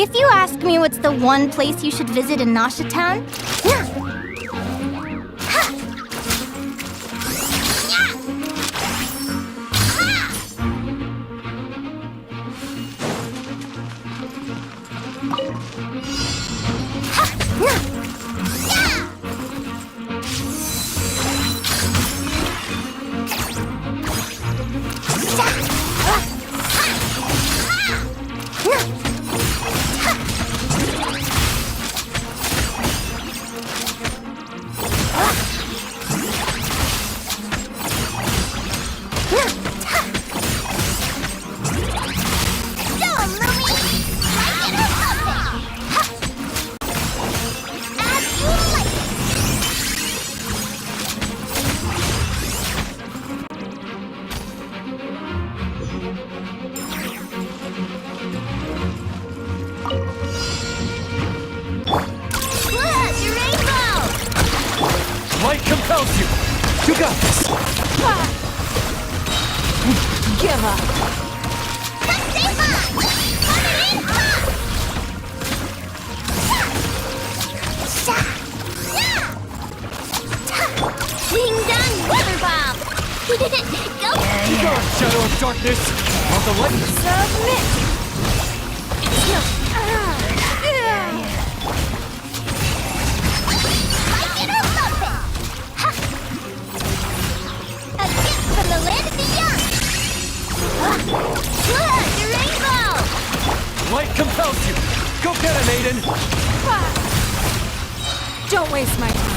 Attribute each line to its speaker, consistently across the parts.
Speaker 1: If you ask me what's the one place you should visit in Nasha Town,
Speaker 2: Light compels you! You got this!
Speaker 3: Give up!
Speaker 1: Ding dong, weather bomb! Go!
Speaker 2: Shadow of darkness! On the light!
Speaker 1: Submit! A gift from the land of the young! The rainbow!
Speaker 2: Light compels you! Go get it, Aiden!
Speaker 3: Don't waste my time.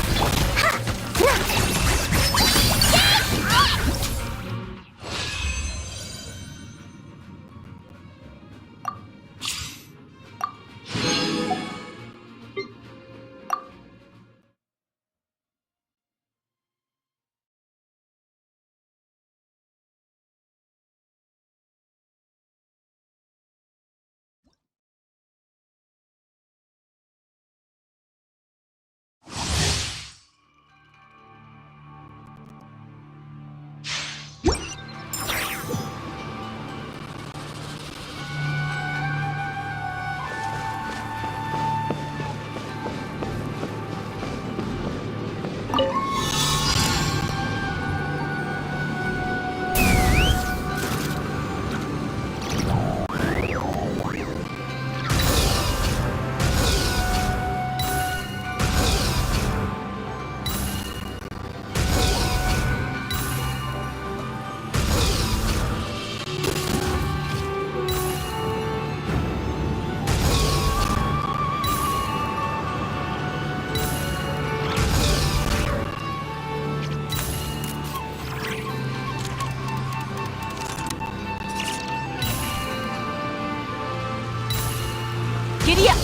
Speaker 3: Giddy up!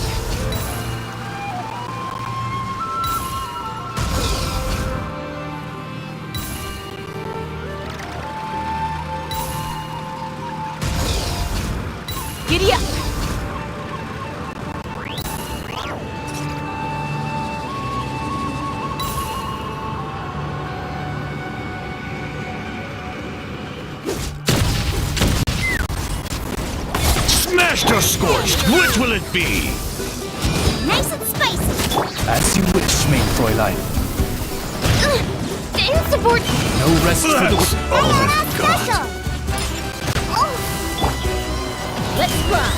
Speaker 3: Giddy up!
Speaker 4: Master Scorched, which will it be?
Speaker 1: Nice and spicy!
Speaker 2: As you wish, main Fräulein.
Speaker 1: Dance support!
Speaker 2: No rest for the
Speaker 4: Let's all
Speaker 1: Special! Oh. Let's run!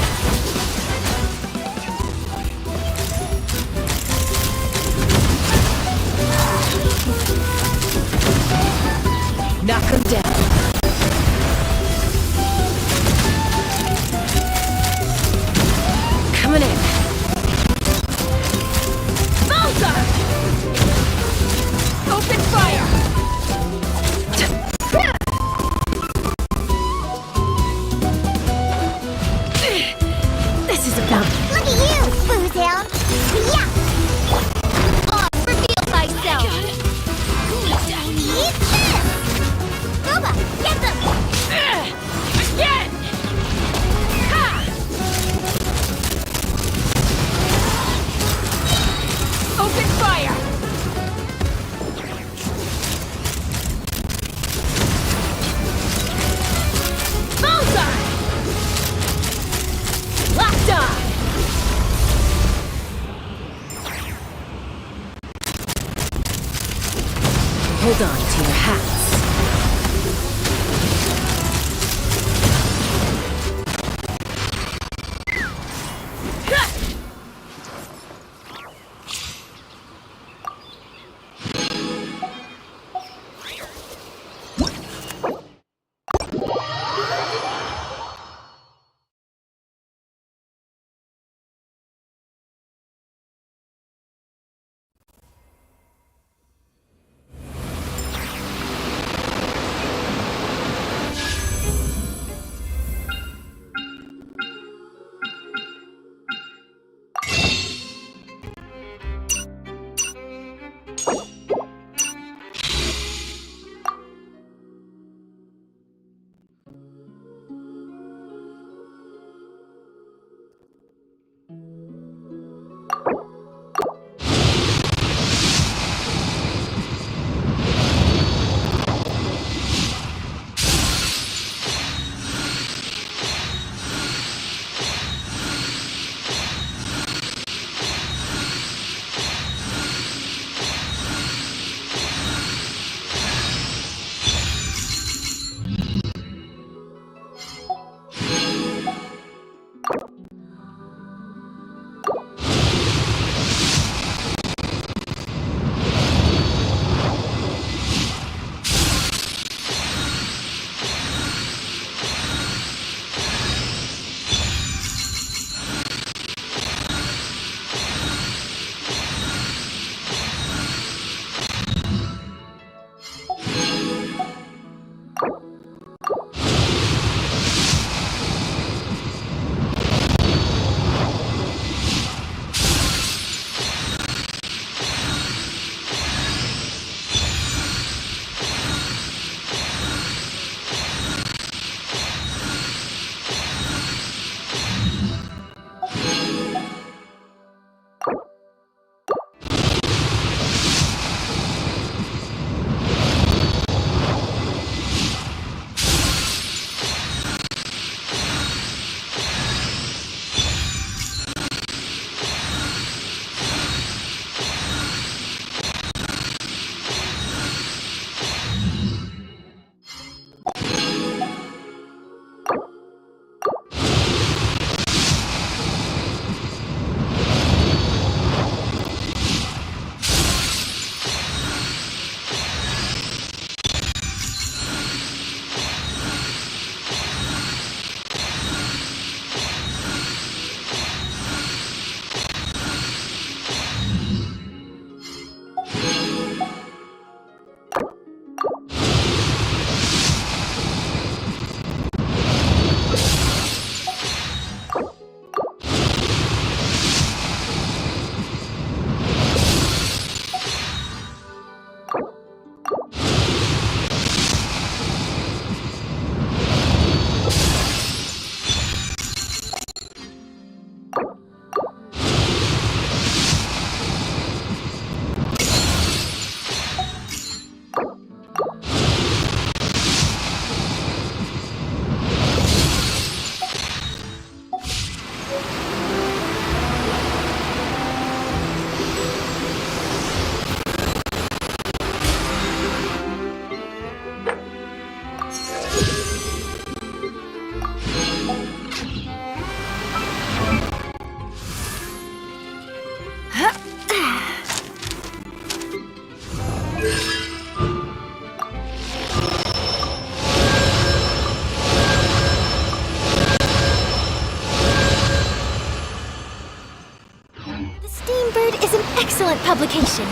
Speaker 3: Knock him down. Coming in. Baltar! Open fire! This is about...
Speaker 1: Look at you, Boozound! Yeah! Oh, reveal thyself! Eat this! Go
Speaker 3: Hold on to your hats.
Speaker 1: Excellent publication.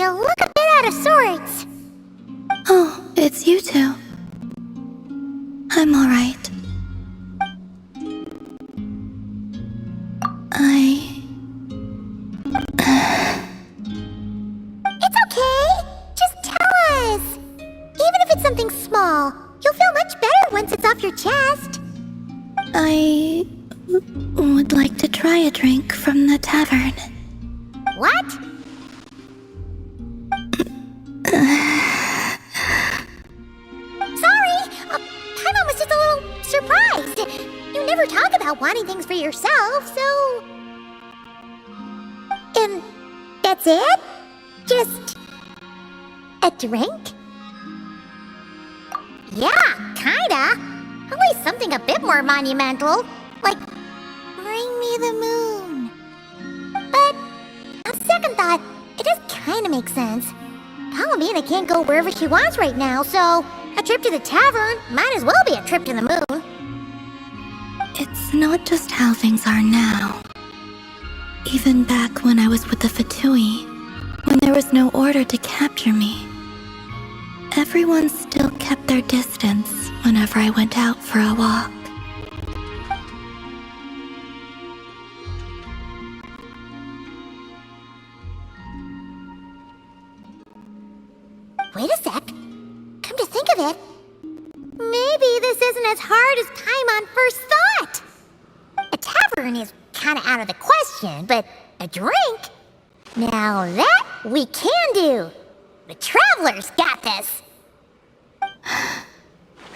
Speaker 1: You look a bit out of sorts.
Speaker 5: Oh, it's you two. I'm alright.
Speaker 1: It's okay. Just tell us. Even if it's something small, you'll feel much better once it's off your chest.
Speaker 5: I would like to try a drink from the tavern.
Speaker 1: What? Sorry, Paimon was just a little surprised. You never talk about wanting things for yourself, so... that's it? Just... a drink? Yeah, kinda. Only something a bit more monumental. Like, bring me the moon. But, on second thought, it does kinda make sense. Palomina can't go wherever she wants right now, so a trip to the tavern might as well be a trip to the moon.
Speaker 5: It's not just how things are now. Even back when I was with the Fatui, when there was no order to capture me, everyone still kept their distance whenever I went out for a walk.
Speaker 1: Wait a sec. Come to think of it, maybe this isn't as hard as Paimon first thought. A tavern is kinda out of the question, but a drink? Now that we can do. The Travelers got this.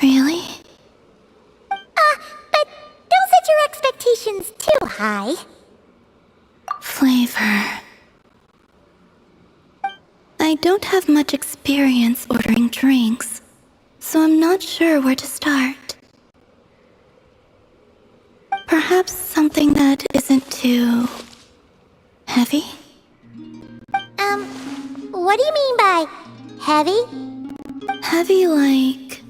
Speaker 5: Really?
Speaker 1: But don't set your expectations too high.
Speaker 5: Flavor. I don't have much experience ordering drinks, so I'm not sure where to start. Perhaps something that isn't too... heavy?
Speaker 1: What do you mean by heavy?
Speaker 5: Heavy like...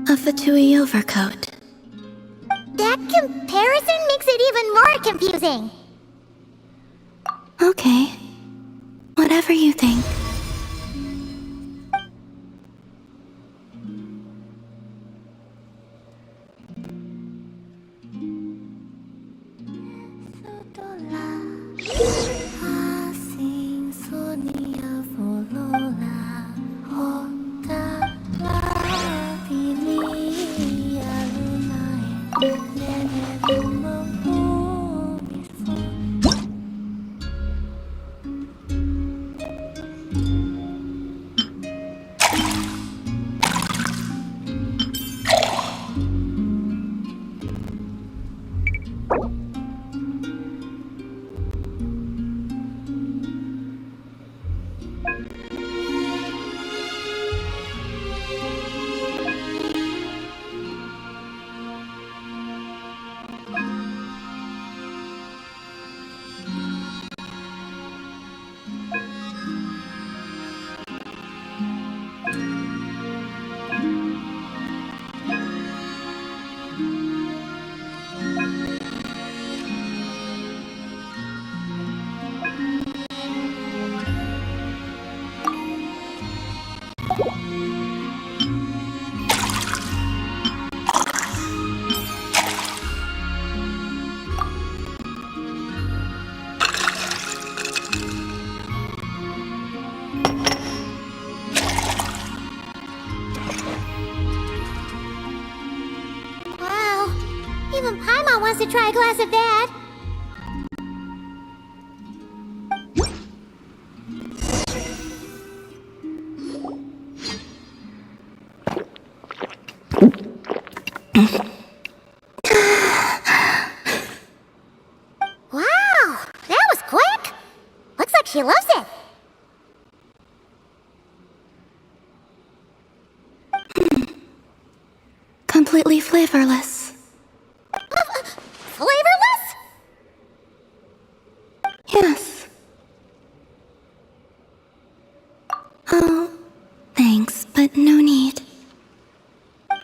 Speaker 5: a Fatui overcoat.
Speaker 1: That comparison makes it even more confusing.
Speaker 5: Okay. Whatever you think.
Speaker 1: Even Paimon wants to try a glass of that. Wow, that was quick. Looks like she loves it.
Speaker 5: Completely flavorless.
Speaker 1: Flavorless?
Speaker 5: Yes. Oh, thanks, but no need.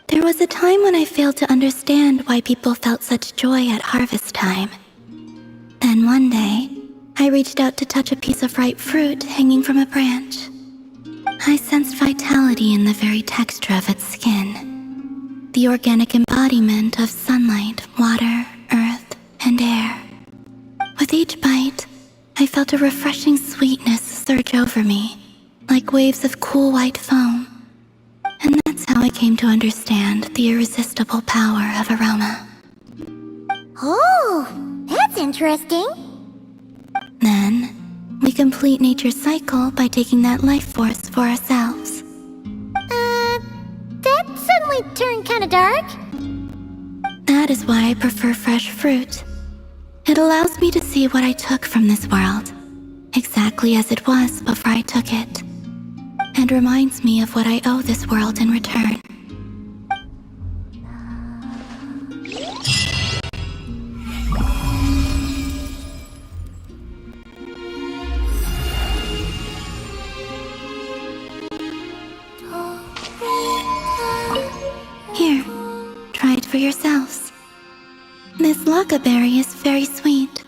Speaker 5: There was a time when I failed to understand why people felt such joy at harvest time. Then one day, I I reached out to touch a piece of ripe fruit hanging from a branch. I sensed vitality in the very texture of its skin, the organic embodiment of sunlight, water, earth, and air. With each bite, I felt a refreshing sweetness surge over me, like waves of cool white foam. And that's how I came to understand the irresistible power of aroma.
Speaker 1: Oh, that's interesting.
Speaker 5: Then, we complete nature's cycle by taking that life force for ourselves.
Speaker 1: That suddenly turned kinda dark.
Speaker 5: That is why I prefer fresh fruit. It allows me to see what I took from this world, exactly as it was before I took it, and reminds me of what I owe this world in return. Here, try it for yourselves. This laka berry is very sweet,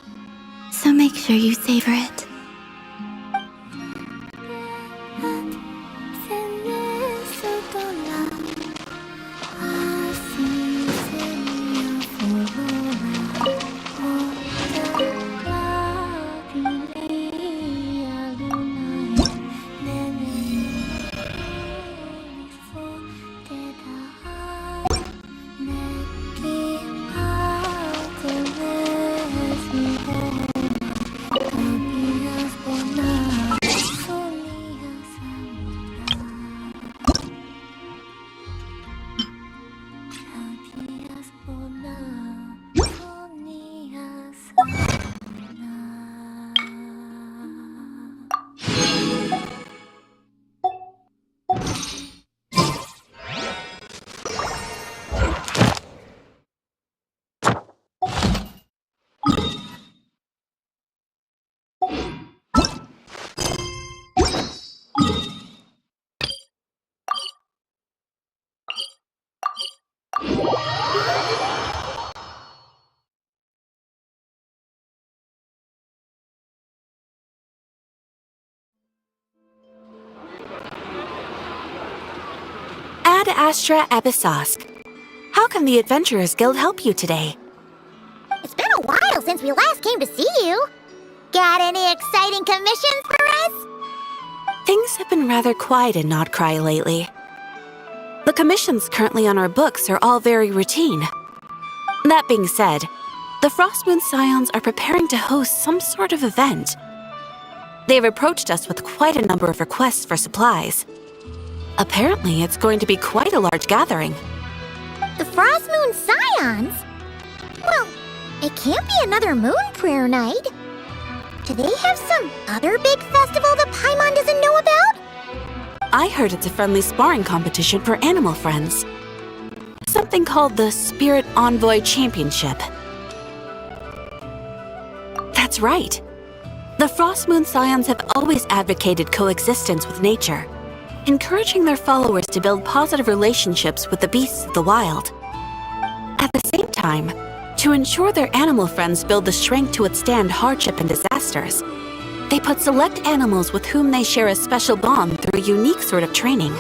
Speaker 5: so make sure you savor it.
Speaker 6: Ad Astra Abyssosk. How can the Adventurers Guild help you today?
Speaker 1: It's been a while since we last came to see you. Got any exciting commissions for us?
Speaker 6: Things have been rather quiet in Nodcry lately. The commissions currently on our books are all very routine. That being said, the Frostmoon Scions are preparing to host some sort of event. They've approached us with quite a number of requests for supplies. Apparently, it's going to be quite a large gathering.
Speaker 1: The Frostmoon Scions? Well, it can't be another Moon Prayer Night. Do they have some other big festival that Paimon doesn't know about?
Speaker 6: I heard it's a friendly sparring competition for animal friends. Something called the Spirit Envoy Championship. That's right. The Frostmoon Scions have always advocated coexistence with nature, encouraging their followers to build positive relationships with the beasts of the wild. At the same time, to ensure their animal friends build the strength to withstand hardship and disasters, they put select animals with whom they share a special bond through a unique sort of training.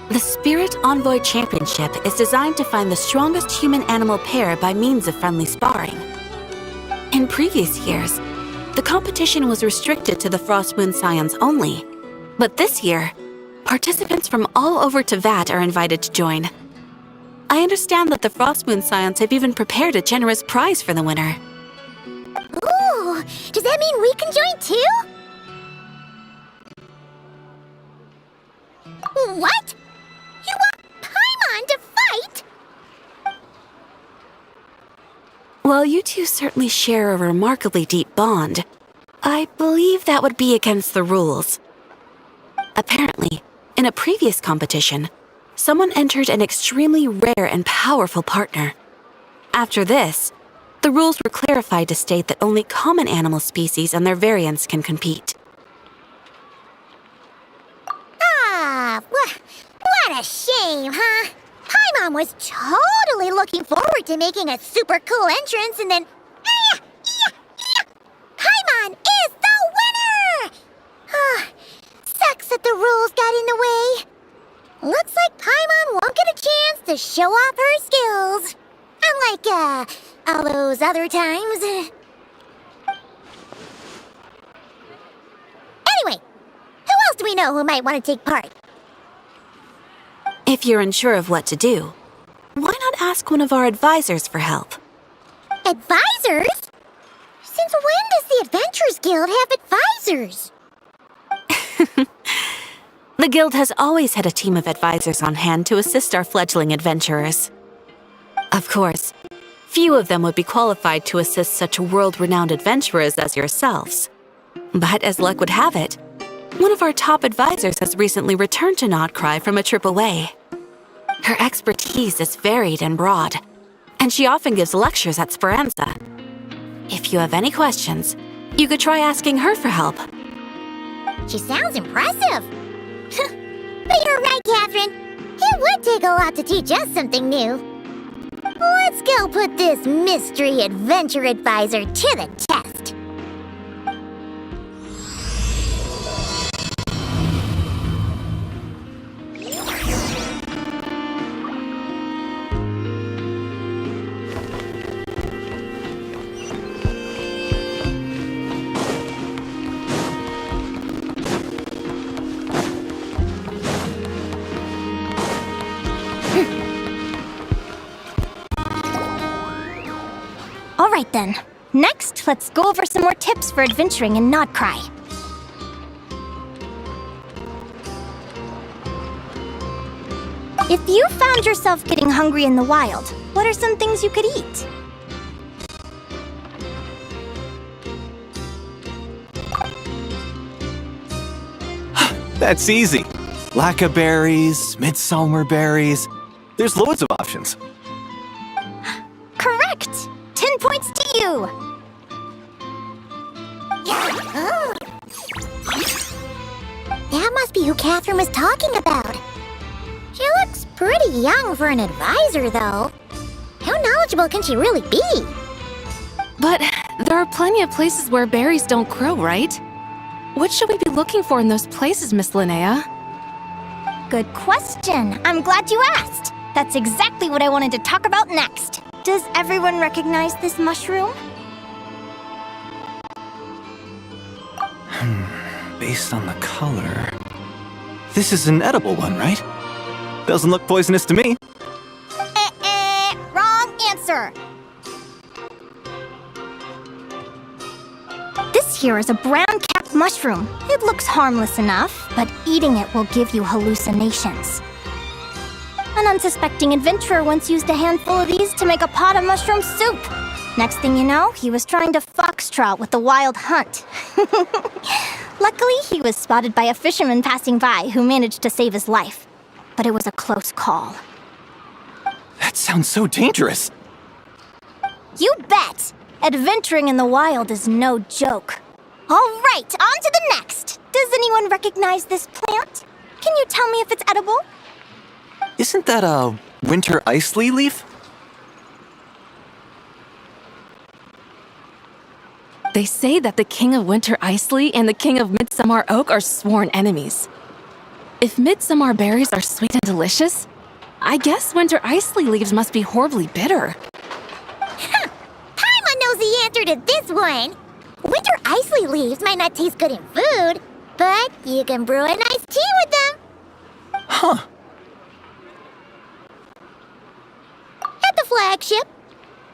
Speaker 6: The Spirit Envoy Championship is designed to find the strongest human-animal pair by means of friendly sparring. In previous years, the competition was restricted to the Frostmoon Scions only, but this year, participants from all over Teyvat are invited to join. I understand that the Frostmoon Scions have even prepared a generous prize for the winner.
Speaker 1: Ooh, does that mean we can join too? What? You want Paimon to fight?
Speaker 6: While you two certainly share a remarkably deep bond, I believe that would be against the rules. Apparently, in a previous competition, someone entered an extremely rare and powerful partner. After this, the rules were clarified to state that only common animal species and their variants can compete.
Speaker 1: Ah, what a shame, huh? Paimon was totally looking forward to making a super cool entrance and then... Paimon to show off her skills. Unlike, all those other times. Anyway, who else do we know who might want to take part?
Speaker 6: If you're unsure of what to do, why not ask one of our advisors for help?
Speaker 1: Advisors? Since when does the Adventurers Guild have advisors?
Speaker 6: The Guild has always had a team of advisors on hand to assist our fledgling adventurers. Of course, few of them would be qualified to assist such world-renowned adventurers as yourselves. But as luck would have it, one of our top advisors has recently returned to Notcry from a trip away. Her expertise is varied and broad, and she often gives lectures at Speranza. If you have any questions, you could try asking her for help.
Speaker 1: She sounds impressive. But you're right, Catherine. It would take a lot to teach us something new. Let's go put this mystery adventure advisor to the test.
Speaker 7: Alright then. Next, let's go over some more tips for adventuring in Notcry. If you found yourself getting hungry in the wild, what are some things you could eat?
Speaker 2: That's easy. Lacca berries, midsummer berries. There's loads of options.
Speaker 7: Correct! 10 points to you!
Speaker 1: Oh. That must be who Catherine was talking about. She looks pretty young for an advisor, though. How knowledgeable can she really be?
Speaker 3: But there are plenty of places where berries don't grow, right? What should we be looking for in those places, Miss Linnea?
Speaker 7: Good question. I'm glad you asked. That's exactly what I wanted to talk about next. Does everyone recognize this mushroom?
Speaker 2: Based on the color... This is an edible one, right? Doesn't look poisonous to me.
Speaker 7: Wrong answer. This here is a brown-capped mushroom. It looks harmless enough, but eating it will give you hallucinations. An unsuspecting adventurer once used a handful of these to make a pot of mushroom soup. Next thing you know, he was trying to foxtrot with the wild hunt. Luckily, he was spotted by a fisherman passing by who managed to save his life. But it was a close call.
Speaker 2: That sounds so dangerous.
Speaker 7: You bet! Adventuring in the wild is no joke. All right, on to the next. Does anyone recognize this plant? Can you tell me if it's edible?
Speaker 2: Isn't that a winter ice leaf?
Speaker 3: They say that the King of Winter Isley and the King of Midsummer Oak are sworn enemies. If midsummer berries are sweet and delicious, I guess winter isley leaves must be horribly bitter.
Speaker 1: Paimon knows the answer to this one. Winter isley leaves might not taste good in food, but you can brew a nice tea with them.
Speaker 2: Huh.
Speaker 1: At the flagship.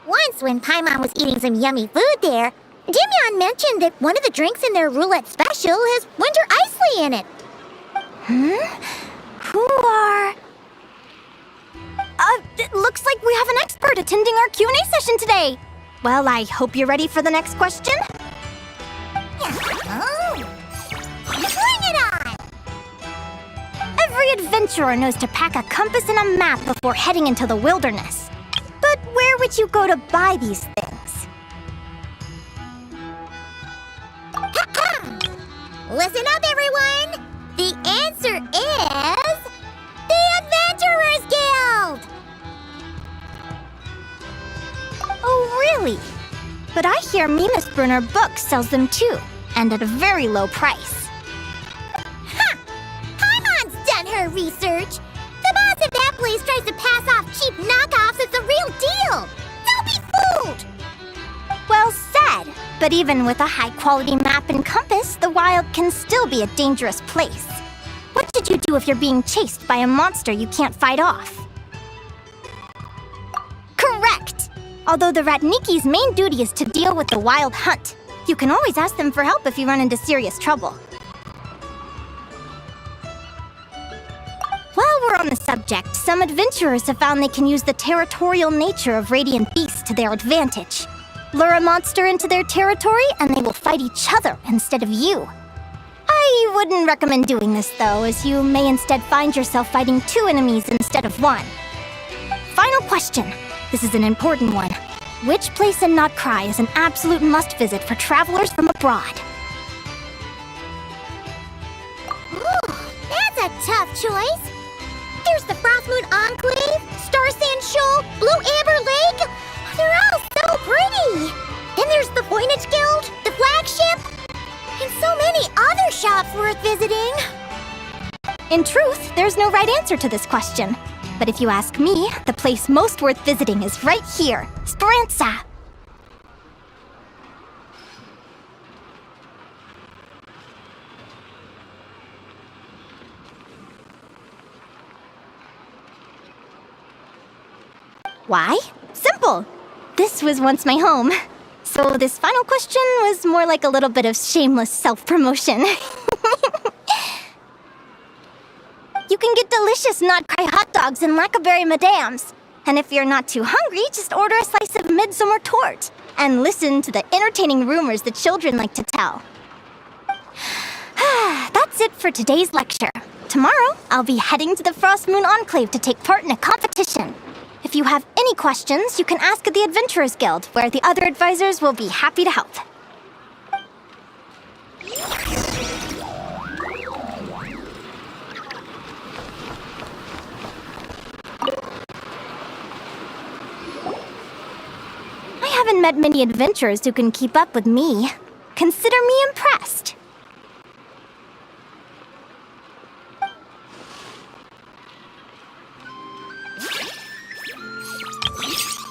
Speaker 1: Once when Paimon was eating some yummy food there, Dimyon mentioned that one of the drinks in their roulette special has winter isley in it.
Speaker 7: Who are... it looks like we have an expert attending our Q&A session today. Well, I hope you're ready for the next question.
Speaker 1: Oh. Bring it on!
Speaker 7: Every adventurer knows to pack a compass and a map before heading into the wilderness. But where would you go to buy these things?
Speaker 1: Listen up, everyone! The answer is... the Adventurers Guild!
Speaker 7: Oh, really? But I hear Mimas Brunner Books sells them too, and at a very low price.
Speaker 1: Ha! Paimon's done her research! The boss of that place tries to pass off cheap knockoffs as the real deal! Don't be fooled!
Speaker 7: Well said. But even with a high-quality map and compass, the wild can still be a dangerous place. What should you do if you're being chased by a monster you can't fight off? Correct! Although the Ratniki's main duty is to deal with the wild hunt, you can always ask them for help if you run into serious trouble. While we're on the subject, some adventurers have found they can use the territorial nature of radiant beasts to their advantage. Lure a monster into their territory, and they will fight each other instead of you. I wouldn't recommend doing this, though, as you may instead find yourself fighting 2 enemies instead of 1. Final question. This is an important one. Which place in Notcry is an absolute must-visit for travelers from abroad?
Speaker 1: Ooh, that's a tough choice. There's the Frostmoon Enclave, Star Sand Shoal, Blue Amber Lake. They're all so pretty. Then there's the Voynich Guild, the flagship, and so many other shops worth visiting.
Speaker 7: In truth, there's no right answer to this question. But if you ask me, the place most worth visiting is right here, Speranza. Why? Simple. This was once my home. So this final question was more like a little bit of shameless self-promotion. You can get delicious Notcry hot dogs and Lackberry Madams. And if you're not too hungry, just order a slice of midsummer tort. And listen to the entertaining rumors the children like to tell. That's it for today's lecture. Tomorrow, I'll be heading to the Frostmoon Enclave to take part in a competition. If you have any questions, you can ask at the Adventurers Guild, where the other advisors will be happy to help. I haven't met many adventurers who can keep up with me. Consider me impressed.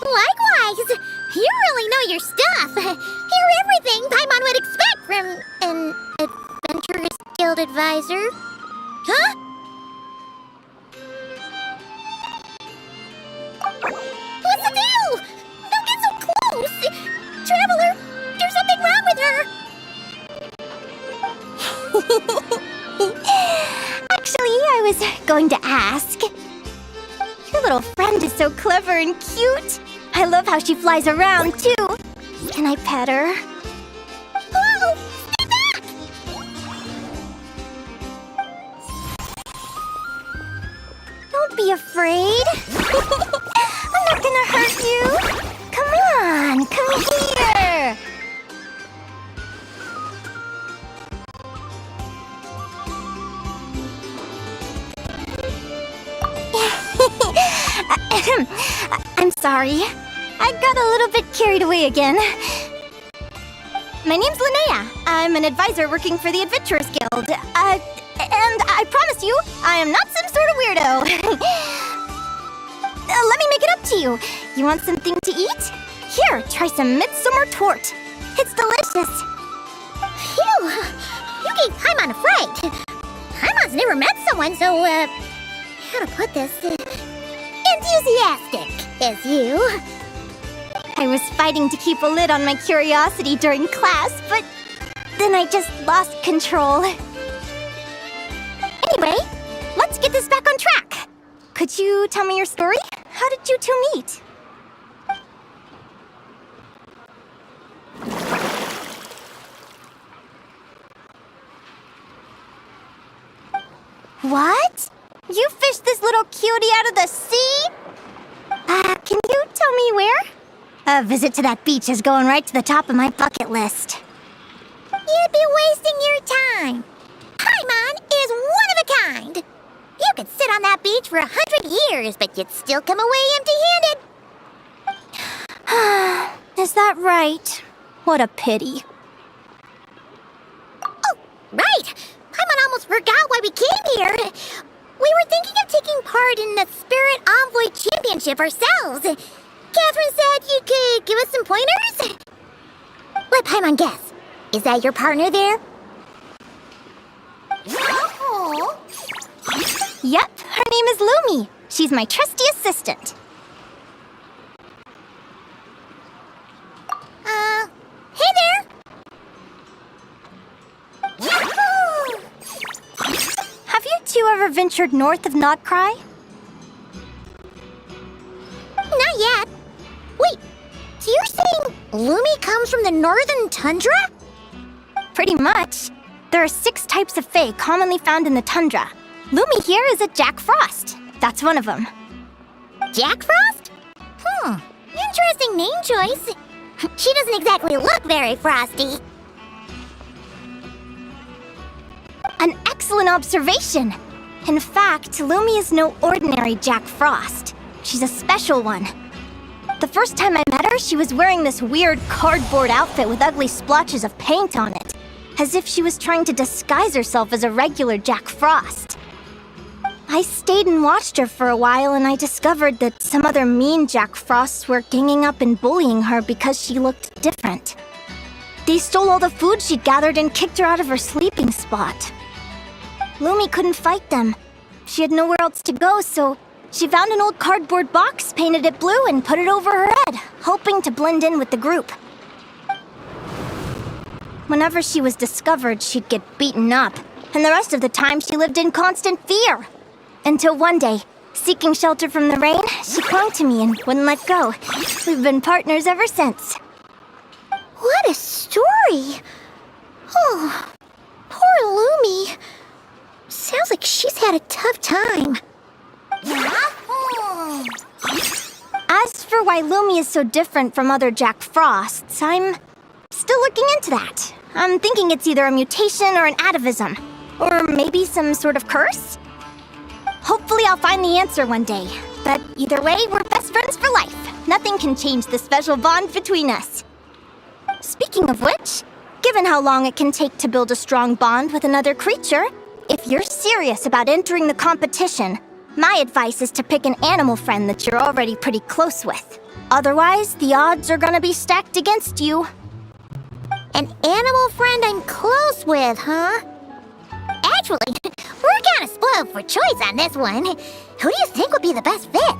Speaker 1: Likewise! You really know your stuff. You're everything Paimon would expect from an Adventurers Guild advisor. Huh? What's the deal? Don't get so close! Traveler, there's something wrong with her!
Speaker 7: Actually, I was going to ask. Your little friend is so clever and cute. I love how she flies around, too. Can I pet her?
Speaker 1: Whoa! Stay back!
Speaker 7: Don't be afraid. I'm not gonna hurt you. Come on, come here. I'm sorry. I got a little bit carried away again. My name's Linnea. I'm an advisor working for the Adventurers Guild. And I promise you, I am not some sort of weirdo. Let me make it up to you. You want something to eat? Here, try some midsummer tort. It's delicious.
Speaker 1: Phew! You gave Paimon a fright. Paimon's never met someone so, how to put this? Enthusiastic as you.
Speaker 7: I was fighting to keep a lid on my curiosity during class, but then I just lost control. Anyway, let's get this back on track. Could you tell me your story? How did you two meet? What? You fished this little cutie out of the sea? Can you tell me where? A visit to that beach is going right to the top of my bucket list.
Speaker 1: You'd be wasting your time. Paimon is one of a kind. You could sit on that beach for 100 years, but you'd still come away empty-handed.
Speaker 7: Is that right? What a pity.
Speaker 1: Oh, right. Paimon almost forgot why we came here. We were thinking of taking part in the Spirit Envoy Championship ourselves. Catherine said you could give us some pointers? Let Paimon guess. Is that your partner there? Oh.
Speaker 7: Yep, her name is Lumi. She's my trusty assistant.
Speaker 1: Hey there!
Speaker 7: Have you two ever ventured north of Notcry?
Speaker 1: Not yet. Wait, so you're saying Lumi comes from the northern tundra?
Speaker 7: Pretty much. There are 6 types of Fae commonly found in the tundra. Lumi here is a Jack Frost. That's one of them.
Speaker 1: Jack Frost? Interesting name choice. She doesn't exactly look very frosty.
Speaker 7: An excellent observation. In fact, Lumi is no ordinary Jack Frost. She's a special one. The first time I met her, she was wearing this weird cardboard outfit with ugly splotches of paint on it, as if she was trying to disguise herself as a regular Jack Frost. I stayed and watched her for a while, and I discovered that some other mean Jack Frosts were ganging up and bullying her because she looked different. They stole all the food she'd gathered and kicked her out of her sleeping spot. Lumi couldn't fight them. She had nowhere else to go, so she found an old cardboard box, painted it blue, and put it over her head, hoping to blend in with the group. Whenever she was discovered, she'd get beaten up, and the rest of the time she lived in constant fear. Until one day, seeking shelter from the rain, she clung to me and wouldn't let go. We've been partners ever since.
Speaker 1: What a story! Oh, poor Lumi. Sounds like she's had a tough time.
Speaker 7: As for why Lumi is so different from other Jack Frosts, I'm still looking into that. I'm thinking it's either a mutation or an atavism. Or maybe some sort of curse? Hopefully I'll find the answer one day. But either way, we're best friends for life. Nothing can change the special bond between us. Speaking of which, given how long it can take to build a strong bond with another creature, if you're serious about entering the competition, my advice is to pick an animal friend that you're already pretty close with. Otherwise, the odds are gonna be stacked against you.
Speaker 1: An animal friend I'm close with, huh? Actually, we're kinda spoiled for choice on this one. Who do you think would be the best fit?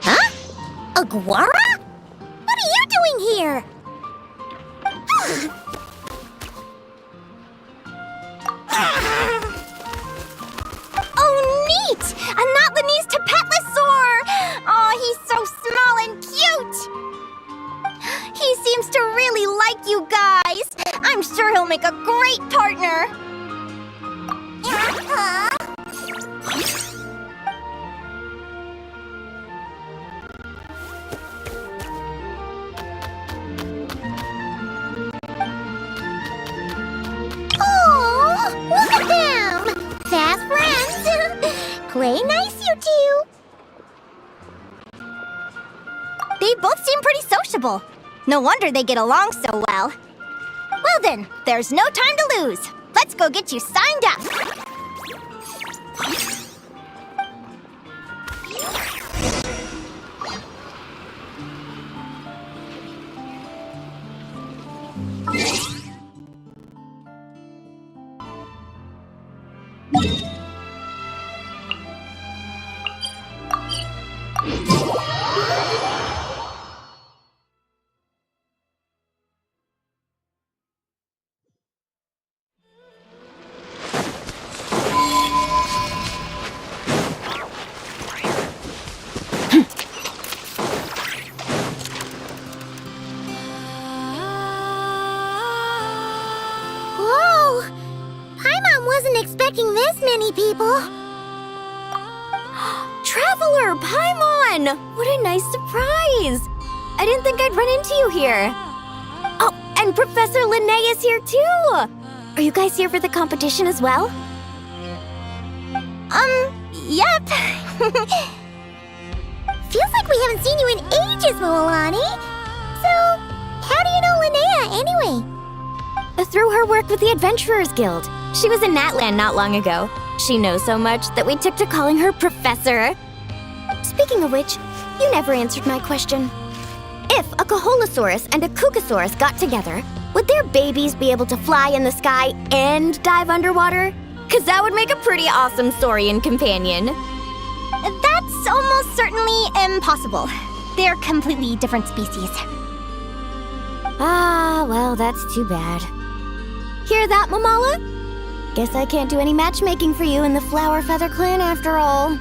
Speaker 1: Huh? Aguara? What are you doing here?
Speaker 7: Oh, neat! A Notlanese Tapetlosaur! Oh, he's so small and cute! He seems to really like you guys. I'm sure he'll make a great partner.
Speaker 1: Oh, look at them! Fast friends! Play nice, you two!
Speaker 7: They both seem pretty sociable. No wonder they get along so well. Well then, there's no time to lose. Let's go get you signed up.
Speaker 1: Whoa! Paimon wasn't expecting this many people.
Speaker 8: Traveler, Paimon! What a nice surprise! I didn't think I'd run into you here. Oh, and Professor Linnea is here too! Are you guys here for the competition as well?
Speaker 7: Yep.
Speaker 1: Feels like we haven't seen you in ages, Moalani. So, how do you know Linnea anyway?
Speaker 8: Through her work with the Adventurers Guild. She was in Natland not long ago. She knows so much that we took to calling her Professor. Speaking of which, you never answered my question. If a Kaholosaurus and a Kukasaurus got together, would their babies be able to fly in the sky and dive underwater? 'Cause that would make a pretty awesome Saurian companion.
Speaker 7: That's almost certainly impossible. They're completely different species.
Speaker 8: Ah, well, that's too bad. Hear that, Mamala? Guess I can't do any matchmaking for you in the Flower Feather Clan after all.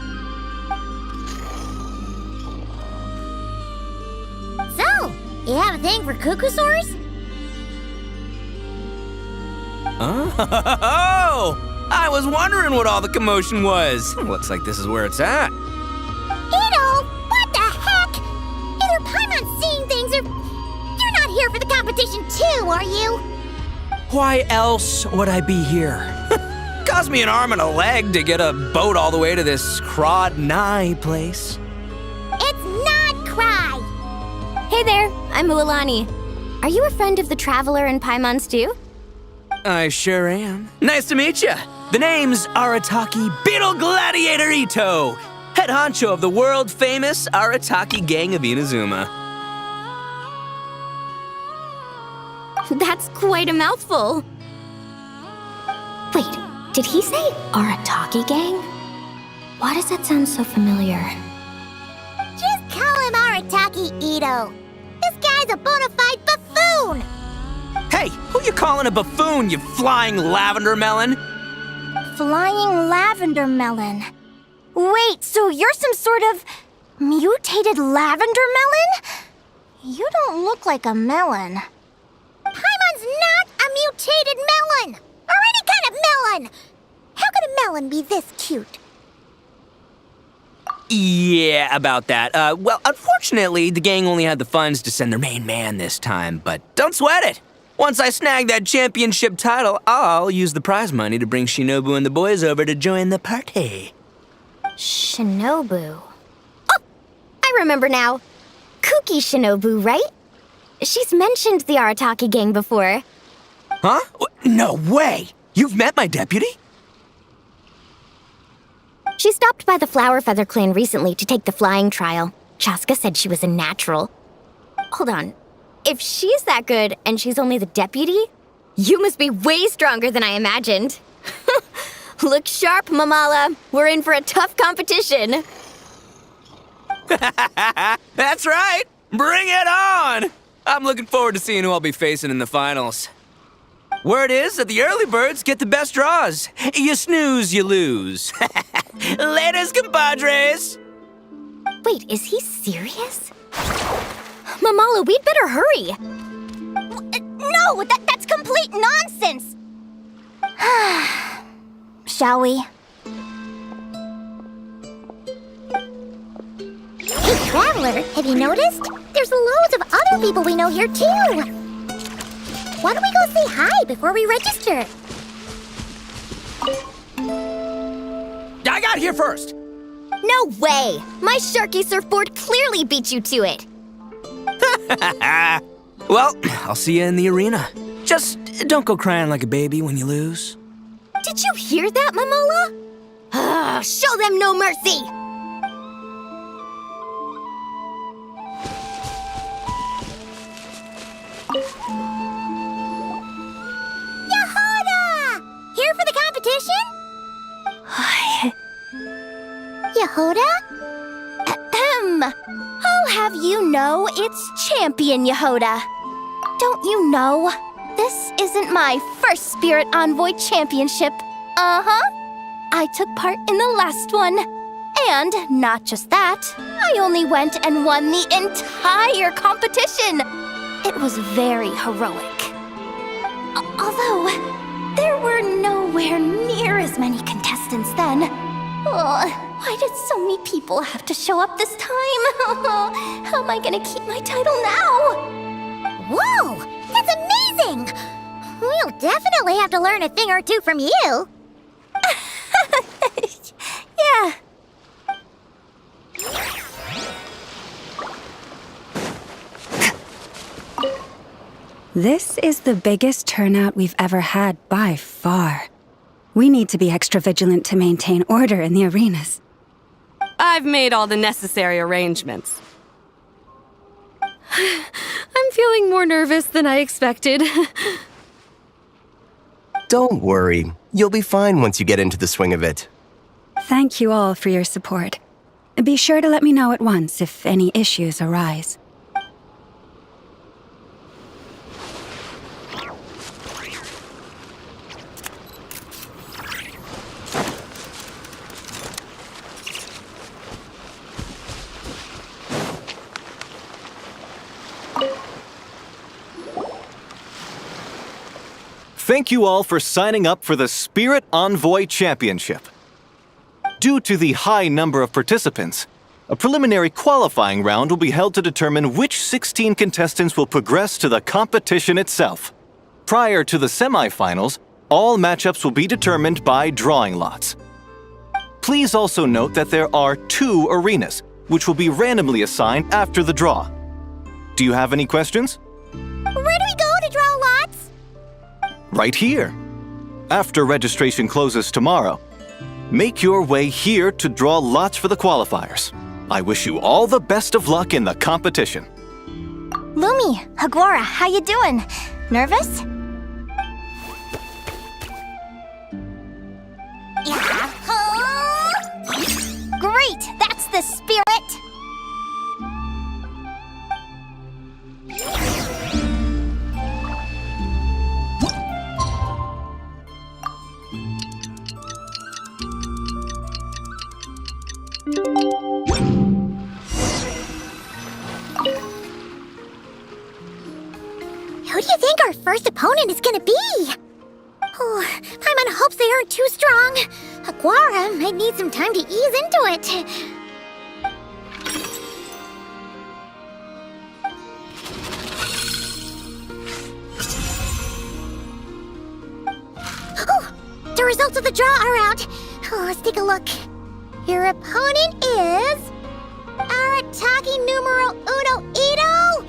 Speaker 1: So, you have a thing for Kukusaurs?
Speaker 2: Oh! I was wondering what all the commotion was. Looks like this is where it's at.
Speaker 1: Ito, what the heck? Either Paimon's seeing things or you're not here for the competition too, are you?
Speaker 2: Why else would I be here? Cost me an arm and a leg to get a boat all the way to this Crod Nye place.
Speaker 1: It's not Cry.
Speaker 8: Hey there, I'm Mualani. Are you a friend of the Traveler and Paimon Stew?
Speaker 2: I sure am. Nice to meet you. The name's Arataki Beetle Gladiator Ito, head honcho of the world-famous Arataki gang of Inazuma.
Speaker 8: That's quite a mouthful. Wait, did he say Arataki gang? Why does that sound so familiar?
Speaker 1: Just call him Arataki Ito. This guy's a bona fide buffoon.
Speaker 2: Hey, who you calling a buffoon, you flying lavender melon?
Speaker 7: Flying lavender melon. Wait, so you're some sort of mutated lavender melon? You don't look like a melon.
Speaker 1: Paimon's not a mutated melon, or any kind of melon. How could a melon be this cute?
Speaker 2: Yeah, about that. Well, unfortunately, the gang only had the funds to send their main man this time, but don't sweat it. Once I snag that championship title, I'll use the prize money to bring Shinobu and the boys over to join the party.
Speaker 8: Shinobu. Oh, I remember now. Kuki Shinobu, right? She's mentioned the Arataki gang before.
Speaker 2: Huh? No way! You've met my deputy?
Speaker 8: She stopped by the Flower Feather Clan recently to take the flying trial. Chaska said she was a natural. Hold on. If she's that good and she's only the deputy, you must be way stronger than I imagined. Look sharp, Mamala. We're in for a tough competition.
Speaker 2: That's right! Bring it on! I'm looking forward to seeing who I'll be facing in the finals. Word is that the early birds get the best draws. You snooze, you lose. Laters, compadres!
Speaker 8: Wait, is he serious? Mamala, we'd better hurry.
Speaker 7: No, that's complete nonsense. Shall we?
Speaker 1: Hey, Traveler, have you noticed? There's loads of other people we know here, too. Why don't we go say hi before we register?
Speaker 2: I got here first!
Speaker 8: No way! My Sharky surfboard clearly beat you to it.
Speaker 2: Well, I'll see you in the arena. Just don't go crying like a baby when you lose.
Speaker 8: Did you hear that, Mamala? Show them no mercy!
Speaker 1: Yehoda! Here for the competition? Yehoda?
Speaker 7: Ahem. I'll have you know it's Champion Yehoda. Don't you know? This isn't my first Spirit Envoy Championship. Uh-huh. I took part in the last one. And not just that, I only went and won the entire competition. It was very heroic. Although, there were nowhere near as many contestants then. Why did so many people have to show up this time? How am I gonna keep my title now?
Speaker 1: Whoa! That's amazing! We'll definitely have to learn a thing or two from you.
Speaker 8: ya!
Speaker 9: This is the biggest turnout we've ever had by far. We need to be extra vigilant to maintain order in the arenas.
Speaker 3: I've made all the necessary arrangements. I'm feeling more nervous than I expected.
Speaker 10: Don't worry. You'll be fine once you get into the swing of it.
Speaker 9: Thank you all for your support. Be sure to let me know at once if any issues arise.
Speaker 11: Thank you all for signing up for the Spirit Envoy Championship. Due to the high number of participants, a preliminary qualifying round will be held to determine which 16 contestants will progress to the competition itself. Prior to the semifinals, all matchups will be determined by drawing lots. Please also note that there are 2 arenas, which will be randomly assigned after the draw. Do you have any questions?
Speaker 1: Where do we go to draw lots?
Speaker 11: Right here. After registration closes tomorrow, make your way here to draw lots for the qualifiers. I wish you all the best of luck in the competition.
Speaker 7: Lumi, Aguara, how you doing? Nervous? Great! That's the spirit!
Speaker 1: Who do you think our first opponent is gonna be? Oh, I'm on hopes they aren't too strong. Aguara might need some time to ease into it. Oh, the results of the draw are out. Oh, let's take a look. Your opponent is Arataki numero uno Ito.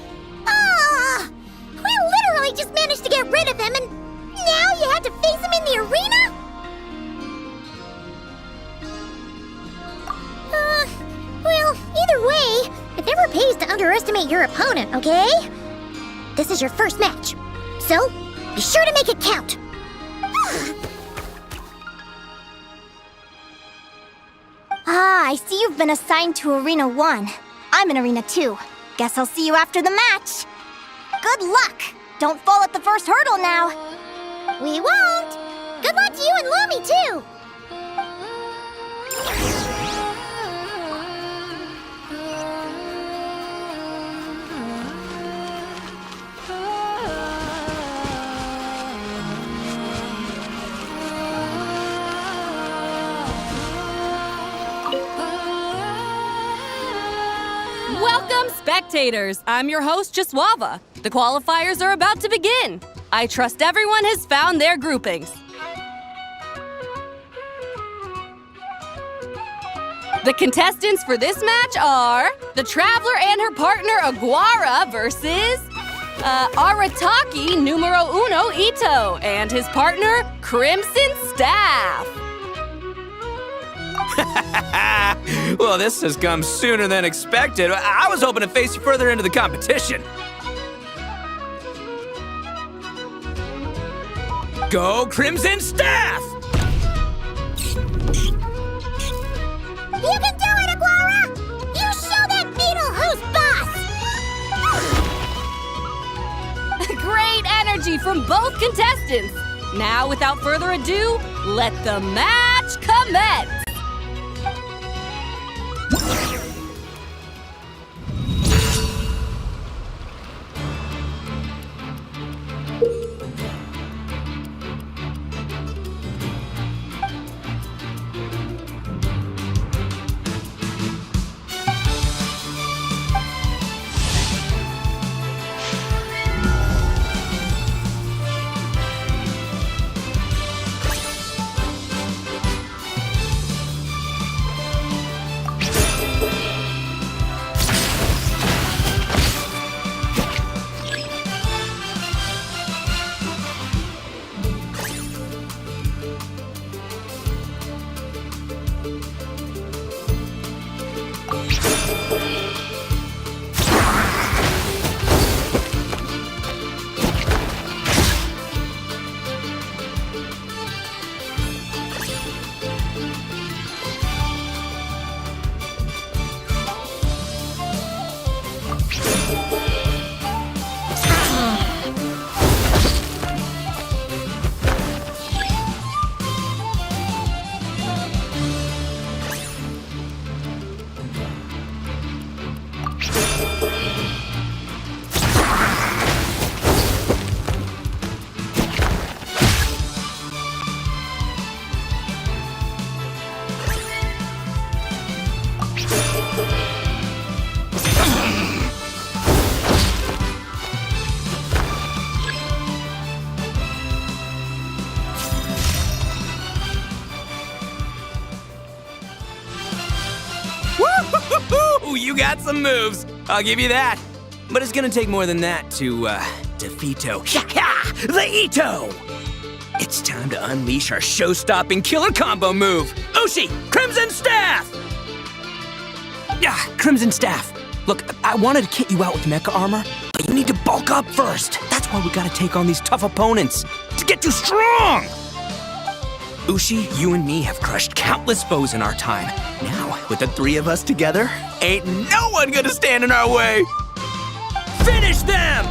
Speaker 1: Ah! We literally just managed to get rid of him, and now you have to face him in the arena? Well, either way, it never pays to underestimate your opponent, okay? This is your first match, so be sure to make it count.
Speaker 7: I see you've been assigned to Arena 1. I'm in Arena 2. Guess I'll see you after the match. Good luck! Don't fall at the first hurdle now.
Speaker 1: We won't! Good luck to you and Lumi, too!
Speaker 3: Welcome, spectators! I'm your host, Jaswava. The qualifiers are about to begin. I trust everyone has found their groupings. The contestants for this match are the Traveler and her partner Aguara versus Arataki numero uno Ito and his partner Crimson Staff.
Speaker 2: Well, this has come sooner than expected. I was hoping to face you further into the competition. Go Crimson Staff!
Speaker 1: You can do it, Aguara! You show that beetle who's boss!
Speaker 3: Great energy from both contestants. Now, without further ado, let the match commence.
Speaker 2: You got some moves, I'll give you that. But it's gonna take more than that to, defeat the Ito! It's time to unleash our show-stopping killer combo move! Ushi, Crimson Staff! Crimson Staff. Look, I wanted to kit you out with mecha armor, but you need to bulk up first. That's why we gotta take on these tough opponents, to get you strong! Ushi, you and me have crushed countless foes in our time. Now, with the three of us together, ain't no one gonna stand in our way! Finish them!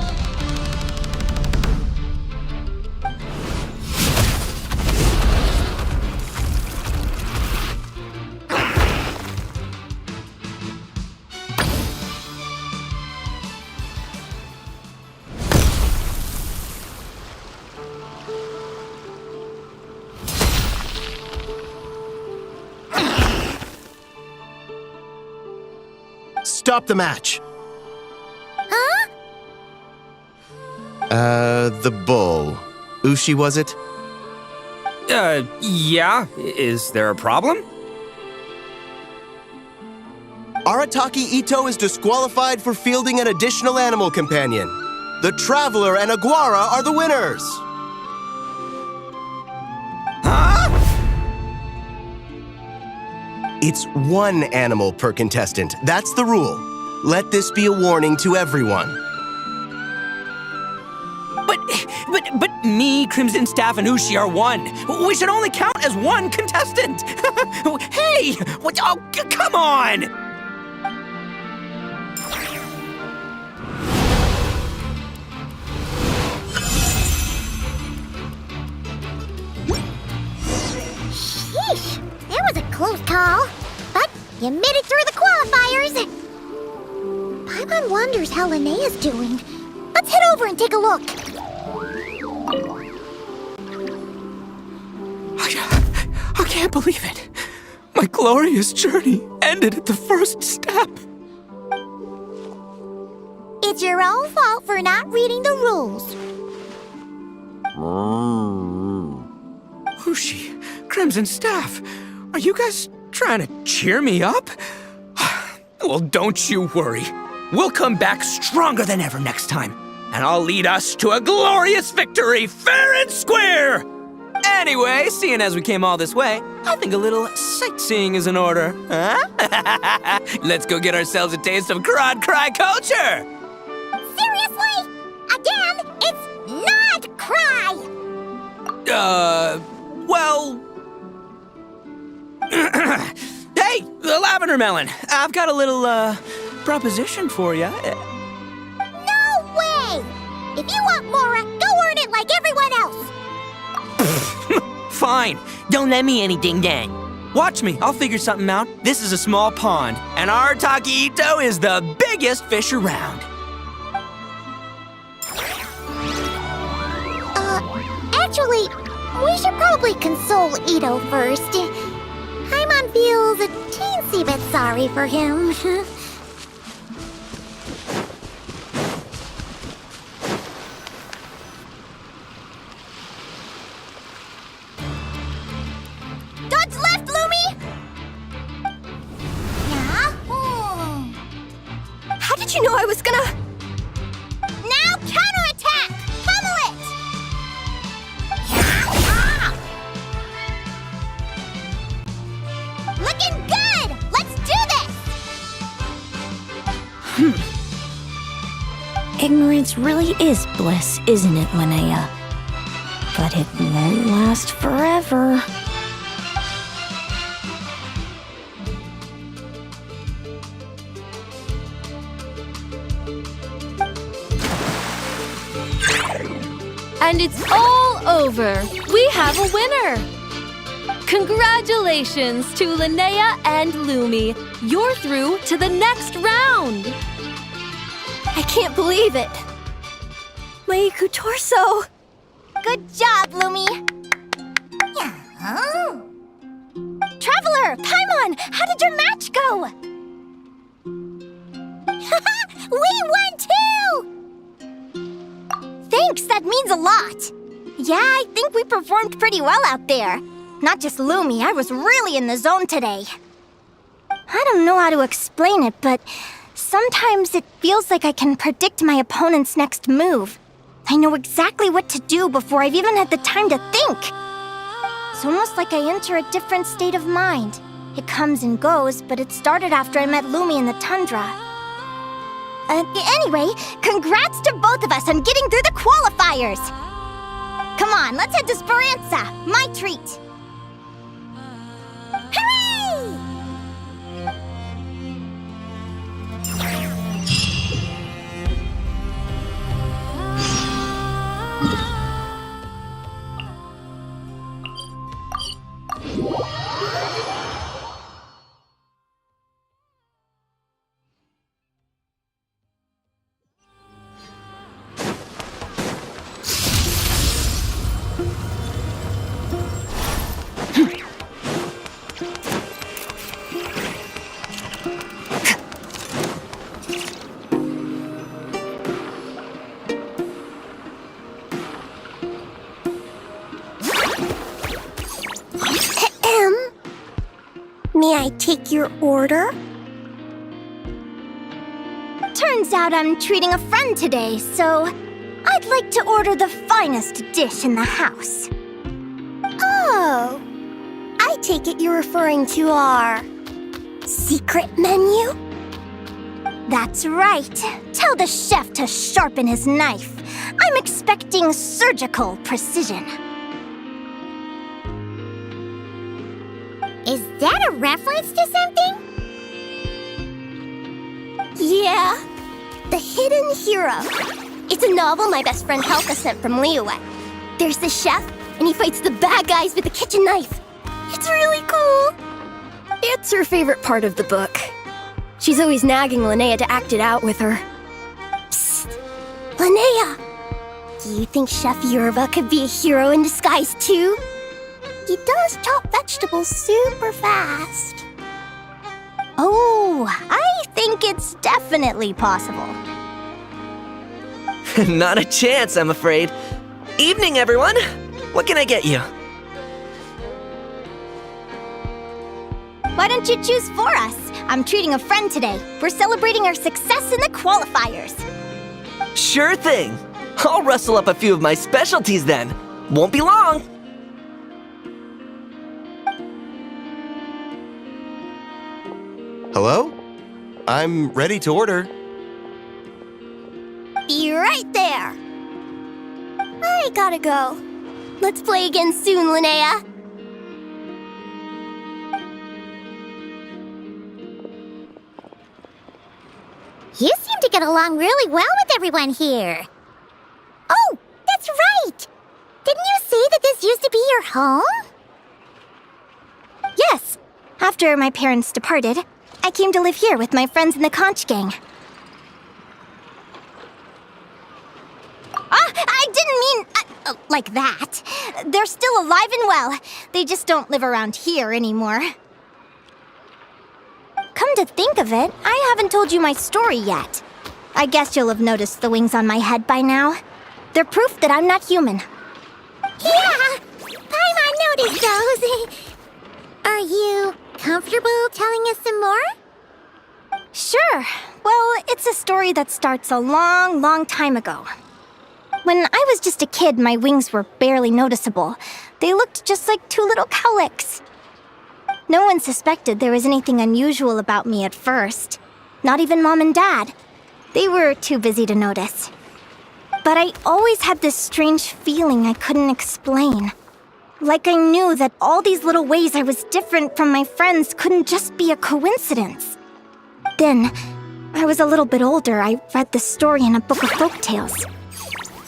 Speaker 10: Stop the match.
Speaker 1: Huh?
Speaker 10: The bull. Ushi, was it?
Speaker 2: Yeah. Is there a problem?
Speaker 10: Arataki Ito is disqualified for fielding an additional animal companion. The Traveler and Aguara are the winners.
Speaker 2: Huh?
Speaker 10: It's one animal per contestant. That's the rule. Let this be a warning to everyone.
Speaker 2: But me, Crimson Staff, and Ushi are one. We should only count as one contestant. Hey, what? Oh, come on!
Speaker 1: Sheesh, that was a close call. But you made it through the qualifiers. Paimon wonders how Linnea's doing. Let's head over and take a look.
Speaker 2: I can't believe it. My glorious journey ended at the first step.
Speaker 1: It's your own fault for not reading the rules.
Speaker 2: Ushi, Crimson Staff, are you guys trying to cheer me up? Well, don't you worry. We'll come back stronger than ever next time, and I'll lead us to a glorious victory, fair and square! Anyway, seeing as we came all this way, I think a little sightseeing is in order, huh? Let's go get ourselves a taste of Crod Cry culture!
Speaker 1: Seriously? Again, it's not cry!
Speaker 2: Well... Hey, the Lavender Melon, I've got a little, proposition for you.
Speaker 1: No way! If you want Mora, go earn it like everyone else!
Speaker 2: Fine, don't let me anything then. Watch me, I'll figure something out. This is a small pond, and Arataki Ito is the biggest fish around.
Speaker 1: Actually, we should probably console Ito first. Paimon feels a teensy bit sorry for him. Dodge left, Lumi! Yeah?
Speaker 8: How did you know I was gonna...
Speaker 1: Now counterattack! Pummel it! Looking good! Let's do this!
Speaker 7: Ignorance really is bliss, isn't it, Linnea? But it won't last forever.
Speaker 3: And it's all over. We have a winner. Congratulations to Linnea and Lumi. You're through to the next round.
Speaker 8: I can't believe it. My Torso.
Speaker 1: Good job, Lumi! Yeah.
Speaker 8: Traveler, Paimon, how did your match go?
Speaker 1: We won too!
Speaker 8: Thanks, that means a lot. Yeah, I think we performed pretty well out there. Not just Lumi, I was really in the zone today.
Speaker 7: I don't know how to explain it, but sometimes it feels like I can predict my opponent's next move. I know exactly what to do before I've even had the time to think. It's almost like I enter a different state of mind. It comes and goes, but it started after I met Lumi in the tundra. Anyway, congrats to both of us on getting through the qualifiers! Come on, let's head to Speranza, my treat! Hooray! May I take your order? Turns out I'm treating a friend today, so I'd like to order the finest dish in the house. Oh, I take it you're referring to our secret menu? That's right. Tell the chef to sharpen his knife. I'm expecting surgical precision.
Speaker 1: Is that a reference to something?
Speaker 7: Yeah, The Hidden Hero. It's a novel my best friend Helka sent from Liyue. There's the chef, and he fights the bad guys with a kitchen knife. It's really cool.
Speaker 12: It's her favorite part of the book. She's always nagging Linnea to act it out with her.
Speaker 7: Psst! Linnea! Do you think Chef Yerba could be a hero in disguise too? He does chop vegetables super fast. Oh, I think it's definitely possible.
Speaker 13: Not a chance, I'm afraid. Evening, everyone! What can I get you?
Speaker 7: Why don't you choose for us? I'm treating a friend today. We're celebrating our success in the qualifiers.
Speaker 13: Sure thing. I'll rustle up a few of my specialties then. Won't be long.
Speaker 10: Hello? I'm ready to order.
Speaker 7: Be right there. I gotta go. Let's play again soon, Linnea.
Speaker 1: You seem to get along really well with everyone here. Oh, that's right! Didn't you say that this used to be your home?
Speaker 7: Yes. After my parents departed, I came to live here with my friends in the conch gang. I didn't mean like that. They're still alive and well. They just don't live around here anymore. Come to think of it, I haven't told you my story yet. I guess you'll have noticed the wings on my head by now. They're proof that I'm not human.
Speaker 1: Yeah! Paimon noticed those. Are you comfortable telling us some more?
Speaker 7: Sure. Well, it's a story that starts a long, long time ago. When I was just a kid, my wings were barely noticeable. They looked just like two little cowlicks. No one suspected there was anything unusual about me at first. Not even Mom and Dad. They were too busy to notice. But I always had this strange feeling I couldn't explain. Like I knew that all these little ways I was different from my friends couldn't just be a coincidence. Then, I was a little bit older, I read this story in a book of folktales.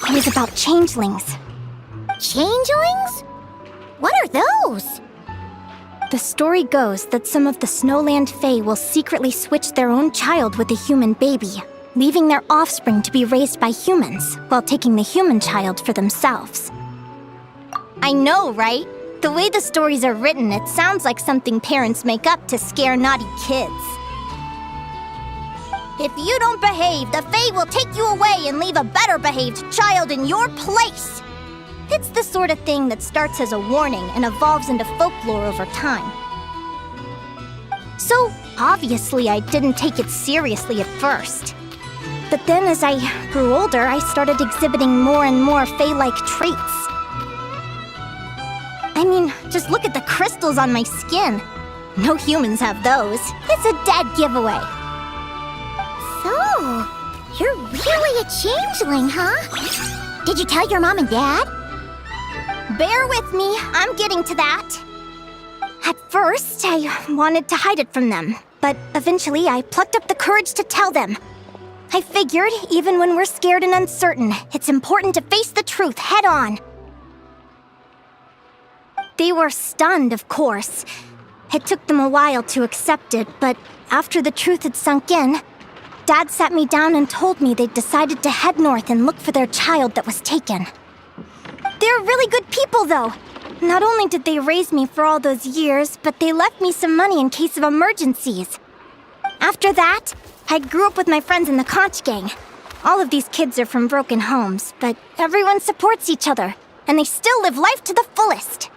Speaker 7: It was about changelings.
Speaker 1: Changelings? What are those?
Speaker 7: The story goes that some of the Snowland Fae will secretly switch their own child with a human baby, leaving their offspring to be raised by humans, while taking the human child for themselves. I know, right? The way the stories are written, it sounds like something parents make up to scare naughty kids. If you don't behave, the Fae will take you away and leave a better-behaved child in your place. It's the sort of thing that starts as a warning and evolves into folklore over time. So, Obviously, I didn't take it seriously at first. But then as I grew older, I started exhibiting more and more Fae-like traits. I mean, just look at the crystals on my skin. No humans have those. It's a dead giveaway.
Speaker 1: So, you're really a changeling, huh? Did you tell your mom and dad?
Speaker 7: Bear with me, I'm getting to that. At first, I wanted to hide it from them, but eventually I plucked up the courage to tell them. I figured, even when we're scared and uncertain, it's important to face the truth head on. They were stunned, of course. It took them a while to accept it, but after the truth had sunk in, Dad sat me down and told me they'd decided to head north and look for their child that was taken. They're really good people, though. Not only did they raise me for all those years, but they left me some money in case of emergencies. After that, I grew up with my friends in the Conch Gang. All of these kids are from broken homes, but everyone supports each other, and they still live life to the fullest.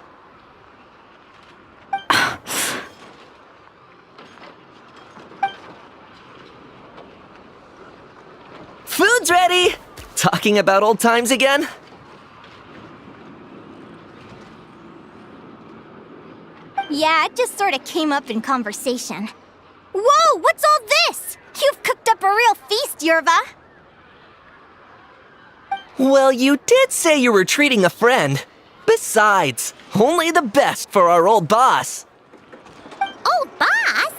Speaker 13: Food's ready! Talking about old times again?
Speaker 7: Yeah, it just sort of came up in conversation. Whoa, what's all this? You've cooked up a real feast, Yerva.
Speaker 13: Well, you did say you were treating a friend. Besides, only the best for our old boss.
Speaker 1: Old boss?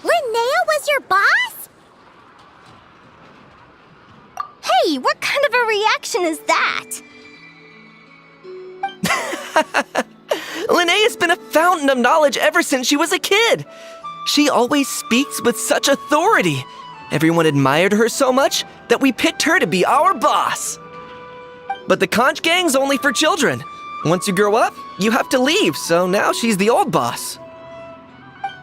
Speaker 1: Linnea was your boss?
Speaker 7: Hey, what kind of a reaction is that?
Speaker 13: Linnea's been a fountain of knowledge ever since she was a kid. She always speaks with such authority. Everyone admired her so much that we picked her to be our boss. But the Conch Gang's only for children. Once you grow up, you have to leave, so now she's the old boss.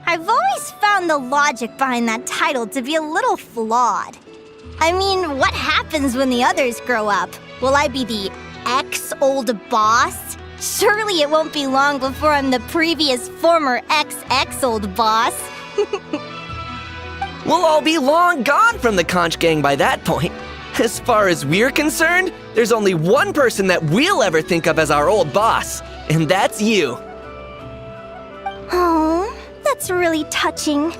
Speaker 7: I've always found the logic behind that title to be a little flawed. I mean, what happens when the others grow up? Will I be the ex-old boss? Surely it won't be long before I'm the previous former ex-old boss.
Speaker 13: We'll all be long gone from the Conch Gang by that point. As far as we're concerned, there's only one person that we'll ever think of as our old boss, and that's you.
Speaker 7: Oh, that's really touching.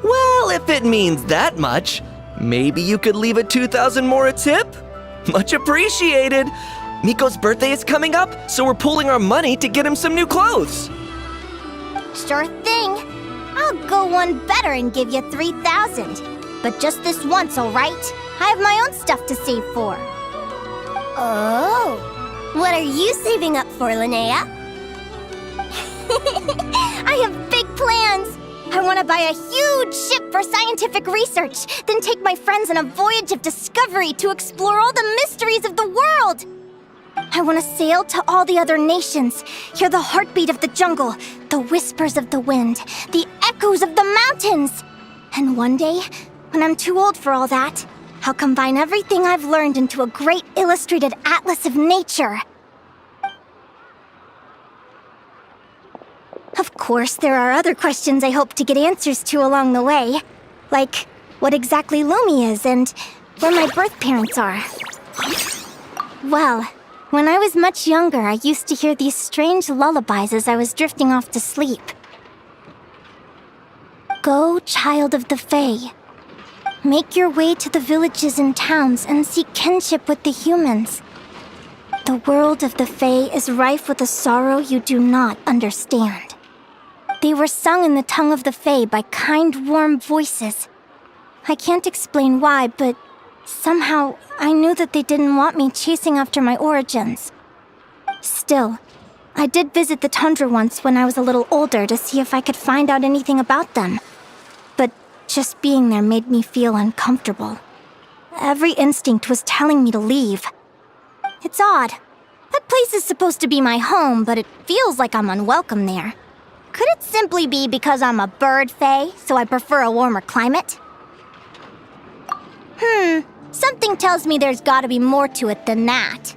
Speaker 13: Well, if it means that much, maybe you could leave a 2,000 more a tip? Much appreciated. Miko's birthday is coming up, so we're pooling our money to get him some new clothes.
Speaker 7: Sure thing. I'll go one better and give you 3,000. But just this once, all right? I have my own stuff to save for.
Speaker 8: Oh, what are you saving up for, Linnea?
Speaker 7: I have big plans. I want to buy a huge ship for scientific research, then take my friends on a voyage of discovery to explore all the mysteries of the world. I want to sail to all the other nations, hear the heartbeat of the jungle, the whispers of the wind, the echoes of the mountains. And one day, when I'm too old for all that, I'll combine everything I've learned into a great illustrated atlas of nature. Of course, there are other questions I hope to get answers to along the way, like what exactly Lumi is and where my birth parents are. Well, when I was much younger, I used to hear these strange lullabies as I was drifting off to sleep. Go, child of the Fae. Make your way to the villages and towns and seek kinship with the humans. The world of the Fae is rife with a sorrow you do not understand. They were sung in the tongue of the Fae by kind, warm voices. I can't explain why, but somehow I knew that they didn't want me chasing after my origins. Still, I did visit the tundra once when I was a little older to see if I could find out anything about them. But just being there made me feel uncomfortable. Every instinct was telling me to leave. It's odd. That place is supposed to be my home, but it feels like I'm unwelcome there. Could it simply be because I'm a bird fae, so I prefer a warmer climate? Something tells me there's gotta be more to it than that.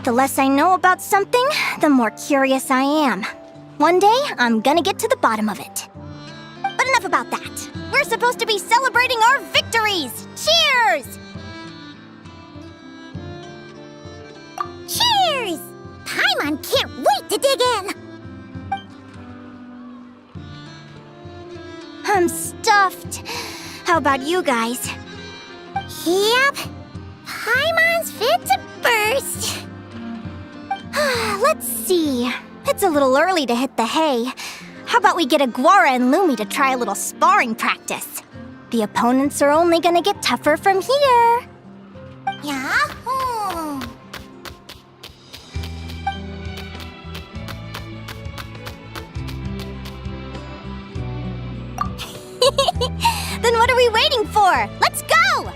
Speaker 7: The less I know about something, the more curious I am. One day, I'm gonna get to the bottom of it. about that. We're supposed to be celebrating our victories. Cheers!
Speaker 1: Cheers! Paimon can't wait to dig in!
Speaker 7: I'm stuffed. How about you guys?
Speaker 1: Yep. Paimon's fit to burst.
Speaker 7: Let's see. It's a little early to hit the hay. How about we get Aguara and Lumi to try a little sparring practice? The opponents are only gonna get tougher from here.
Speaker 1: Yahoo!
Speaker 7: Then what are we waiting for? Let's go!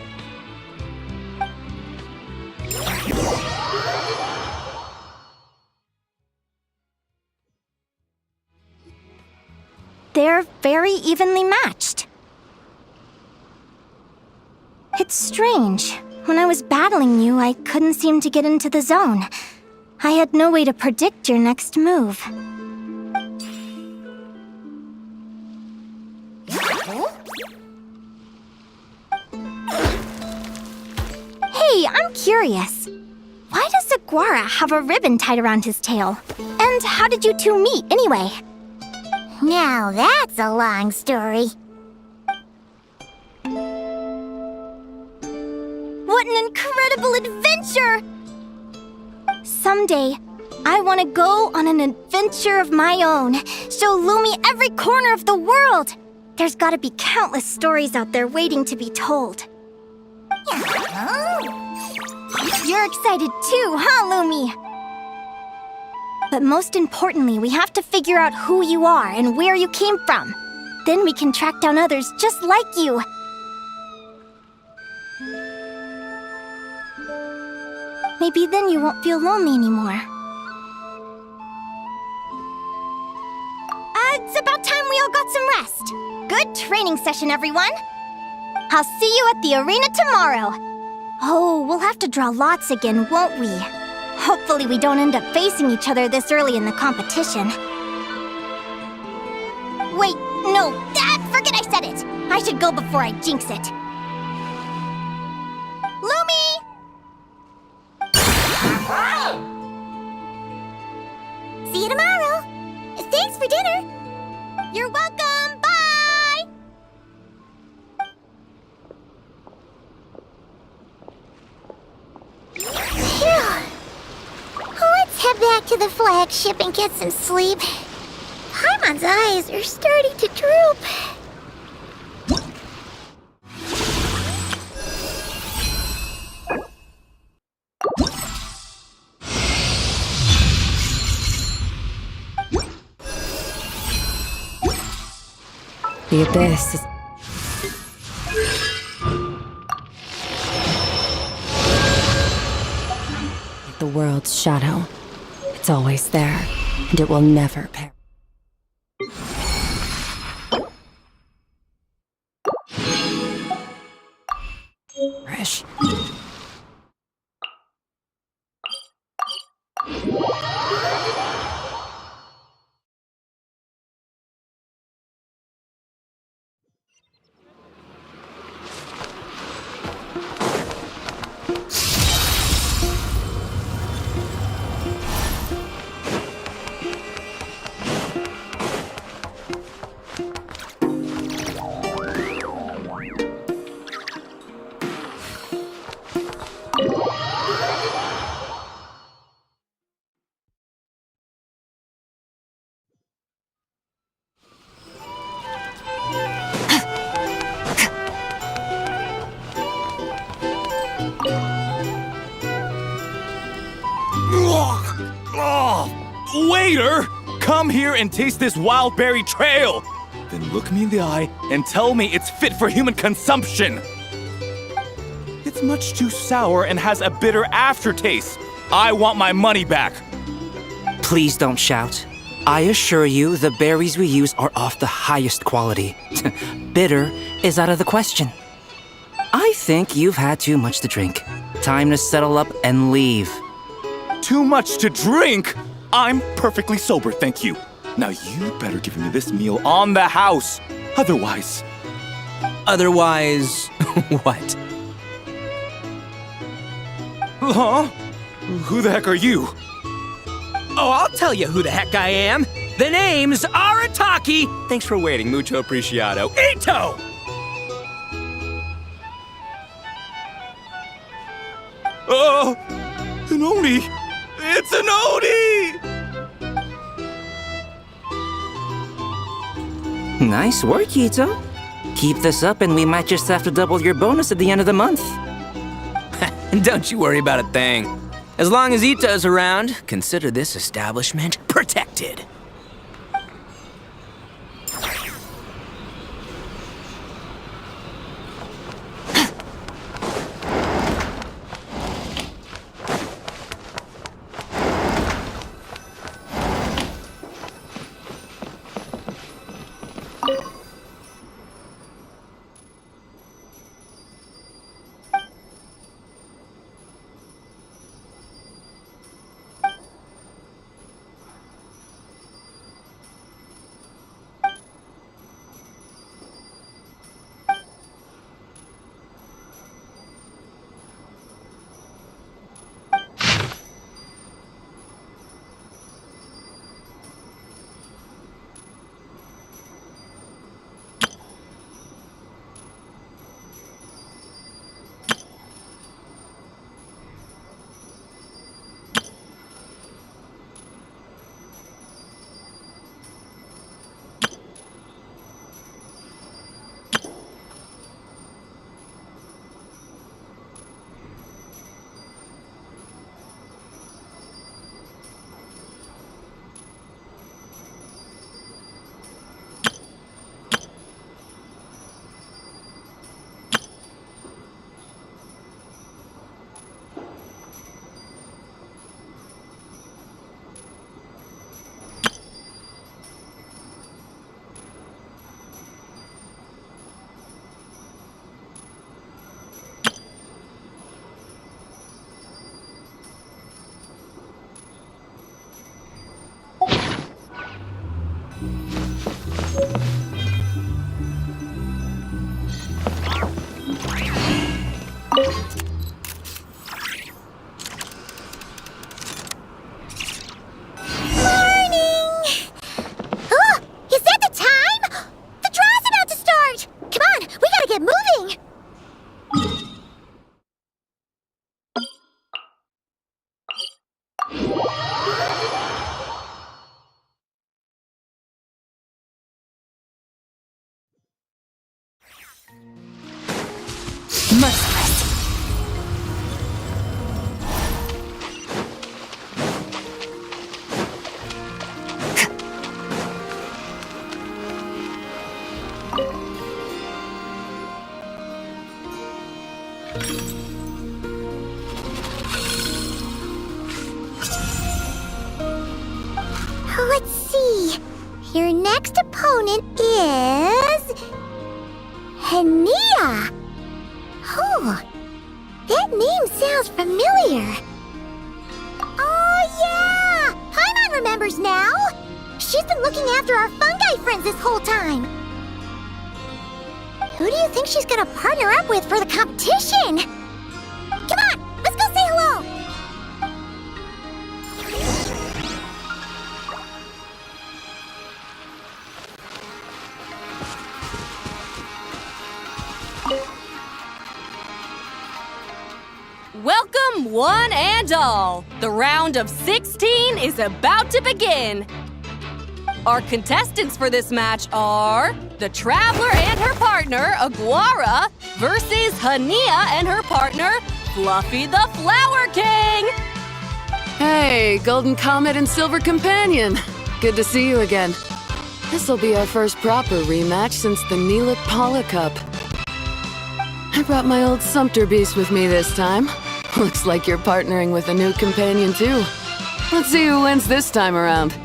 Speaker 7: They're very evenly matched. It's strange. When I was battling you, I couldn't seem to get into the zone. I had no way to predict your next move. Hey, I'm curious. Why does Aguara have a ribbon tied around his tail? And how did you two meet, anyway?
Speaker 1: Now that's a long story.
Speaker 7: What an incredible adventure! Someday, I want to go on an adventure of my own. Show Lumi every corner of the world. There's gotta be countless stories out there waiting to be told. You're excited too, huh, Lumi? But most importantly, we have to figure out who you are and where you came from. Then we can track down others just like you. Maybe then you won't feel lonely anymore. It's about time we all got some rest. Good training session, everyone. I'll see you at the arena tomorrow. Oh, we'll have to draw lots again, won't we? Hopefully we don't end up facing each other this early in the competition. Wait, no, forget I said it. I should go before I jinx it. Lumi!
Speaker 1: See you tomorrow. Thanks for dinner.
Speaker 7: You're welcome. Bye!
Speaker 1: Phew. Let's head back to the flagship and get some sleep. Paimon's eyes are starting to droop.
Speaker 9: The abyss is... the world's shadow. It's always there, and it will never perish.
Speaker 14: Waiter! Come here and taste this wild berry trail! Then look me in the eye and tell me it's fit for human consumption! It's much too sour and has a bitter aftertaste. I want my money back!
Speaker 2: Please don't shout. I assure you the berries we use are of the highest quality. Bitter is out of the question. I think you've had too much to drink. Time to settle up and leave.
Speaker 14: Too much to drink? I'm perfectly sober, thank you. Now you better give me this meal on the house, Otherwise...
Speaker 2: Otherwise, what?
Speaker 14: Huh? Who the heck are you?
Speaker 2: Oh, I'll tell you who the heck I am. The name's Arataki. Thanks for waiting, mucho apreciado. Ito!
Speaker 14: Oh, an Oni! It's an Oni!
Speaker 15: Nice work, Ito. Keep this up and we might just have to double your bonus at the end of the month.
Speaker 2: Don't you worry about a thing. As long as Ito's around, consider this establishment protected.
Speaker 1: Let's see. Your next opponent is... Linnea. Oh, that name sounds familiar. Oh, yeah! Paimon remembers now. She's been looking after our fungi friends this whole time. Who do you think she's gonna partner up with for the competition? Come on, let's go say hello.
Speaker 3: Welcome, one and all! The round of 16 is about to begin! Our contestants for this match are the Traveler and her partner, Aguara, versus Linnea and her partner, Fluffy the Flower King!
Speaker 16: Hey, Golden Comet and Silver Companion! Good to see you again. This'll be our first proper rematch since the Neelip Paula Cup. I brought my old Sumpter Beast with me this time. Looks like you're partnering with a new companion too. Let's see who wins this time around.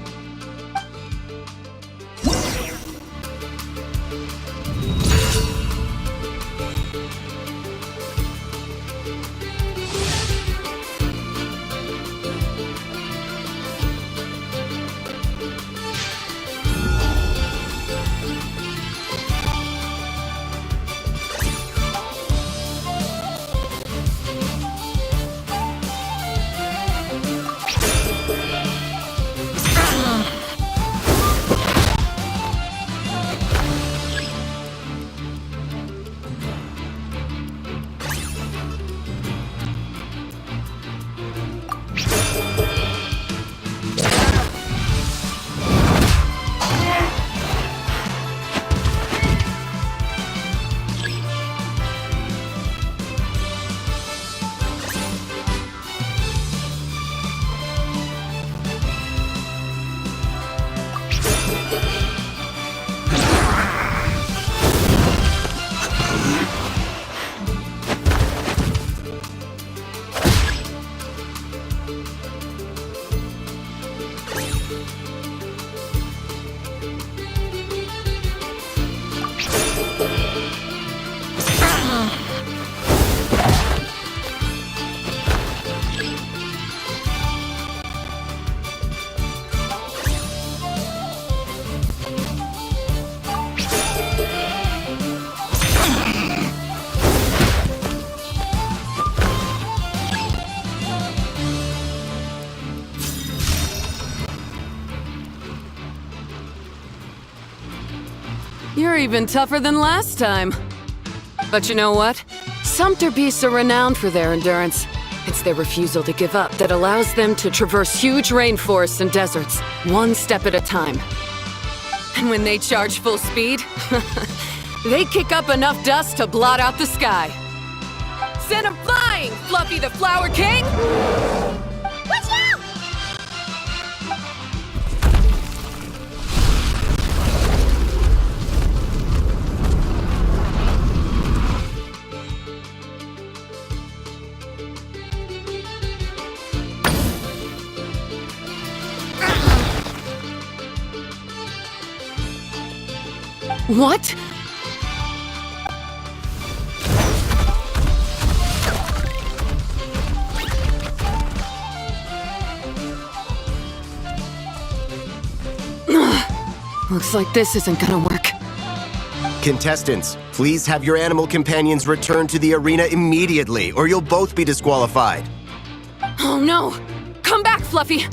Speaker 16: You're even tougher than last time. But you know what? Sumpter beasts are renowned for their endurance. It's their refusal to give up that allows them to traverse huge rainforests and deserts, one step at a time. And when they charge full speed, they kick up enough dust to blot out the sky. Send 'em flying, Fluffy the Flower King!
Speaker 1: Watch out!
Speaker 16: What? Looks like this isn't gonna work.
Speaker 10: Contestants, please have your animal companions return to the arena immediately, or you'll both be disqualified.
Speaker 16: Oh no! Come back, Fluffy!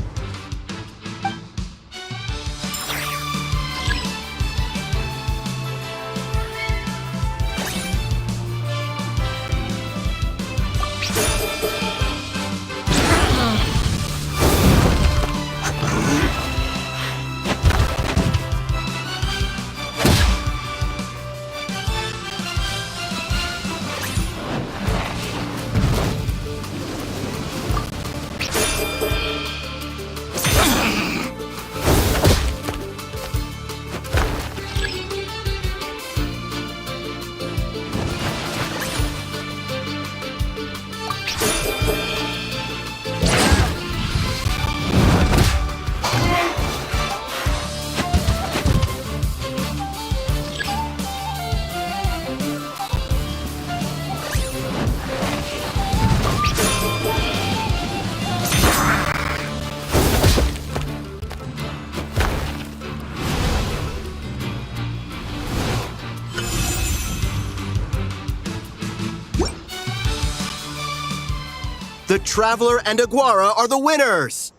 Speaker 10: The Traveler and Aguara are the winners!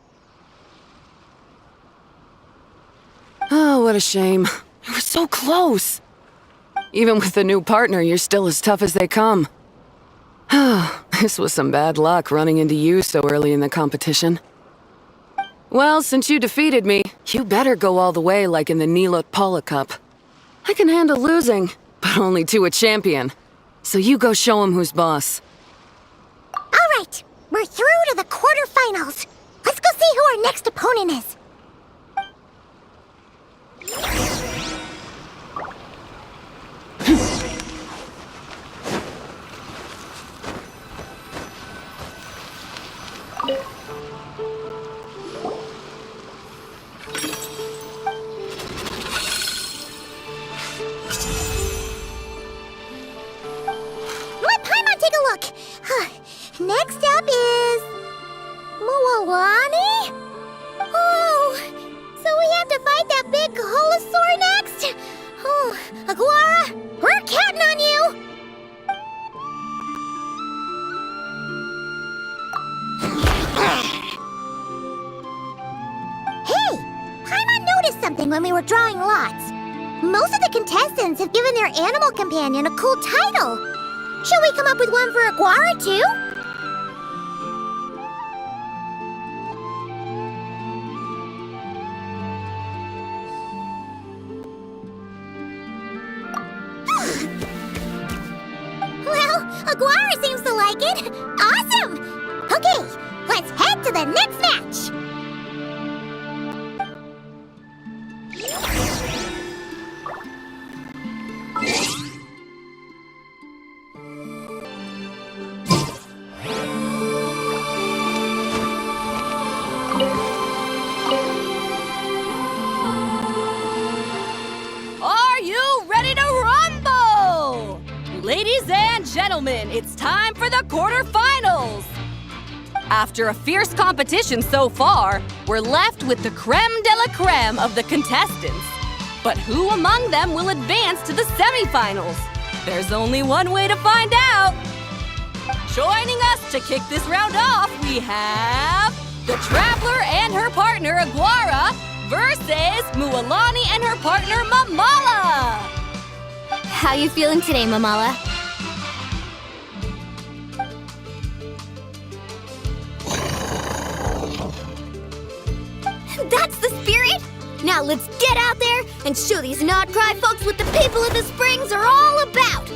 Speaker 16: Oh, what a shame. We were so close. Even with the new partner, you're still as tough as they come. This was some bad luck running into you so early in the competition. Well, since you defeated me, you better go all the way like in the Niloot Cup. I can handle losing, but only to a champion. So you go show him who's boss.
Speaker 1: All right, we're through to the quarterfinals. Let's go see who our next opponent is. Let Paimon take a look. Next up is Mualani? Oh, so we have to fight that big Holosaur next? Oh, Aguara, we're counting on you! Hey, Paimon noticed something when we were drawing lots. Most of the contestants have given their animal companion a cool title. Should we come up with one for Aguara, too? Well, Aguara seems to like it. Awesome! Okay, let's head to the next match.
Speaker 17: Are you ready to rumble? Ladies and gentlemen, it's time for the quarterfinals. After a fierce competition so far, we're left with the creme de la creme of the contestants. But who among them will advance to the semifinals? There's only one way to find out. Joining us to kick this round off, we have the Traveler and her partner Aguara versus Mualani and her partner Mamala.
Speaker 8: How you feeling today, Mamala? That's the spirit! Now let's get out there and show these not-cry folks what the people of the Springs are all about!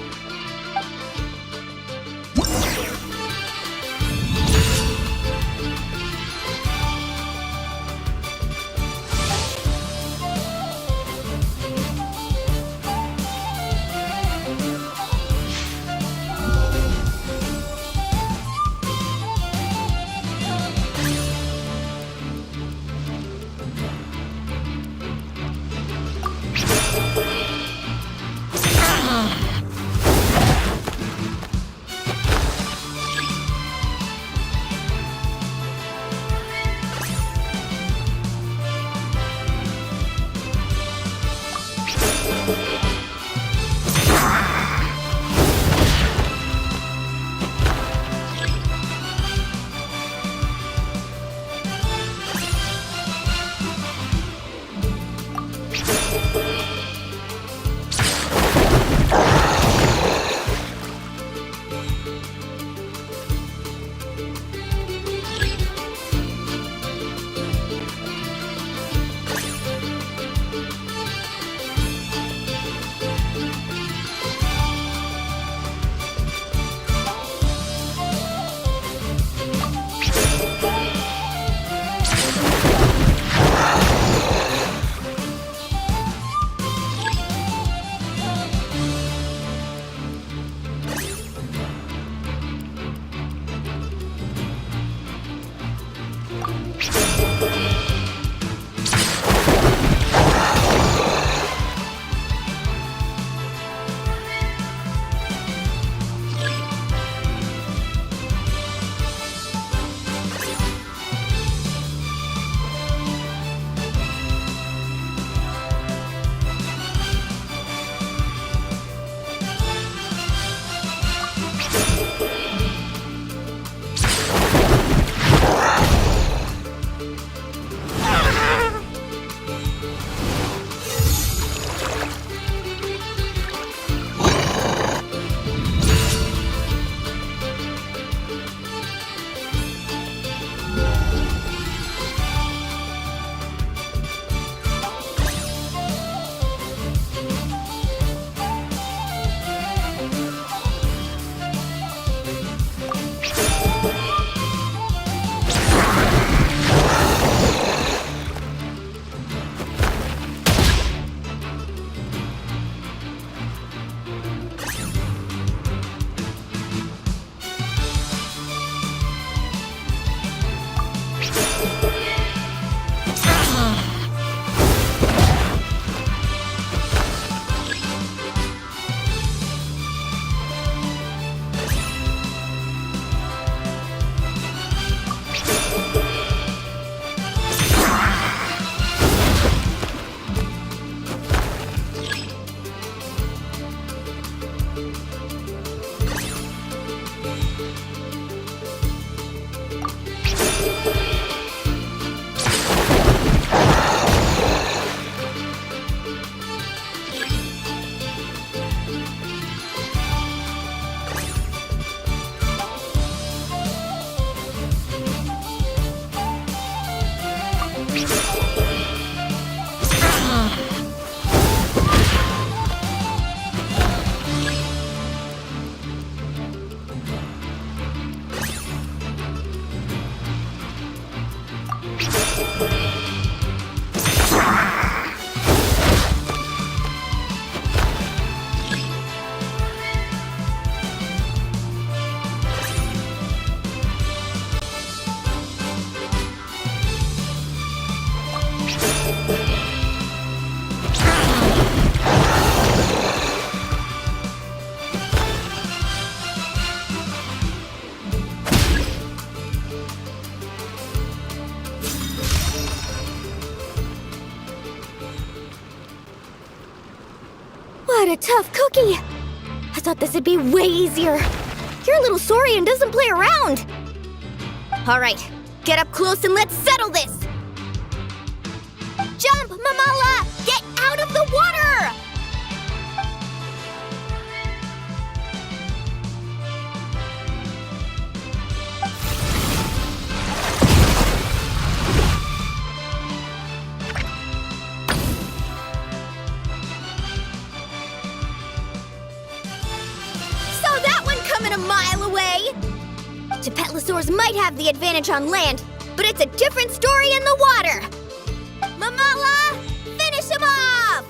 Speaker 8: What a tough cookie! I thought this would be way easier. You're a little Saurian doesn't play around. Alright, get up close and let's settle this! Jump, Mamala! Get out of the water! dinosaurs might have the advantage on land, but it's a different story in the water! Mamala, finish him off!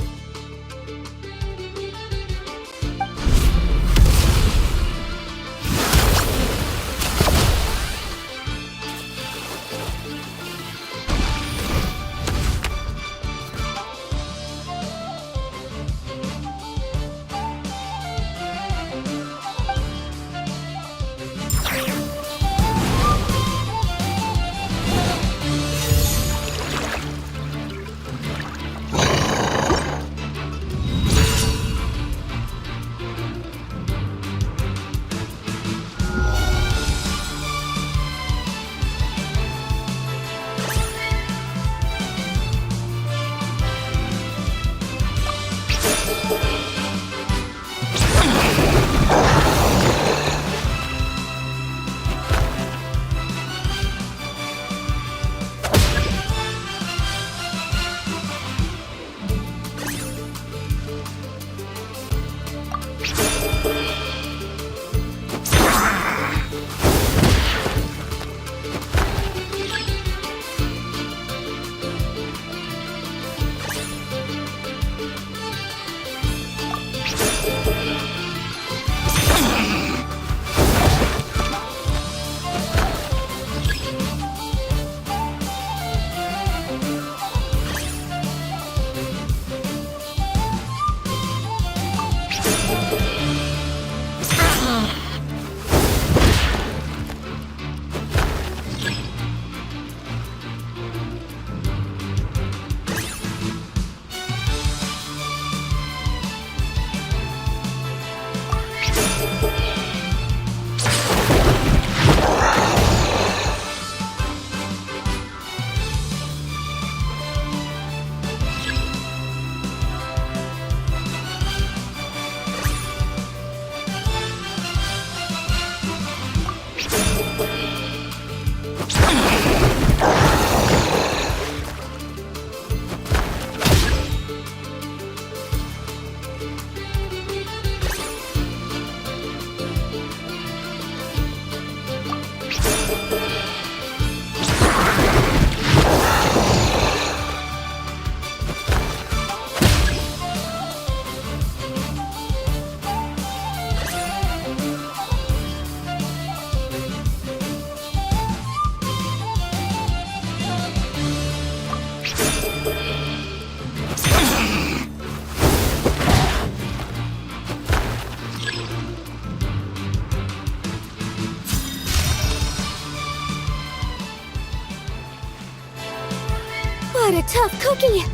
Speaker 8: What a tough cookie!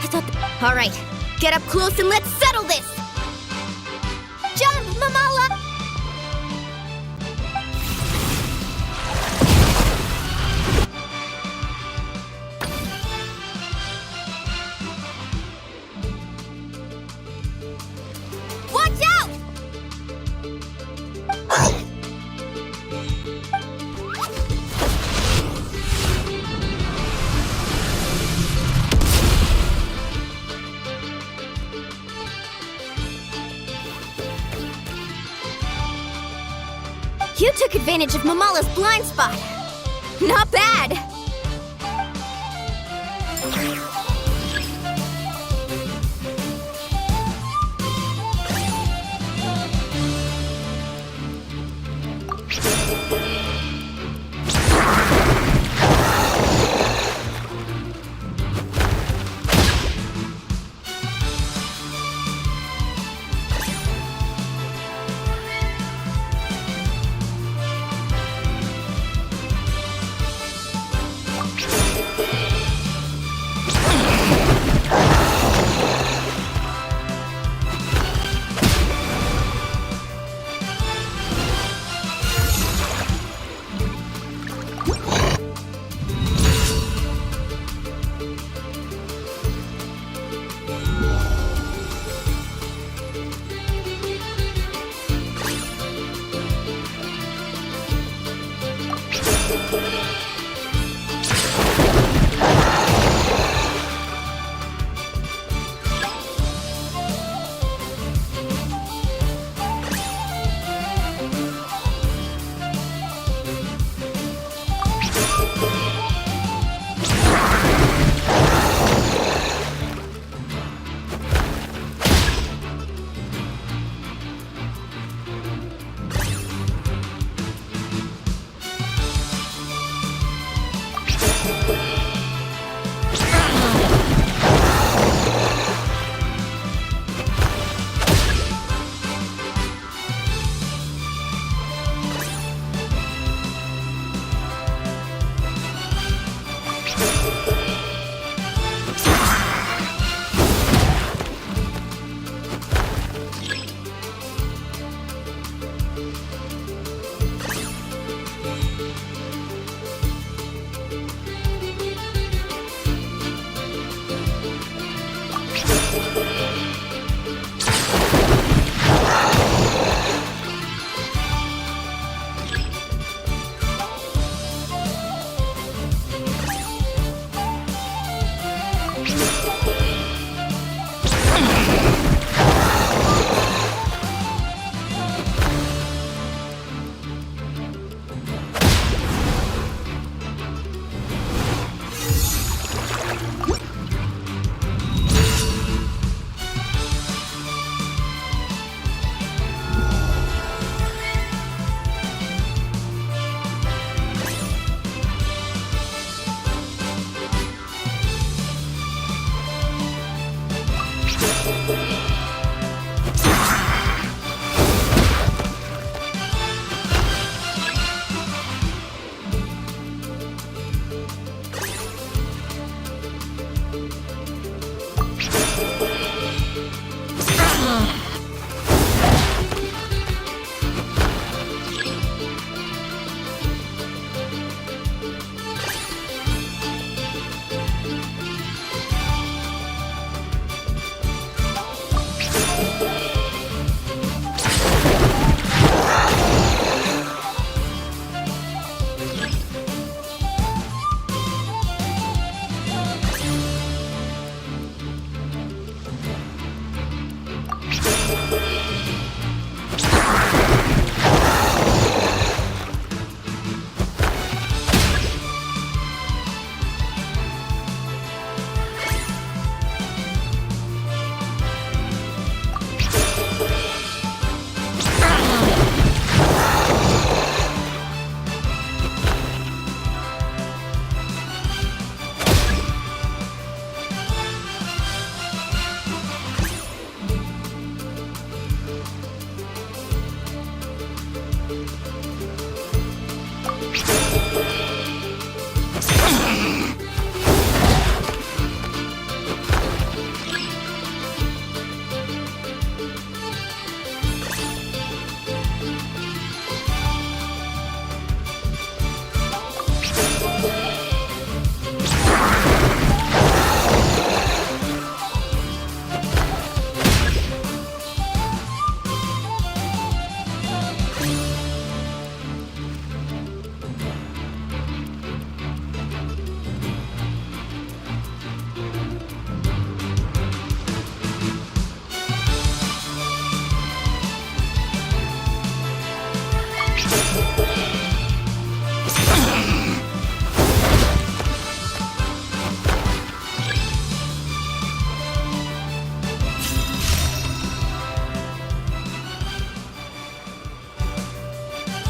Speaker 8: I thought. Alright, get up close and let's settle this! Jump, Mamala! Watch out! You took advantage of Mamala's blind spot. Not bad.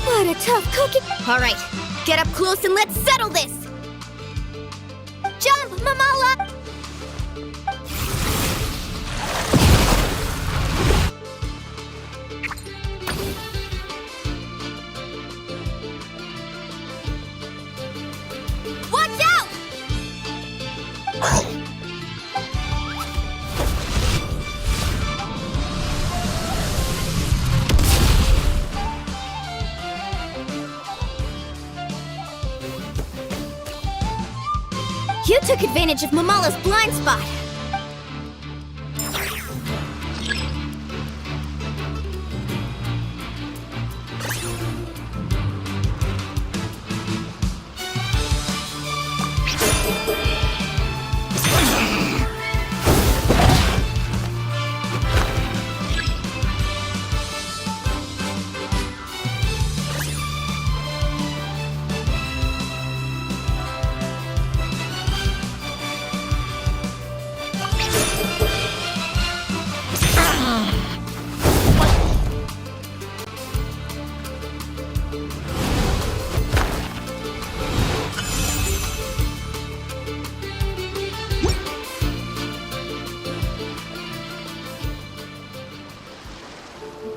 Speaker 8: What a tough cookie! Alright, get up close and let's settle this! Jump, Mamala! Watch out! You took advantage of Mamala's blind spot.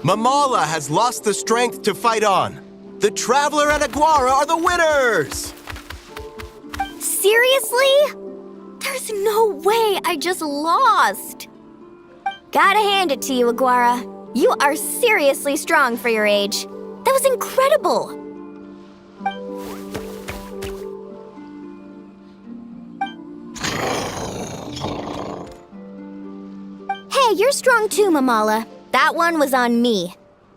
Speaker 10: Mamala has lost the strength to fight on. The Traveler and Aguara are the winners!
Speaker 8: Seriously? There's no way I just lost. Gotta hand it to you, Aguara. You are seriously strong for your age. That was incredible. Hey, you're strong too, Mamala. That one was on me.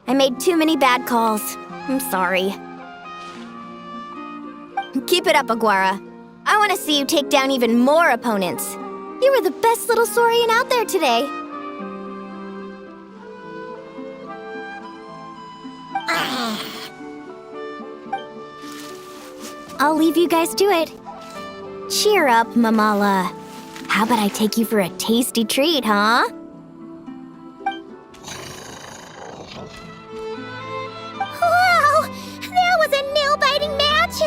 Speaker 8: I made too many bad calls. I'm sorry. Keep it up, Aguara. I want to see you take down even more opponents. You were the best little Saurian out there today. I'll leave you guys to it. Cheer up, Mamala. How about I take you for a tasty treat, huh?
Speaker 1: Wow! That was a nail-biting match!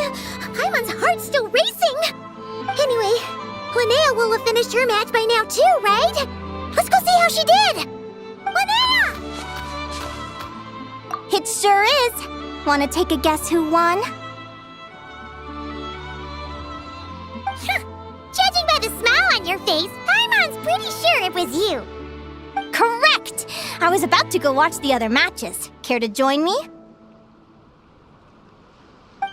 Speaker 1: Paimon's heart's still racing! Anyway, Linnea will have finished her match by now too, right? Let's go see how she did! Linnea!
Speaker 7: It sure is. Want to take a guess who won?
Speaker 1: Judging by the smile on your face, Paimon's pretty sure it was you.
Speaker 7: Correct! I was about to go watch the other matches. Care to join me?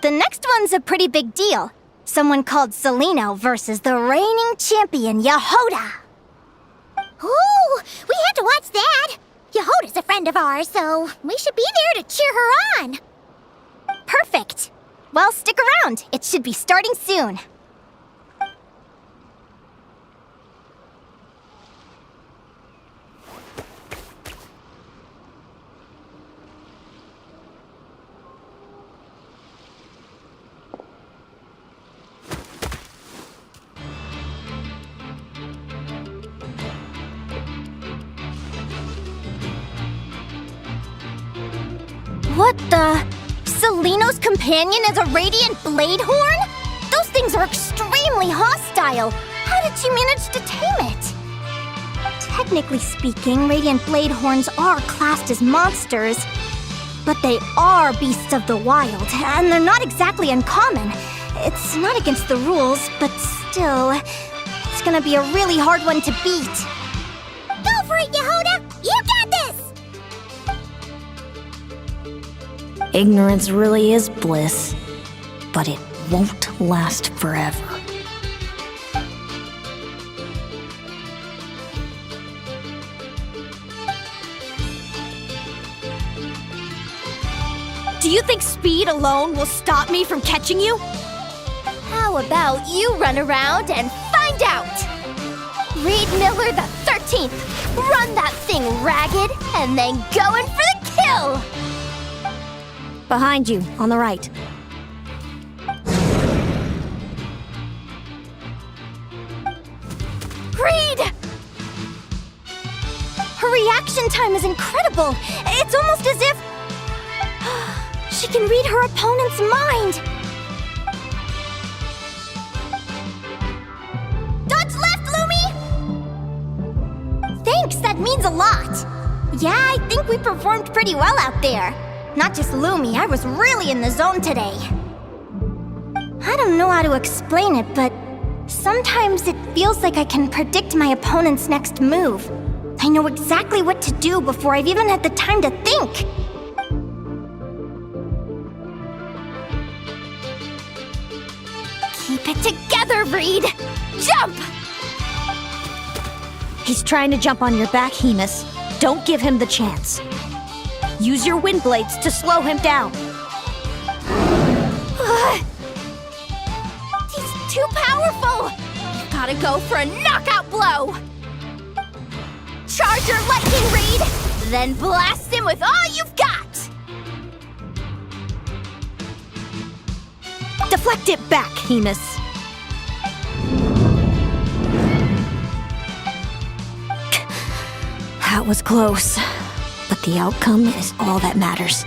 Speaker 7: The next one's a pretty big deal. Someone called Celino versus the reigning champion, Yehoda.
Speaker 1: Ooh, we had to watch that. Yehoda's a friend of ours, so we should be there to cheer her on.
Speaker 7: Perfect. Well, stick around. It should be starting soon. What the? Celino's companion is a radiant blade horn? Those things are extremely hostile. How did she manage to tame it? Technically speaking, radiant blade horns are classed as monsters, but they are beasts of the wild, and they're not exactly uncommon. It's not against the rules, but still, it's gonna be a really hard one to beat.
Speaker 1: Go for it, Yehoda! You got this!
Speaker 8: Ignorance really is bliss, but it won't last forever.
Speaker 7: Do you think speed alone will stop me from catching you? How about you run around and find out? Reed Miller the 13th, run that thing ragged and then go in for the kill!
Speaker 8: Behind you, on the right.
Speaker 7: reaction time is incredible. It's almost as if she can read her opponent's mind. Dodge left, Lumi! Thanks, that means a lot. Yeah, I think we performed pretty well out there. Not just Lumi, I was really in the zone today. I don't know how to explain it, but sometimes it feels like I can predict my opponent's next move. I know exactly what to do before I've even had the time to think. Keep it together, Reed! Jump!
Speaker 18: He's trying to jump on your back, Hemus. Don't give him the chance. Use your wind blades to slow him down.
Speaker 7: He's too powerful! You've gotta go for a knockout blow! Charge your lightning, Reed! Then blast him with all you've got!
Speaker 18: Deflect it back, Hemus. That was close, but the outcome is all that matters.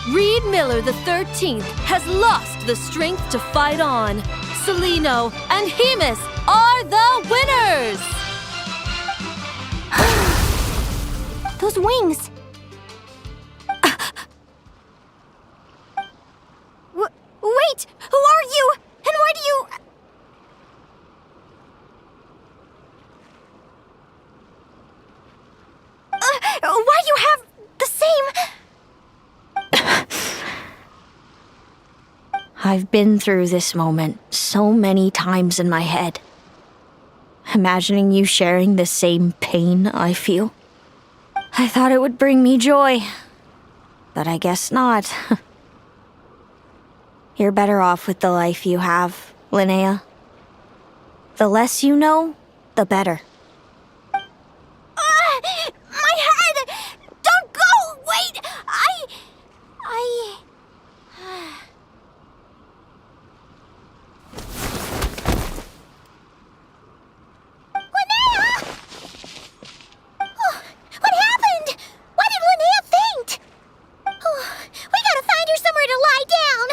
Speaker 17: Reed Miller the 13th has lost the strength to fight on. Celino and Hemus are the winners!
Speaker 7: Those wings! Wait! Who are you? And why do you... why do you have the same...
Speaker 18: I've been through this moment so many times in my head. Imagining you sharing the same pain I feel. I thought it would bring me joy, but I guess not. You're better off with the life you have, Linnea. The less you know, the better.
Speaker 7: My head! Don't go! Wait! Linnea! Oh, what happened? Why did Linnea faint? Oh, we gotta find her somewhere to lie down!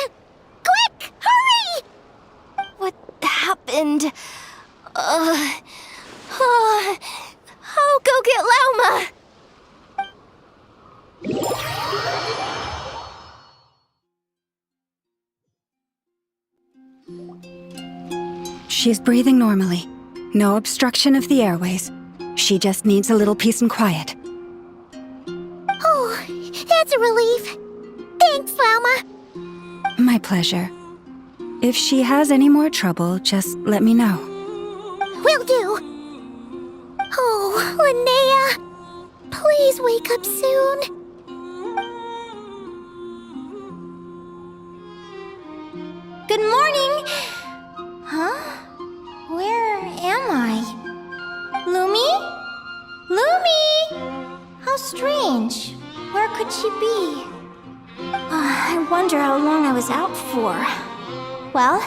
Speaker 7: Quick! Hurry! What happened? Oh, go get Lauma!
Speaker 9: She's breathing normally. No obstruction of the airways. She just needs a little peace and quiet.
Speaker 1: Oh, that's a relief. Thanks, Lauma.
Speaker 9: My pleasure. If she has any more trouble, just let me know.
Speaker 1: Will do. Oh, Linnea. Please wake up soon.
Speaker 7: Good morning! Huh? Where am I? Lumi? Lumi! How strange. Where could she be? I wonder how long I was out for. Well,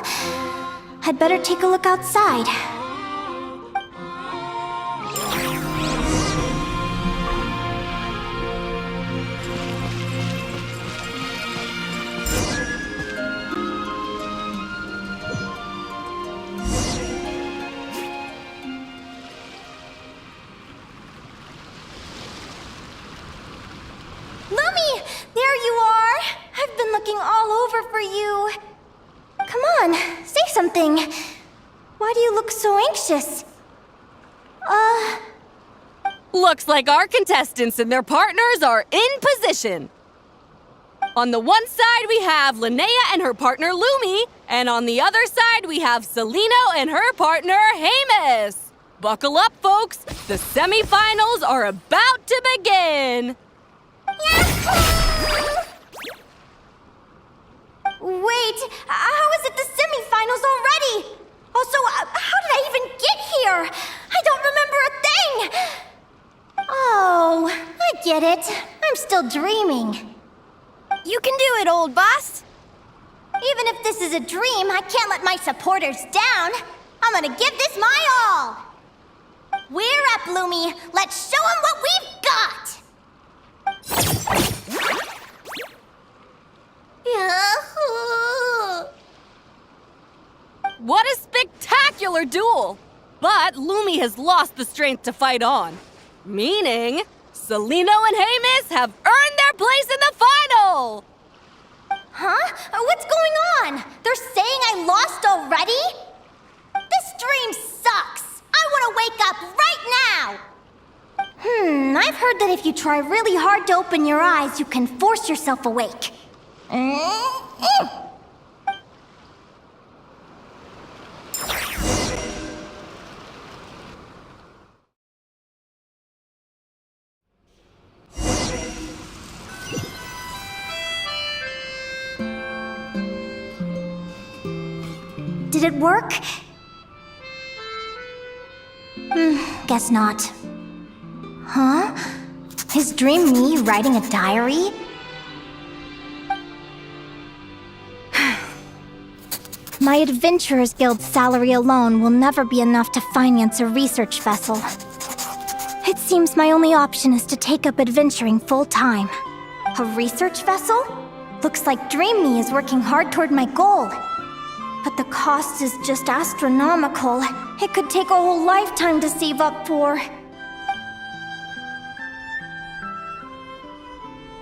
Speaker 7: I'd better take a look outside. Lumi! There you are! I've been looking all over for you. Come on, say something. Why do you look so anxious?
Speaker 17: Looks like our contestants and their partners are in position. On the one side, we have Linnea and her partner Lumi, and on the other side, we have Celino and her partner Hemus. Buckle up, folks. The semifinals are about to begin.
Speaker 7: Wait, how is it the semifinals already? Also, how did I even get here? I don't remember a thing! Oh, I get it. I'm still dreaming. You can do it, old boss. Even if this is a dream, I can't let my supporters down. I'm gonna give this my all. We're up, Lumi. Let's show them what we've
Speaker 17: another duel. But Lumi has lost the strength to fight on. Meaning, Celino and Hamis have earned their place in the final!
Speaker 1: Huh? What's going on? They're saying I lost already? This dream sucks! I want to wake up right now! I've heard that if you try really hard to open your eyes, you can force yourself awake. Did it work? Guess not. Huh? Is Dream me writing a diary? My Adventurers Guild salary alone will never be enough to finance a research vessel. It seems my only option is to take up adventuring full-time. A research vessel? Looks like Dream Me is working hard toward my goal. But the cost is just astronomical. It could take a whole lifetime to save up for.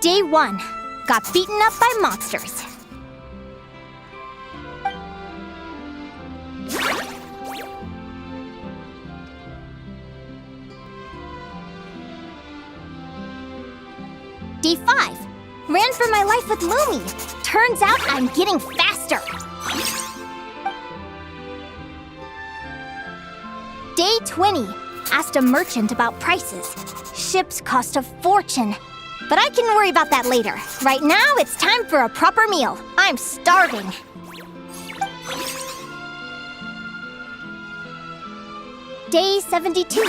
Speaker 1: Day 1. Got beaten up by monsters. Day 5. Ran for my life with Lumi. Turns out I'm getting faster. Day 20. Asked a merchant about prices. Ships cost a fortune. But I can worry about that later. Right now, it's time for a proper meal. I'm starving. Day 72.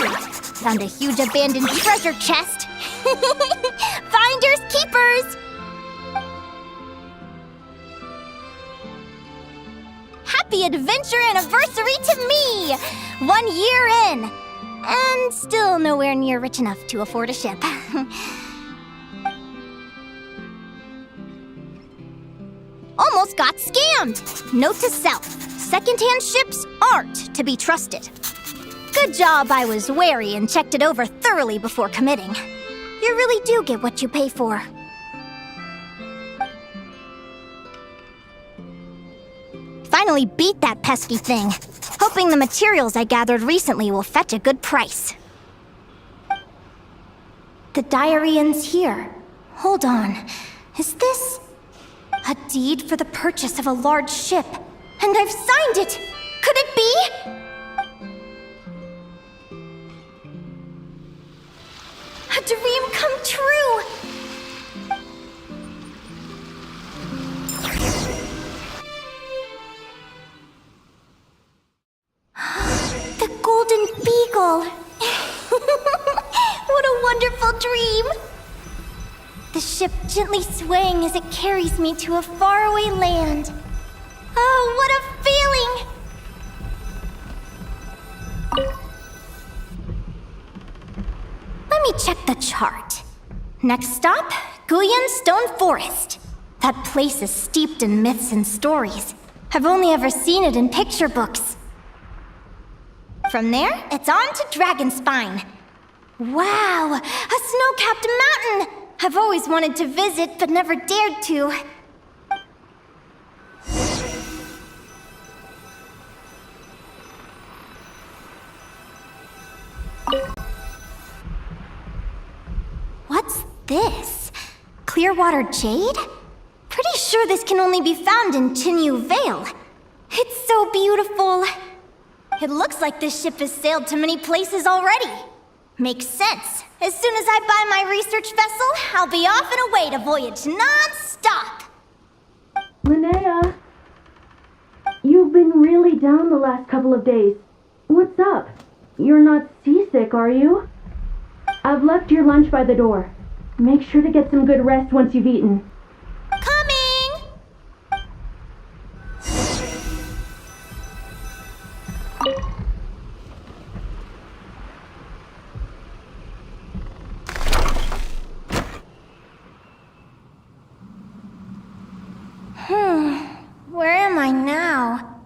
Speaker 1: Found a huge abandoned treasure chest. Finders keepers! Happy adventure anniversary to me! 1 year in! And still nowhere near rich enough to afford a ship. Almost got scammed! Note to self, secondhand ships aren't to be trusted. Good job I was wary and checked it over thoroughly before committing. You really do get what you pay for. Finally beat that pesky thing, hoping the materials I gathered recently will fetch a good price. The diary ends here. Hold on, is this a deed for the purchase of a large ship? And I've signed it! Could it be? A dream come true! The Golden Beagle! What a wonderful dream! The ship gently swaying as it carries me to a faraway land. Oh, what a feeling! Let me check the chart. Next stop, Guyan Stone Forest. That place is steeped in myths and stories. I've only ever seen it in picture books. From there, it's on to Dragonspine. Wow, a snow-capped mountain! I've always wanted to visit, but never dared to. What's this? Clearwater jade? Pretty sure this can only be found in Chinyu Vale. It's so beautiful. It looks like this ship has sailed to many places already. Makes sense. As soon as I buy my research vessel, I'll be off and away to voyage non-stop.
Speaker 19: Linnea, you've been really down the last couple of days. What's up? You're not seasick, are you? I've left your lunch by the door. Make sure to get some good rest once you've eaten.
Speaker 1: Coming! Where am I now?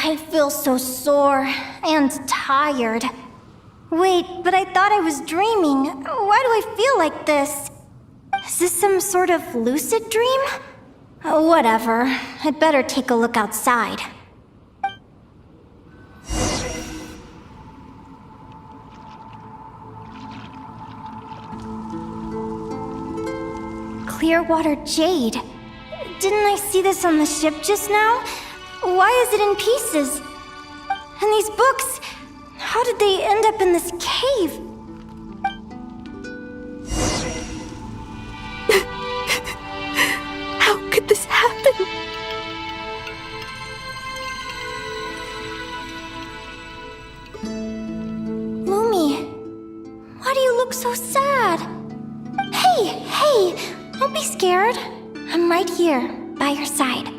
Speaker 7: I feel so sore and tired. Wait, but I thought I was dreaming. Why do I feel like this? Is this some sort of lucid dream? Whatever. I'd better take a look outside. Clearwater jade. Didn't I see this on the ship just now? Why is it in pieces? And these books, how did they end up in this cave?
Speaker 5: How could this happen?
Speaker 7: Lumi, why do you look so sad? Hey, don't be scared. I'm right here, by your side.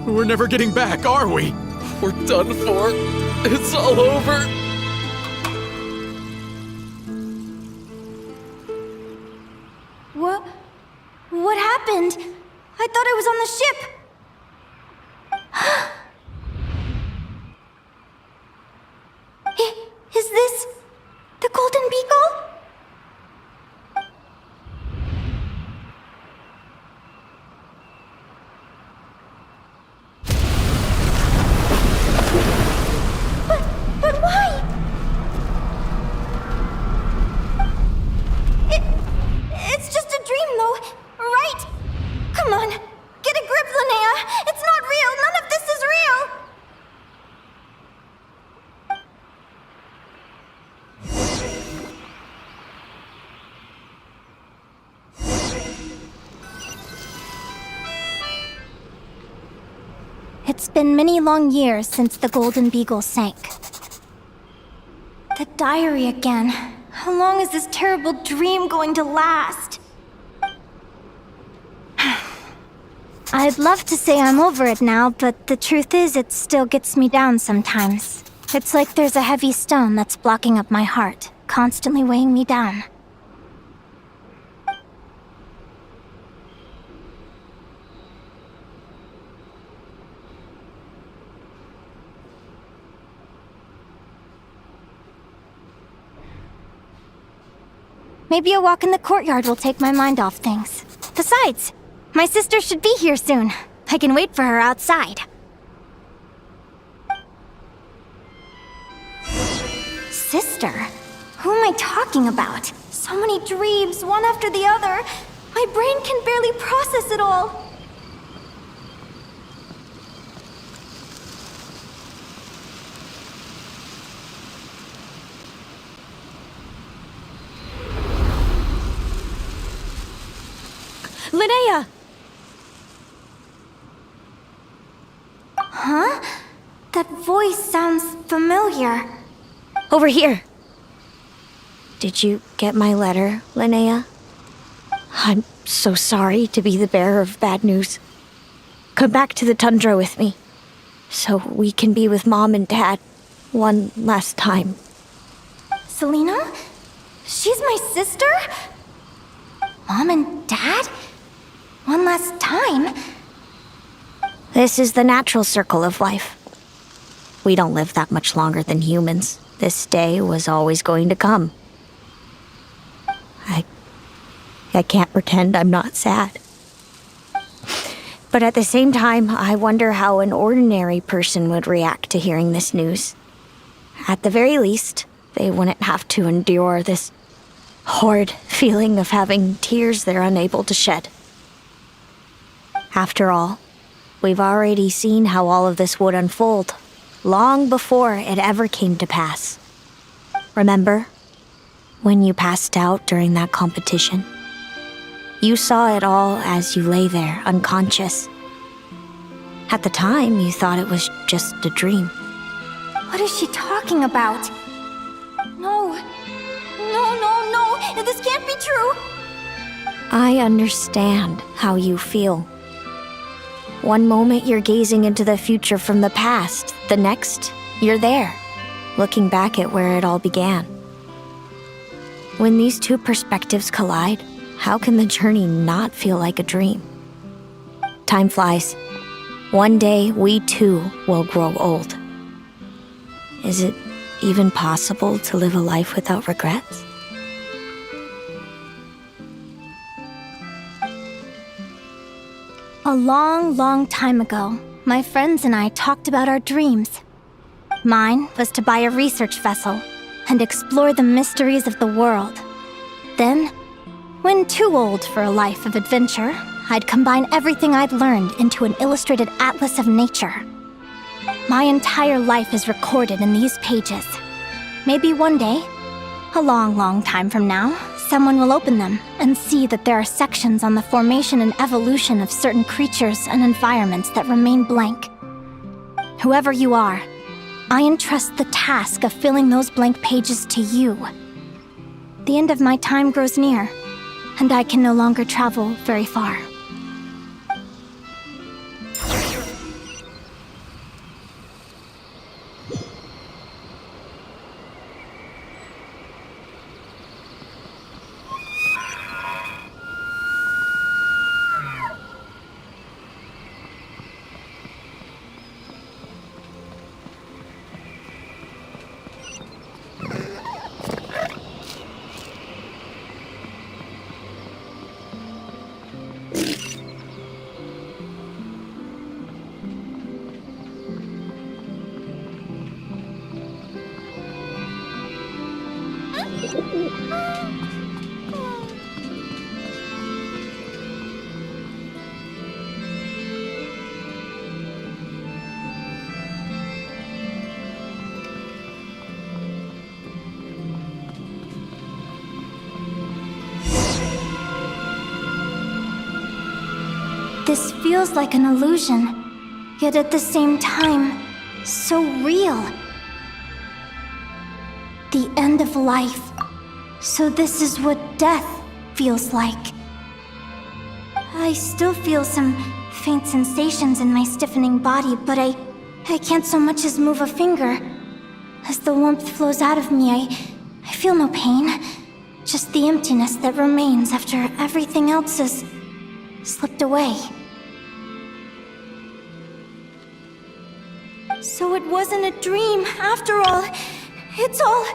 Speaker 14: We're never getting back, are we? We're done for. It's all over.
Speaker 7: What happened? I thought I was on the ship. Is this the Golden Beagle? But why? It's just a dream, though, right? Come on, get a grip, Linnea. It's not real. None of this is real. It's been many long years since the Golden Beagle sank. The diary again. How long is this terrible dream going to last? I'd love to say I'm over it now, but the truth is it still gets me down sometimes. It's like there's a heavy stone that's blocking up my heart, constantly weighing me down. Maybe a walk in the courtyard will take my mind off things. Besides, my sister should be here soon. I can wait for her outside. Sister? Who am I talking about? So many dreams, one after the other. My brain can barely process it all.
Speaker 12: Linnea!
Speaker 7: Huh? That voice sounds familiar.
Speaker 18: Over here. Did you get my letter, Linnea? I'm so sorry to be the bearer of bad news. Come back to the tundra with me, so we can be with Mom and Dad one last time.
Speaker 7: Selena? She's my sister? Mom and Dad? One last time?
Speaker 18: This is the natural circle of life. We don't live that much longer than humans. This day was always going to come. I can't pretend I'm not sad. But at the same time, I wonder how an ordinary person would react to hearing this news. At the very least, they wouldn't have to endure this horrid feeling of having tears they're unable to shed. After all, we've already seen how all of this would unfold, long before it ever came to pass. Remember, when you passed out during that competition? You saw it all as you lay there, unconscious. At the time, you thought it was just a dream.
Speaker 7: What is she talking about? No. This can't be true.
Speaker 18: I understand how you feel. One moment you're gazing into the future from the past, the next, you're there, looking back at where it all began. When these two perspectives collide, how can the journey not feel like a dream? Time flies. One day, we too will grow old. Is it even possible to live a life without regrets?
Speaker 7: A long, long time ago, my friends and I talked about our dreams. Mine was to buy a research vessel and explore the mysteries of the world. Then, when too old for a life of adventure, I'd combine everything I'd learned into an illustrated atlas of nature. My entire life is recorded in these pages. Maybe one day, a long, long time from now, someone will open them and see that there are sections on the formation and evolution of certain creatures and environments that remain blank. Whoever you are, I entrust the task of filling those blank pages to you. The end of my time grows near, and I can no longer travel very far. This feels like an illusion, yet at the same time, so real. The end of life. So this is what death feels like. I still feel some faint sensations in my stiffening body, but I can't so much as move a finger. As the warmth flows out of me, I feel no pain. Just the emptiness that remains after everything else has slipped away. So it wasn't a dream, after all. It's all...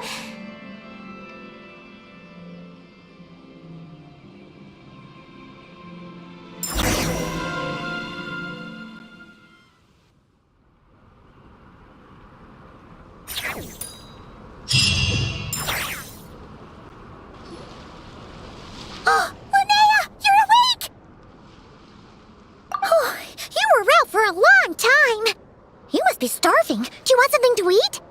Speaker 1: Oh, Linnea, you're awake! Oh, you were out for a long time. You must be starving. Do you want something to eat?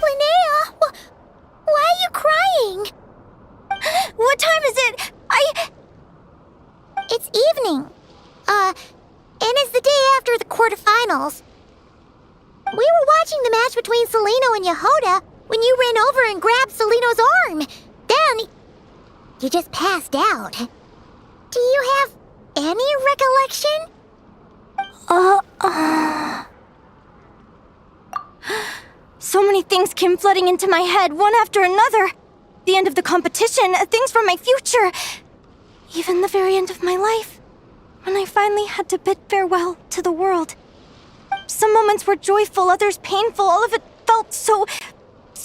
Speaker 1: Linnea, why are you crying?
Speaker 7: What time is it?
Speaker 1: It's evening. And it's the day after the quarterfinals. We were watching the match between Celino and Yehoda when you ran over and grabbed Celino's arm. Then, you just passed out. Do you have any recollection?
Speaker 7: So many things came flooding into my head, one after another. The end of the competition, things from my future. Even the very end of my life, when I finally had to bid farewell to the world. Some moments were joyful, others painful. All of it felt so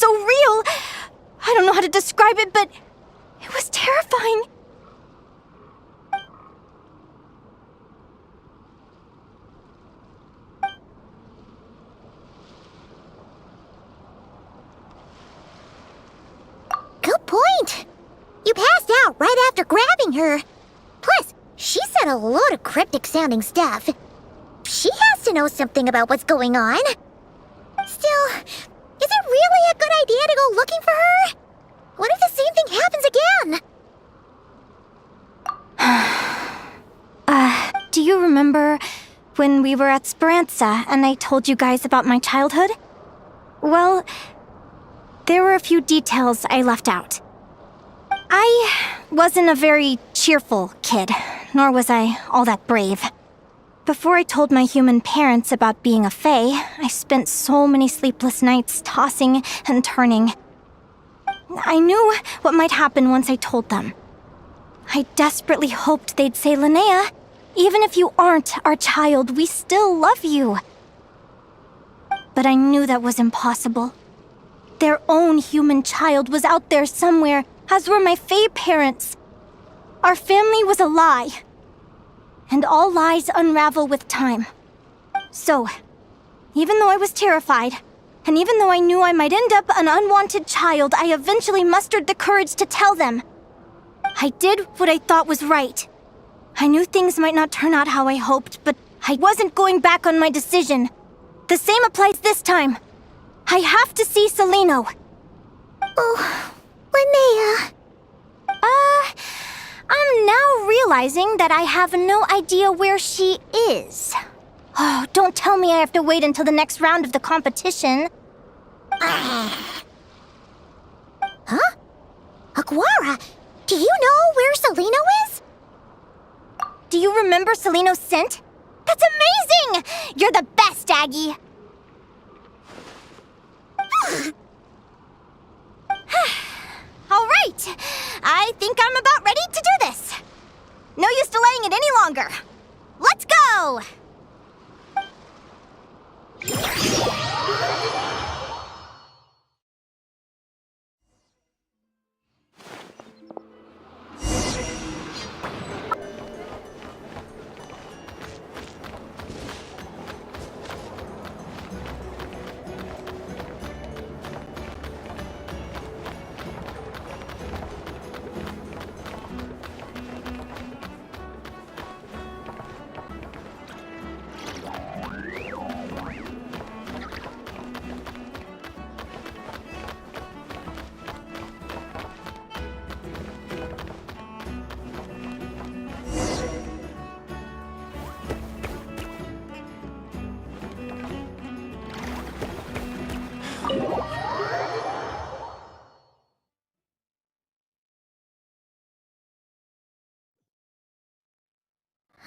Speaker 7: real. I don't know how to describe it, but it was terrifying.
Speaker 1: Good point. You passed out right after grabbing her. Plus, she said a load of cryptic-sounding stuff. She has to know something about what's going on. Still, is it really a good idea to go looking for her? What if the same thing happens again?
Speaker 7: Do you remember when we were at Speranza and I told you guys about my childhood? Well, there were a few details I left out. I wasn't a very cheerful kid, nor was I all that brave. Before I told my human parents about being a fae, I spent so many sleepless nights tossing and turning. I knew what might happen once I told them. I desperately hoped they'd say, Linnea, even if you aren't our child, we still love you. But I knew that was impossible. Their own human child was out there somewhere, as were my fae parents. Our family was a lie. And all lies unravel with time. So, even though I was terrified, and even though I knew I might end up an unwanted child, I eventually mustered the courage to tell them. I did what I thought was right. I knew things might not turn out how I hoped, but I wasn't going back on my decision. The same applies this time. I have to see Celino.
Speaker 1: Oh, Linnea.
Speaker 7: I'm now realizing that I have no idea where she is. Oh, don't tell me I have to wait until the next round of the competition.
Speaker 1: Huh? Aguara, do you know where Celino is?
Speaker 7: Do you remember Celino's scent? That's amazing! You're the best, Aggie! All right, I think I'm about ready to do this. No use delaying it any longer. Let's go!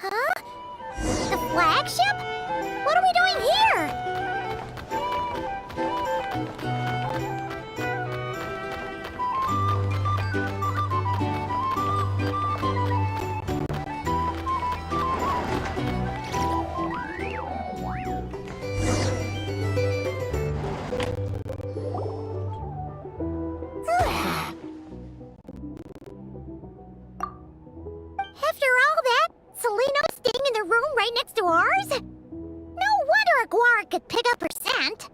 Speaker 1: Huh? The flagship? What are we doing here? After all that, Celino's staying in the room right next to ours? No wonder Aguara could pick up her scent.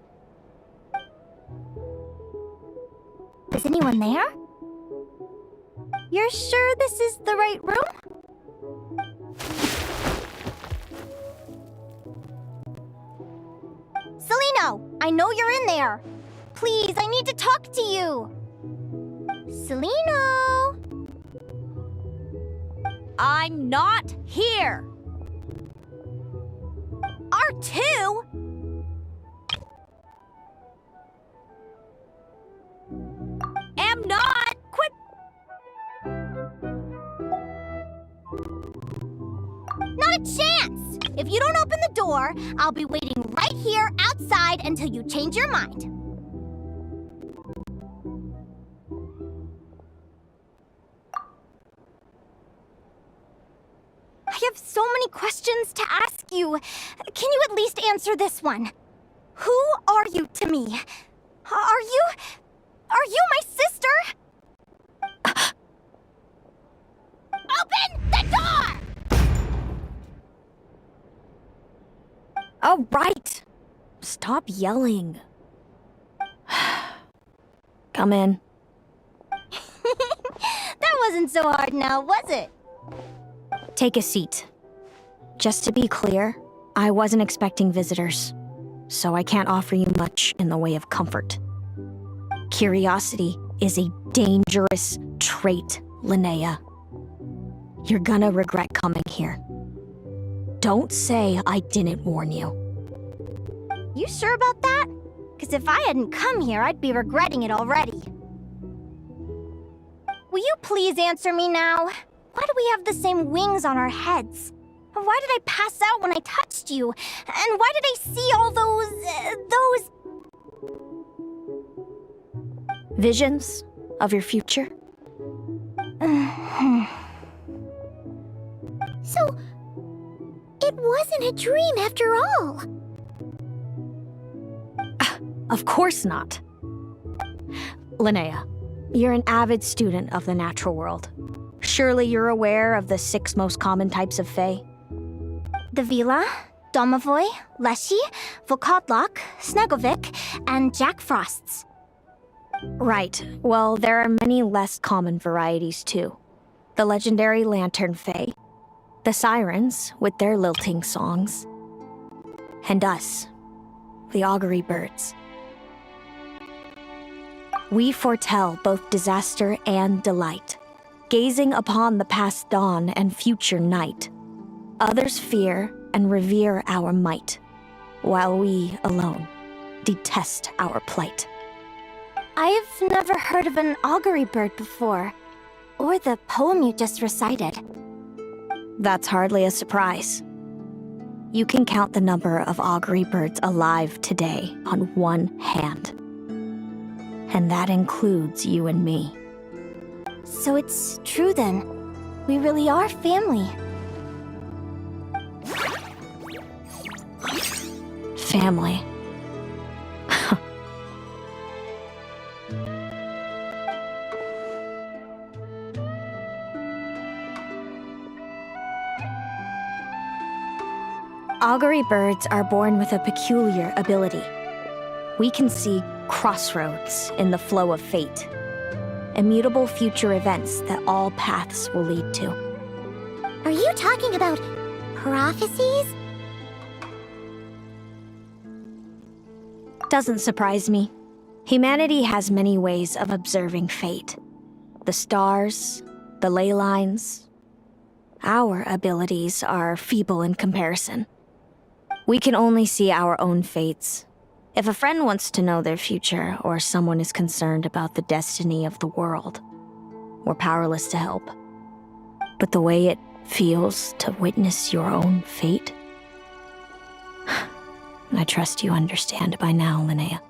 Speaker 7: Is anyone there? You're sure this is the right room? Celino, I know you're in there. Please, I need to talk to you. Celino?
Speaker 17: I'm not here.
Speaker 7: R2?
Speaker 17: Am not. Quit.
Speaker 7: Not a chance! If you don't open the door, I'll be waiting right here outside until you change your mind. I have so many questions to ask you. Can you at least answer this one? Who are you to me? Are you my sister? Open the door!
Speaker 18: Oh, right. Stop yelling. Come in.
Speaker 7: That wasn't so hard now, was it?
Speaker 18: Take a seat. Just to be clear, I wasn't expecting visitors, so I can't offer you much in the way of comfort. Curiosity is a dangerous trait, Linnea. You're gonna regret coming here. Don't say I didn't warn you.
Speaker 7: You sure about that? Because if I hadn't come here, I'd be regretting it already. Will you please answer me now? Why do we have the same wings on our heads? Why did I pass out when I touched you? And why did I see all those...
Speaker 18: Visions of your future?
Speaker 1: So, it wasn't a dream after all.
Speaker 18: Of course not. Linnea, you're an avid student of the natural world. Surely you're aware of the 6 most common types of Fae?
Speaker 7: The Vila, Domovoy, Leshy, Volkodlok, Snegovic, and Jack Frosts.
Speaker 18: Right. Well, there are many less common varieties too. The legendary Lantern Fae, the Sirens with their lilting songs, and us, the Augury Birds. We foretell both disaster and delight, gazing upon the past dawn and future night. Others fear and revere our might, while we alone detest our plight.
Speaker 7: I've never heard of an augury bird before, or the poem you just recited.
Speaker 18: That's hardly a surprise. You can count the number of augury birds alive today on one hand. And that includes you and me.
Speaker 7: So it's true then. We really are family.
Speaker 18: Family. Augury birds are born with a peculiar ability. We can see crossroads in the flow of fate, immutable future events that all paths will lead to.
Speaker 1: Are you talking about prophecies?
Speaker 18: Doesn't surprise me. Humanity has many ways of observing fate. The stars, the ley lines. Our abilities are feeble in comparison. We can only see our own fates. If a friend wants to know their future, or someone is concerned about the destiny of the world, we're powerless to help. But the way it feels to witness your own fate, I trust you understand by now, Linnea.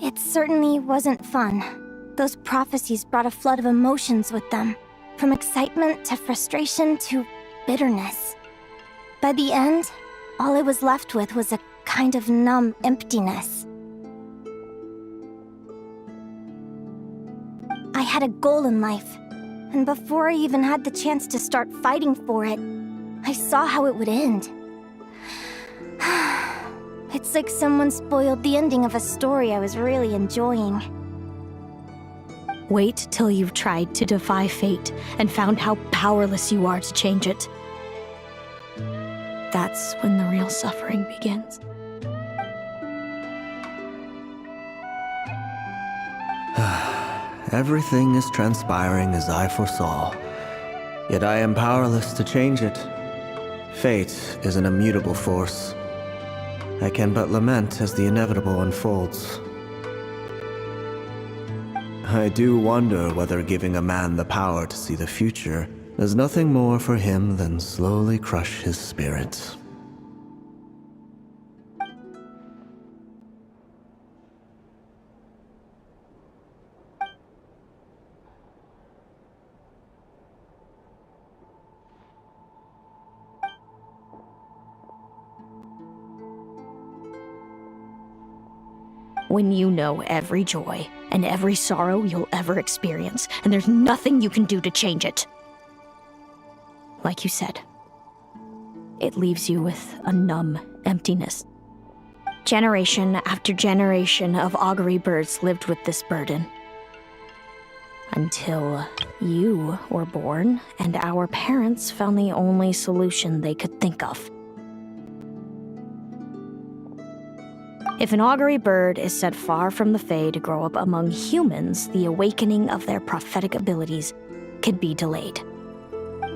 Speaker 7: It certainly wasn't fun. Those prophecies brought a flood of emotions with them, from excitement to frustration to bitterness. By the end, all I was left with was a kind of numb emptiness. I had a goal in life, and before I even had the chance to start fighting for it, I saw how it would end. It's like someone spoiled the ending of a story I was really enjoying.
Speaker 18: Wait till you've tried to defy fate and found how powerless you are to change it. That's when the real suffering begins.
Speaker 20: Everything is transpiring as I foresaw, yet I am powerless to change it. Fate is an immutable force. I can but lament as the inevitable unfolds. I do wonder whether giving a man the power to see the future does nothing more for him than slowly crush his spirit.
Speaker 18: When you know every joy and every sorrow you'll ever experience, and there's nothing you can do to change it. Like you said, it leaves you with a numb emptiness. Generation after generation of augury birds lived with this burden. Until you were born, and our parents found the only solution they could think of. If an augury bird is set far from the Fae to grow up among humans, the awakening of their prophetic abilities could be delayed.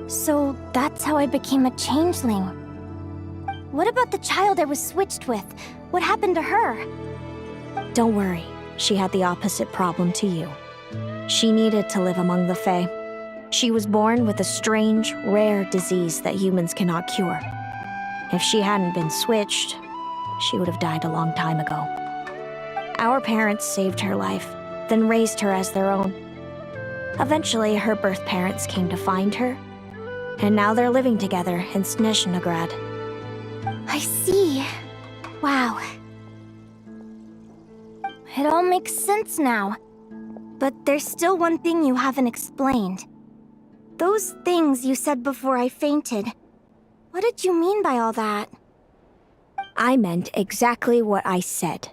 Speaker 7: So that's how I became a changeling. What about the child I was switched with? What happened to her?
Speaker 18: Don't worry, she had the opposite problem to you. She needed to live among the Fae. She was born with a strange, rare disease that humans cannot cure. If she hadn't been switched, she would have died a long time ago. Our parents saved her life, then raised her as their own. Eventually, her birth parents came to find her, and now they're living together in Snezhnograd.
Speaker 7: I see. Wow. It all makes sense now. But there's still one thing you haven't explained. Those things you said before I fainted. What did you mean by all that?
Speaker 18: I meant exactly what I said.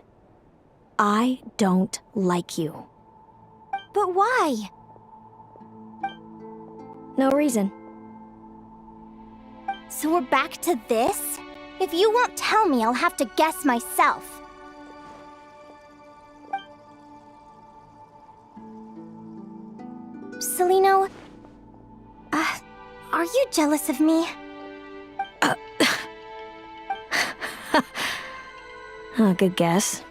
Speaker 18: I don't like you.
Speaker 7: But why?
Speaker 18: No reason.
Speaker 7: So we're back to this? If you won't tell me, I'll have to guess myself. Celino, are you jealous of me?
Speaker 18: Good guess.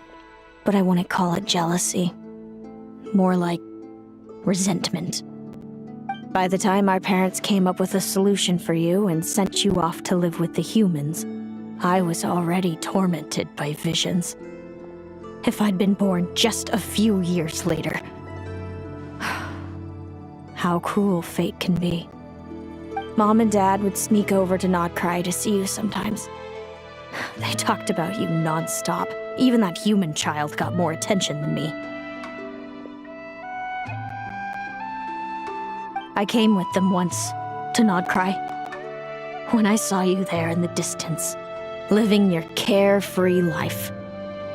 Speaker 18: But I wouldn't call it jealousy. More like resentment. By the time our parents came up with a solution for you and sent you off to live with the humans, I was already tormented by visions. If I'd been born just a few years later. How cruel fate can be. Mom and Dad would sneak over to Nodcry to see you sometimes. They talked about you non-stop. Even that human child got more attention than me. I came with them once, to Nodcry. When I saw you there in the distance, living your carefree life,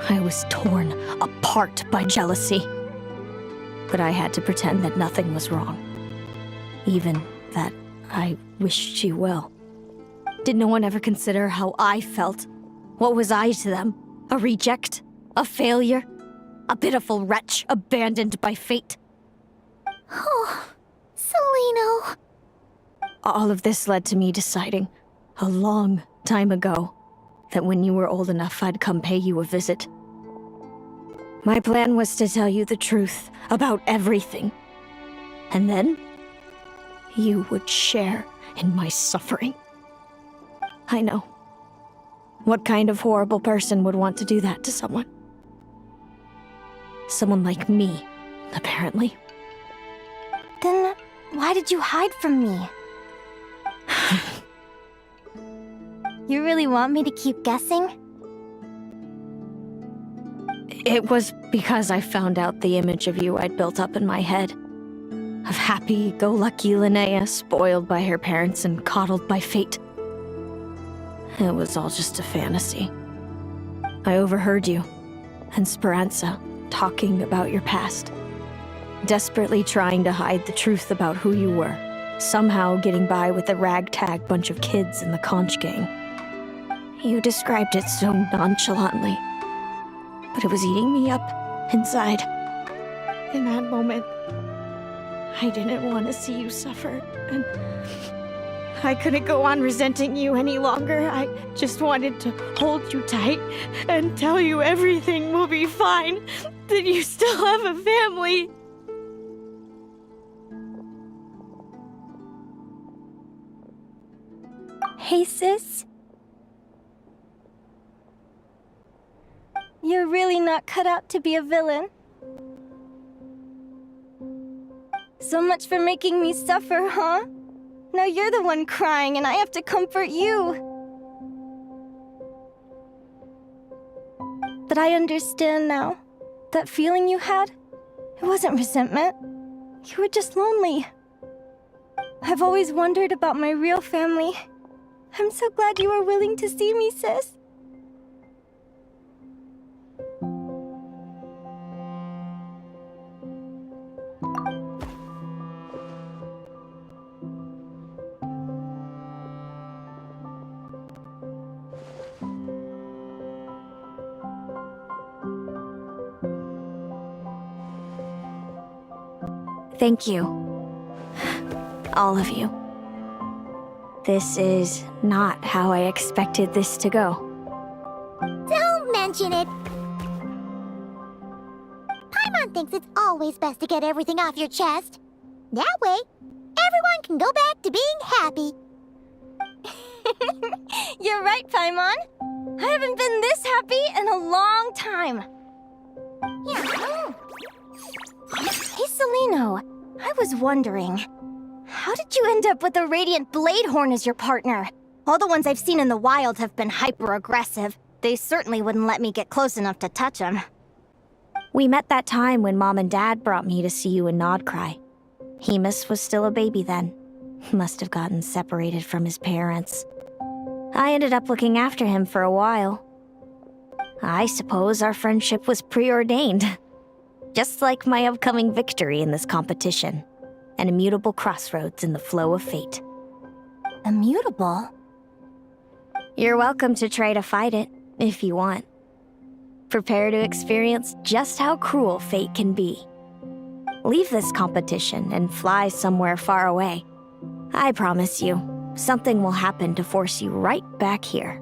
Speaker 18: I was torn apart by jealousy. But I had to pretend that nothing was wrong. Even that I wished you well. Did no one ever consider how I felt? What was I to them? A reject? A failure? A pitiful wretch abandoned by fate?
Speaker 7: Oh, Celino.
Speaker 18: All of this led to me deciding, a long time ago, that when you were old enough, I'd come pay you a visit. My plan was to tell you the truth about everything. And then, you would share in my suffering. I know. What kind of horrible person would want to do that to someone? Someone like me, apparently.
Speaker 7: Then, why did you hide from me? You really want me to keep guessing?
Speaker 18: It was because I found out the image of you I'd built up in my head. Of happy-go-lucky Linnea, spoiled by her parents and coddled by fate. It was all just a fantasy. I overheard you and Speranza talking about your past. Desperately trying to hide the truth about who you were. Somehow getting by with a ragtag bunch of kids in the conch gang. You described it so nonchalantly. But it was eating me up inside. In that moment, I didn't want to see you suffer, and I couldn't go on resenting you any longer. I just wanted to hold you tight and tell you everything will be fine, that you still have a family.
Speaker 7: Hey, sis. You're really not cut out to be a villain. So much for making me suffer, huh? Now you're the one crying and I have to comfort you. But I understand now. That feeling you had, it wasn't resentment. You were just lonely. I've always wondered about my real family. I'm so glad you were willing to see me, sis.
Speaker 18: Thank you. All of you. This is not how I expected this to go.
Speaker 1: Don't mention it. Paimon thinks it's always best to get everything off your chest. That way, everyone can go back to being happy.
Speaker 7: You're right, Paimon. I haven't been this happy in a long time. Yeah. Hey, Celino. I was wondering, how did you end up with a Radiant Bladehorn as your partner? All the ones I've seen in the wild have been hyper-aggressive. They certainly wouldn't let me get close enough to touch them.
Speaker 18: We met that time when Mom and Dad brought me to see you in Nodcry. Hemus was still a baby then. Must have gotten separated from his parents. I ended up looking after him for a while. I suppose our friendship was preordained. Just like my upcoming victory in this competition. An immutable crossroads in the flow of fate.
Speaker 7: Immutable?
Speaker 18: You're welcome to try to fight it, if you want. Prepare to experience just how cruel fate can be. Leave this competition and fly somewhere far away. I promise you, something will happen to force you right back here.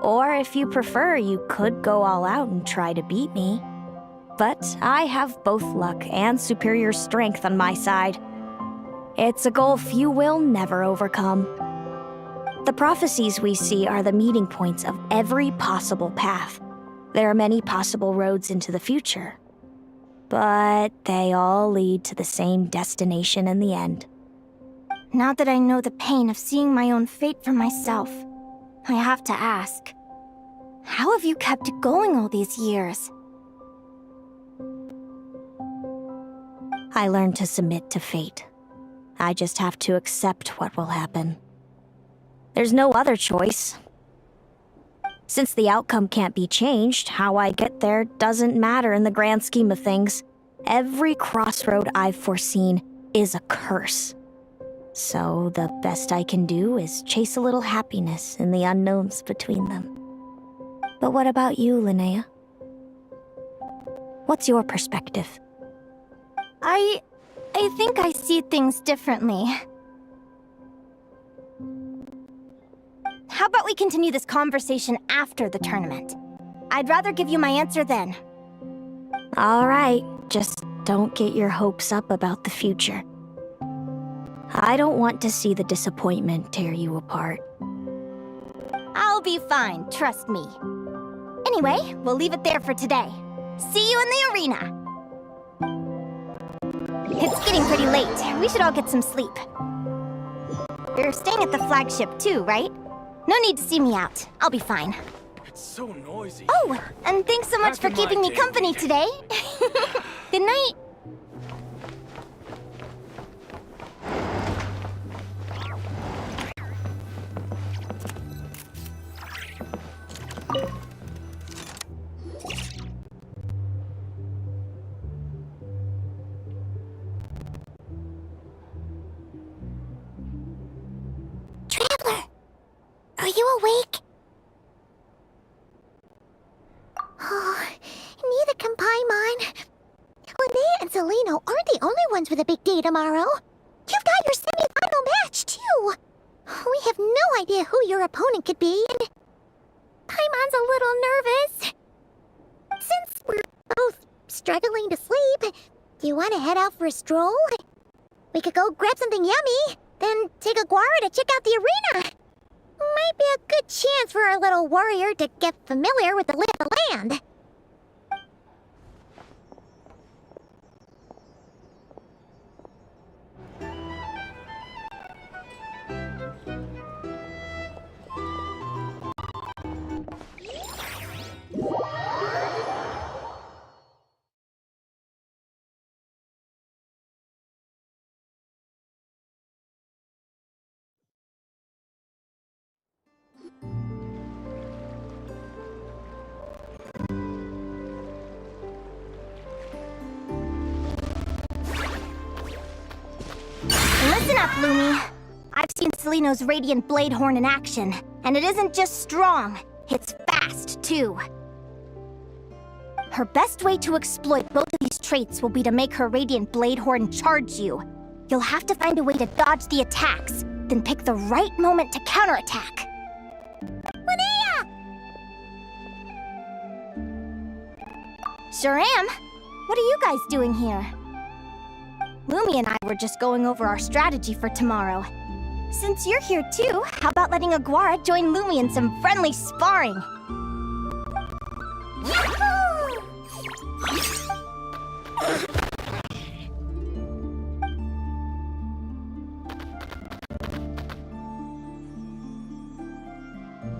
Speaker 18: Or if you prefer, you could go all out and try to beat me. But I have both luck and superior strength on my side. It's a goal few will never overcome. The prophecies we see are the meeting points of every possible path. There are many possible roads into the future. But they all lead to the same destination in the end.
Speaker 7: Now that I know the pain of seeing my own fate for myself, I have to ask, how have you kept it going all these years?
Speaker 18: I learned to submit to fate. I just have to accept what will happen. There's no other choice. Since the outcome can't be changed, how I get there doesn't matter in the grand scheme of things. Every crossroad I've foreseen is a curse. So the best I can do is chase a little happiness in the unknowns between them. But what about you, Linnea? What's your perspective?
Speaker 7: I think I see things differently. How about we continue this conversation after the tournament? I'd rather give you my answer then.
Speaker 18: All right, just don't get your hopes up about the future. I don't want to see the disappointment tear you apart.
Speaker 7: I'll be fine, trust me. Anyway, we'll leave it there for today. See you in the arena! It's getting pretty late. We should all get some sleep. You're staying at the flagship too, right? No need to see me out. I'll be fine.
Speaker 14: It's so noisy.
Speaker 7: Oh, and thanks so much for keeping me company today. Good night.
Speaker 1: Traveler! Are you awake? Oh, neither can Paimon. Linnea and Celino aren't the only ones with a big day tomorrow. You've got your semi-final match, too. We have no idea who your opponent could be, and Paimon's a little nervous. Since we're both struggling to sleep, do you want to head out for a stroll? We could go grab something yummy, then take a guara to check out the arena. Might be a good chance for our little warrior to get familiar with the lay of the land.
Speaker 7: Listen up, Lumi. I've seen Celino's Radiant Bladehorn in action, and it isn't just strong, it's fast, too. Her best way to exploit both of these traits will be to make her Radiant Bladehorn charge you. You'll have to find a way to dodge the attacks, then pick the right moment to counterattack.
Speaker 1: Linnea!
Speaker 7: Sure am. What are you guys doing here? Lumi and I were just going over our strategy for tomorrow. Since you're here too, how about letting Aguara join Lumi in some friendly sparring?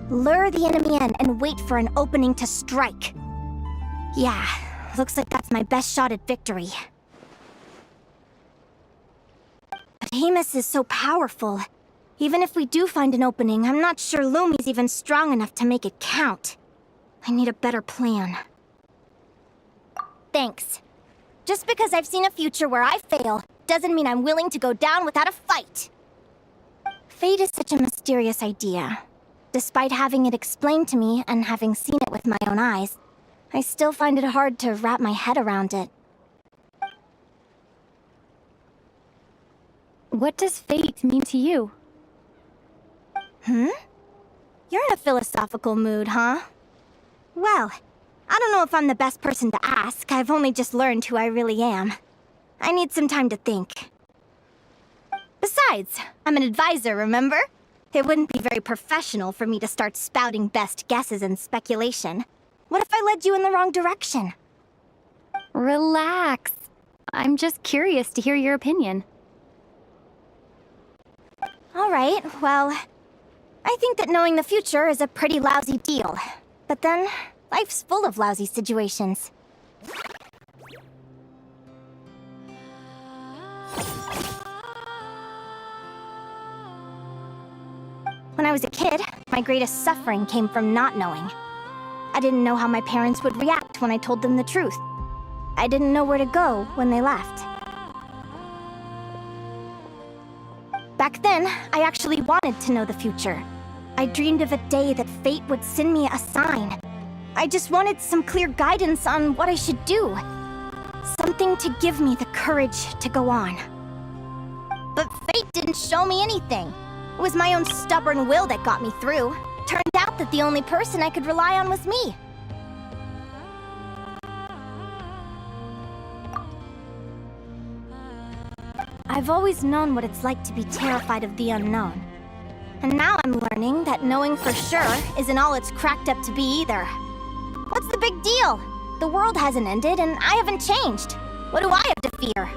Speaker 7: Lure the enemy in and wait for an opening to strike. Yeah, looks like that's my best shot at victory. But Amos is so powerful. Even if we do find an opening, I'm not sure Lumi's even strong enough to make it count. I need a better plan. Thanks. Just because I've seen a future where I fail, doesn't mean I'm willing to go down without a fight. Fate is such a mysterious idea. Despite having it explained to me and having seen it with my own eyes, I still find it hard to wrap my head around it.
Speaker 21: What does fate mean to you?
Speaker 7: You're in a philosophical mood, huh? Well, I don't know if I'm the best person to ask. I've only just learned who I really am. I need some time to think. Besides, I'm an advisor, remember? It wouldn't be very professional for me to start spouting best guesses and speculation. What if I led you in the wrong direction?
Speaker 21: Relax. I'm just curious to hear your opinion.
Speaker 7: Alright, well, I think that knowing the future is a pretty lousy deal. But then, life's full of lousy situations. When I was a kid, my greatest suffering came from not knowing. I didn't know how my parents would react when I told them the truth. I didn't know where to go when they left. Back then, I actually wanted to know the future. I dreamed of a day that fate would send me a sign. I just wanted some clear guidance on what I should do. Something to give me the courage to go on. But fate didn't show me anything. It was my own stubborn will that got me through. Turned out that the only person I could rely on was me. I've always known what it's like to be terrified of the unknown. And now I'm learning that knowing for sure isn't all it's cracked up to be either. What's the big deal? The world hasn't ended and I haven't changed. What do I have to fear?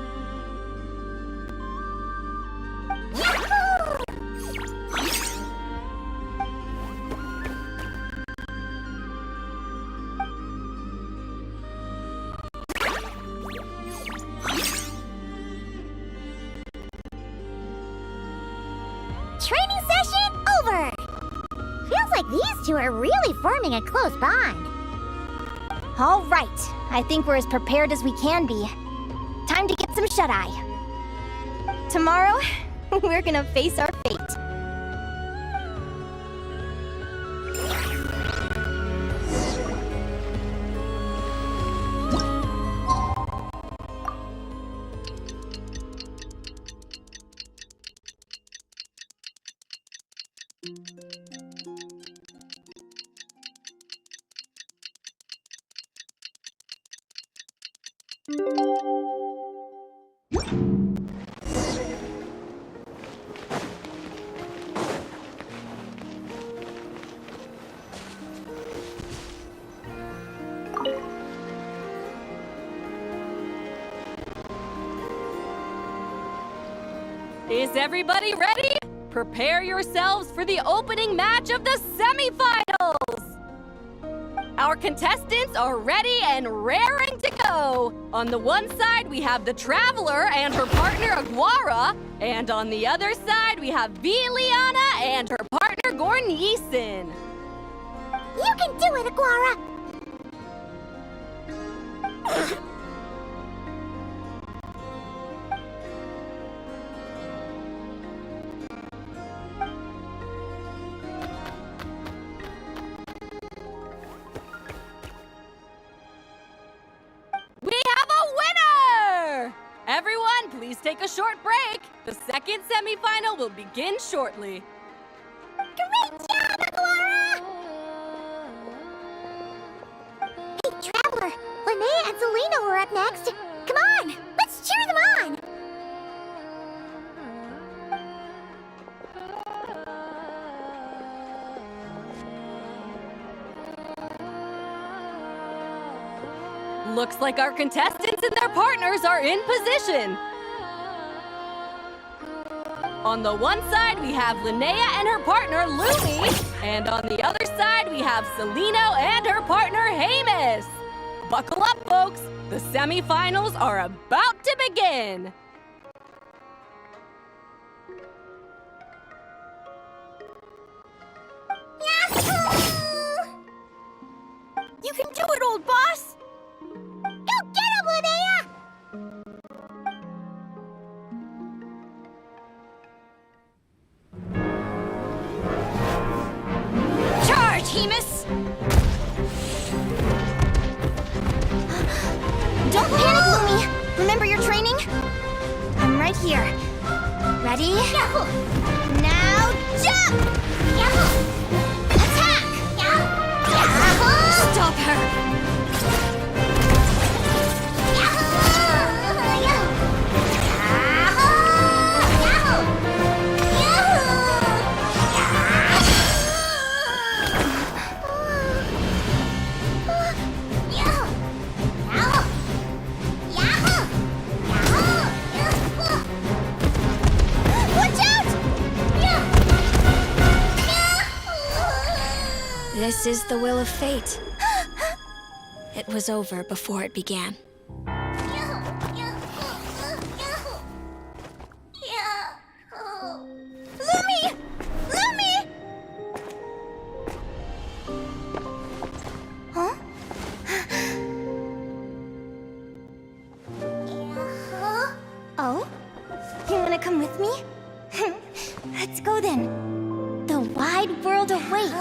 Speaker 1: Training session over! Feels like these two are really forming a close bond.
Speaker 7: All right, I think we're as prepared as we can be. Time to get some shut-eye. Tomorrow, we're gonna face our fate.
Speaker 17: Is everybody ready? Prepare yourselves for the opening match of the semifinals! Our contestants are ready and raring to go! On the one side, we have the Traveler and her partner Aguara, and on the other side, we have Linnea and her partner Gornyesin.
Speaker 1: You can do it, Aguara!
Speaker 17: Everyone, please take a short break. The second semifinal will begin shortly.
Speaker 1: Great job, Aguara! Hey, Traveler! Linnea and Selena are up next. Come on, let's cheer them on!
Speaker 17: Looks like our contestants and their partners are in position. On the one side, we have Linnea and her partner, Lumi. And on the other side, we have Celino and her partner, Hamus. Buckle up, folks. The semifinals are about to begin.
Speaker 7: You can do it, old boss!
Speaker 1: Go get him, Linnea!
Speaker 7: Charge, Hemus! Don't panic, Lumi! Remember your training? I'm right here. Ready?
Speaker 1: Yahoo!
Speaker 7: Now jump!
Speaker 1: Yahoo!
Speaker 7: Attack!
Speaker 1: Yahoo!
Speaker 7: Stop her!
Speaker 1: Yahoo!
Speaker 18: This is the will of fate. It was over before it began.
Speaker 7: Lumi! Lumi! Huh? Oh? You wanna come with me? Let's go then. The wide world awaits.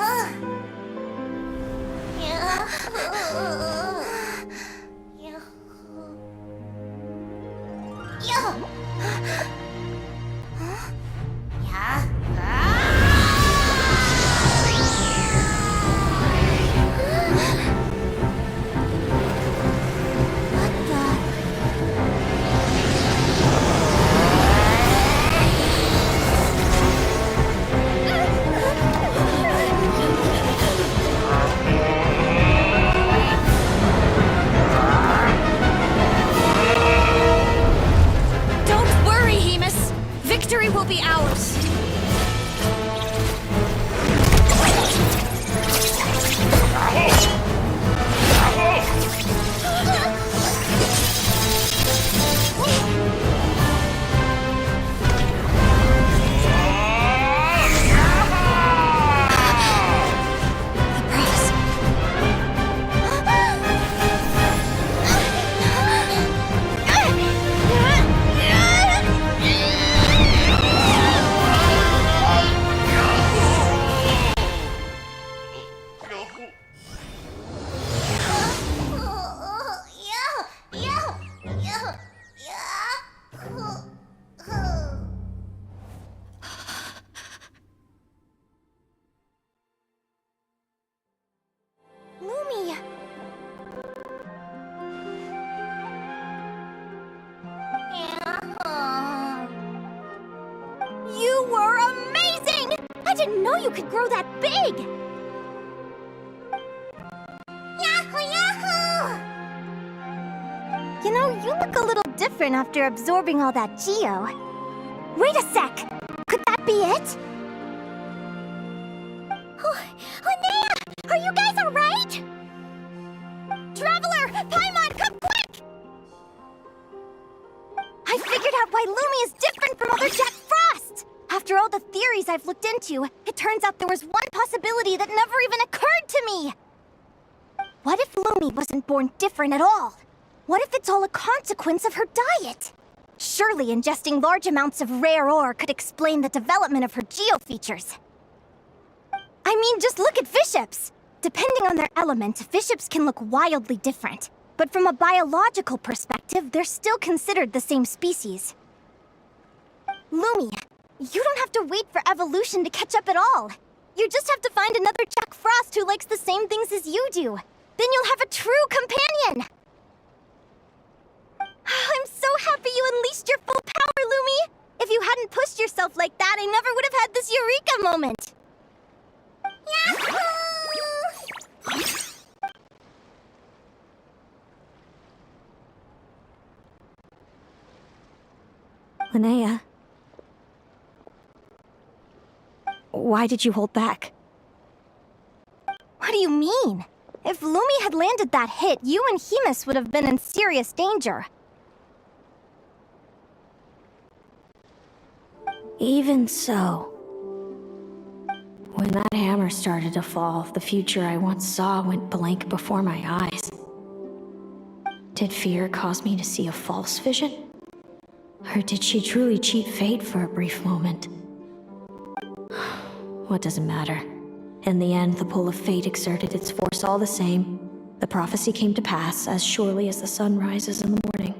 Speaker 17: Don't worry, Hemus. Victory will be ours.
Speaker 7: Lumi! You were amazing! I didn't know you could grow that big!
Speaker 1: Yahoo! Yahoo!
Speaker 7: You know, you look a little different after absorbing all that geo. Wait a sec! Could that be it?
Speaker 1: Linnea! Are you guys alright?
Speaker 7: Traveler! Paimon, come quick! I figured out why Lumi is different from other Jack Frost! After all the theories I've looked into, it turns out there was one possibility that never even occurred to me! What if Lumi wasn't born different at all? What if it's all a consequence of her diet? Surely ingesting large amounts of rare ore could explain the development of her geo-features. I mean, just look at fiships! Depending on their element, fiships can look wildly different. But from a biological perspective, they're still considered the same species. Lumi, you don't have to wait for evolution to catch up at all. You just have to find another Jack Frost who likes the same things as you do. Then you'll have a true companion! I'm so happy you unleashed your full power, Lumi! If you hadn't pushed yourself like that, I never would have had this eureka moment!
Speaker 18: Linnea. Why did you hold back?
Speaker 7: What do you mean? If Lumi had landed that hit, you and Hemus would have been in serious danger.
Speaker 18: Even so, when that hammer started to fall, the future I once saw went blank before my eyes. Did fear cause me to see a false vision? Or did she truly cheat fate for a brief moment? What does it matter? In the end, the pull of fate exerted its force all the same. The prophecy came to pass as surely as the sun rises in the morning.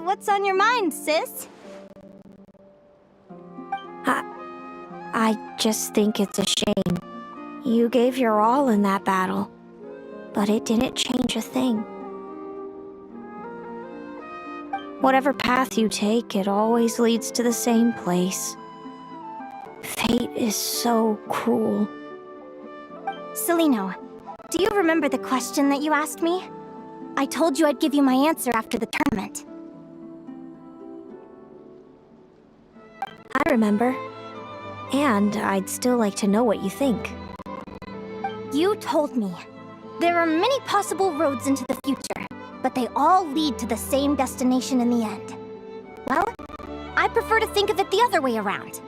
Speaker 7: What's on your mind, sis?
Speaker 18: I just think it's a shame. You gave your all in that battle, but it didn't change a thing. Whatever path you take, it always leads to the same place. Fate is so cruel.
Speaker 7: Celino, do you remember the question that you asked me? I told you I'd give you my answer after the tournament.
Speaker 18: I remember. And I'd still like to know what you think.
Speaker 7: You told me there are many possible roads into the future, but they all lead to the same destination in the end. Well, I prefer to think of it the other way around.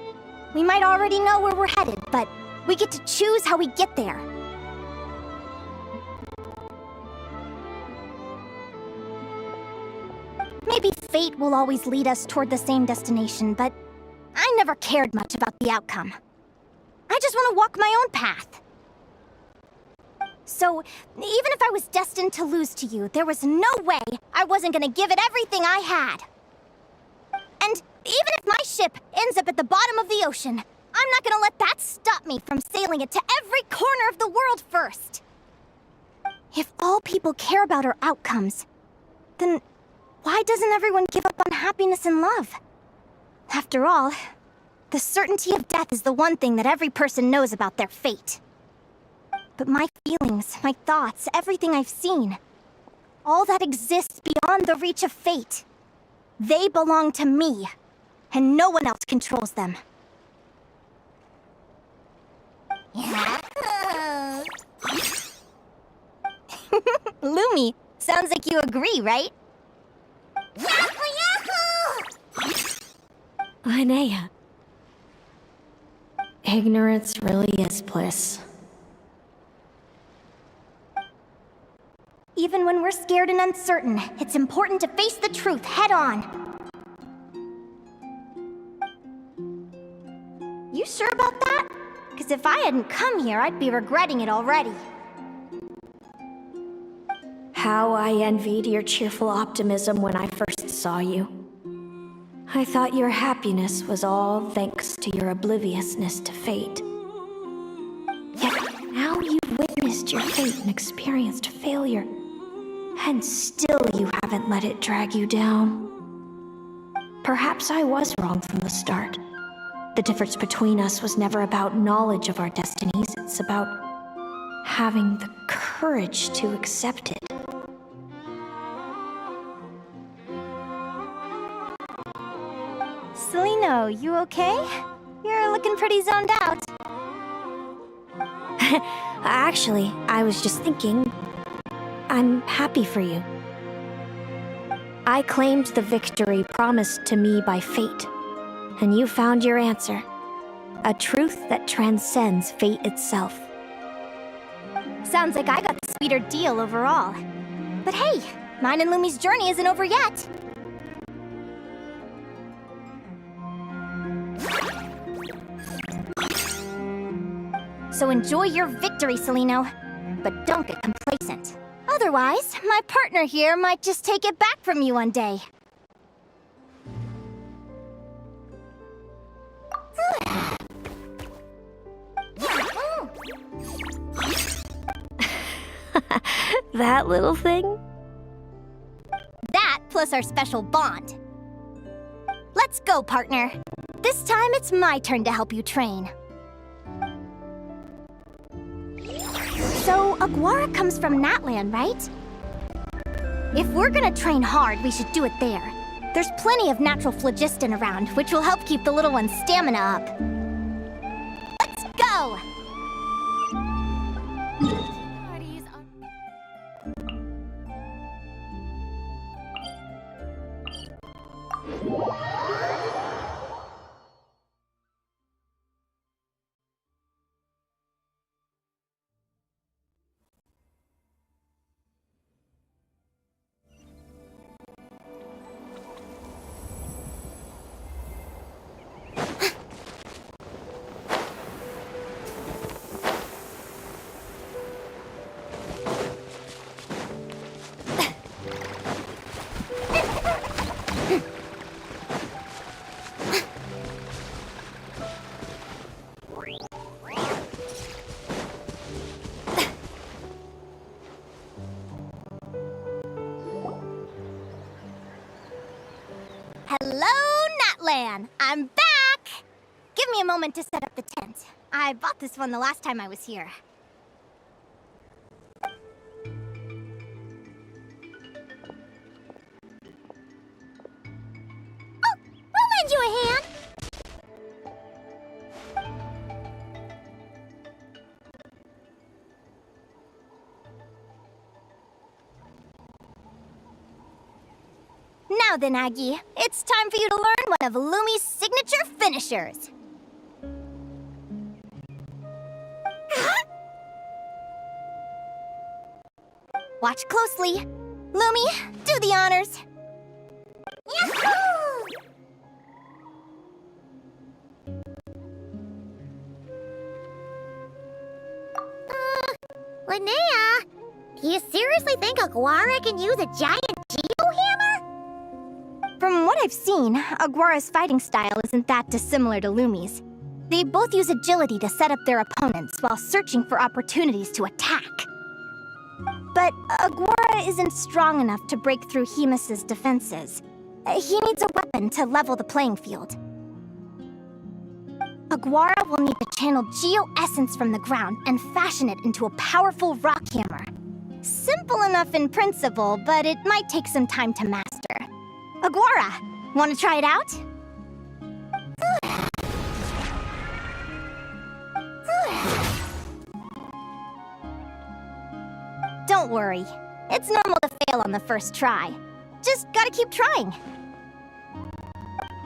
Speaker 7: We might already know where we're headed, but we get to choose how we get there. Maybe fate will always lead us toward the same destination, but I never cared much about the outcome. I just want to walk my own path. So, even if I was destined to lose to you, there was no way I wasn't gonna give it everything I had. And even if my ship ends up at the bottom of the ocean, I'm not gonna let that stop me from sailing it to every corner of the world first. If all people care about are outcomes, then why doesn't everyone give up on happiness and love? After all, the certainty of death is the one thing that every person knows about their fate. But my feelings, my thoughts, everything I've seen, all that exists beyond the reach of fate, they belong to me, and no one else controls them. Lumi, sounds like you agree, right?
Speaker 18: Linnea. Ignorance really is bliss.
Speaker 7: Even when we're scared and uncertain, it's important to face the truth head on. You sure about that? Because if I hadn't come here, I'd be regretting it already.
Speaker 18: How I envied your cheerful optimism when I first saw you. I thought your happiness was all thanks to your obliviousness to fate. Yet now you've witnessed your fate and experienced failure, and still you haven't let it drag you down. Perhaps I was wrong from the start. The difference between us was never about knowledge of our destinies, it's about having the courage to accept it.
Speaker 7: Celino, you okay? You're looking pretty zoned out.
Speaker 18: Actually, I was just thinking, I'm happy for you. I claimed the victory promised to me by fate, and you found your answer. A truth that transcends fate itself.
Speaker 7: Sounds like I got the sweeter deal overall. But hey, mine and Lumi's journey isn't over yet. So enjoy your victory, Celino. But don't get complacent. Otherwise, my partner here might just take it back from you one day.
Speaker 18: That little thing?
Speaker 7: That plus our special bond. Let's go, partner. This time it's my turn to help you train. So, Aguara comes from Natlan, right? If we're gonna train hard, we should do it there. There's plenty of natural phlogiston around, which will help keep the little one's stamina up. Let's go! Hello, Natlan! I'm back! Give me a moment to set up the tent. I bought this one the last time I was here. Oh, I'll lend you a hand! Now then, Aggie, it's time for you to learn one of Lumi's signature finishers. Watch closely. Lumi, do the honors. Yahoo!
Speaker 1: Linnea, do you seriously think Aguara can use a giant geohammer?
Speaker 7: From what I've seen, Aguara's fighting style isn't that dissimilar to Lumi's. They both use agility to set up their opponents while searching for opportunities to attack. But Aguara isn't strong enough to break through Hemus's defenses. He needs a weapon to level the playing field. Aguara will need to channel Geo-Essence from the ground and fashion it into a powerful rock hammer. Simple enough in principle, but it might take some time to master. Aguara, want to try it out? Don't worry. It's normal to fail on the first try. Just gotta keep trying.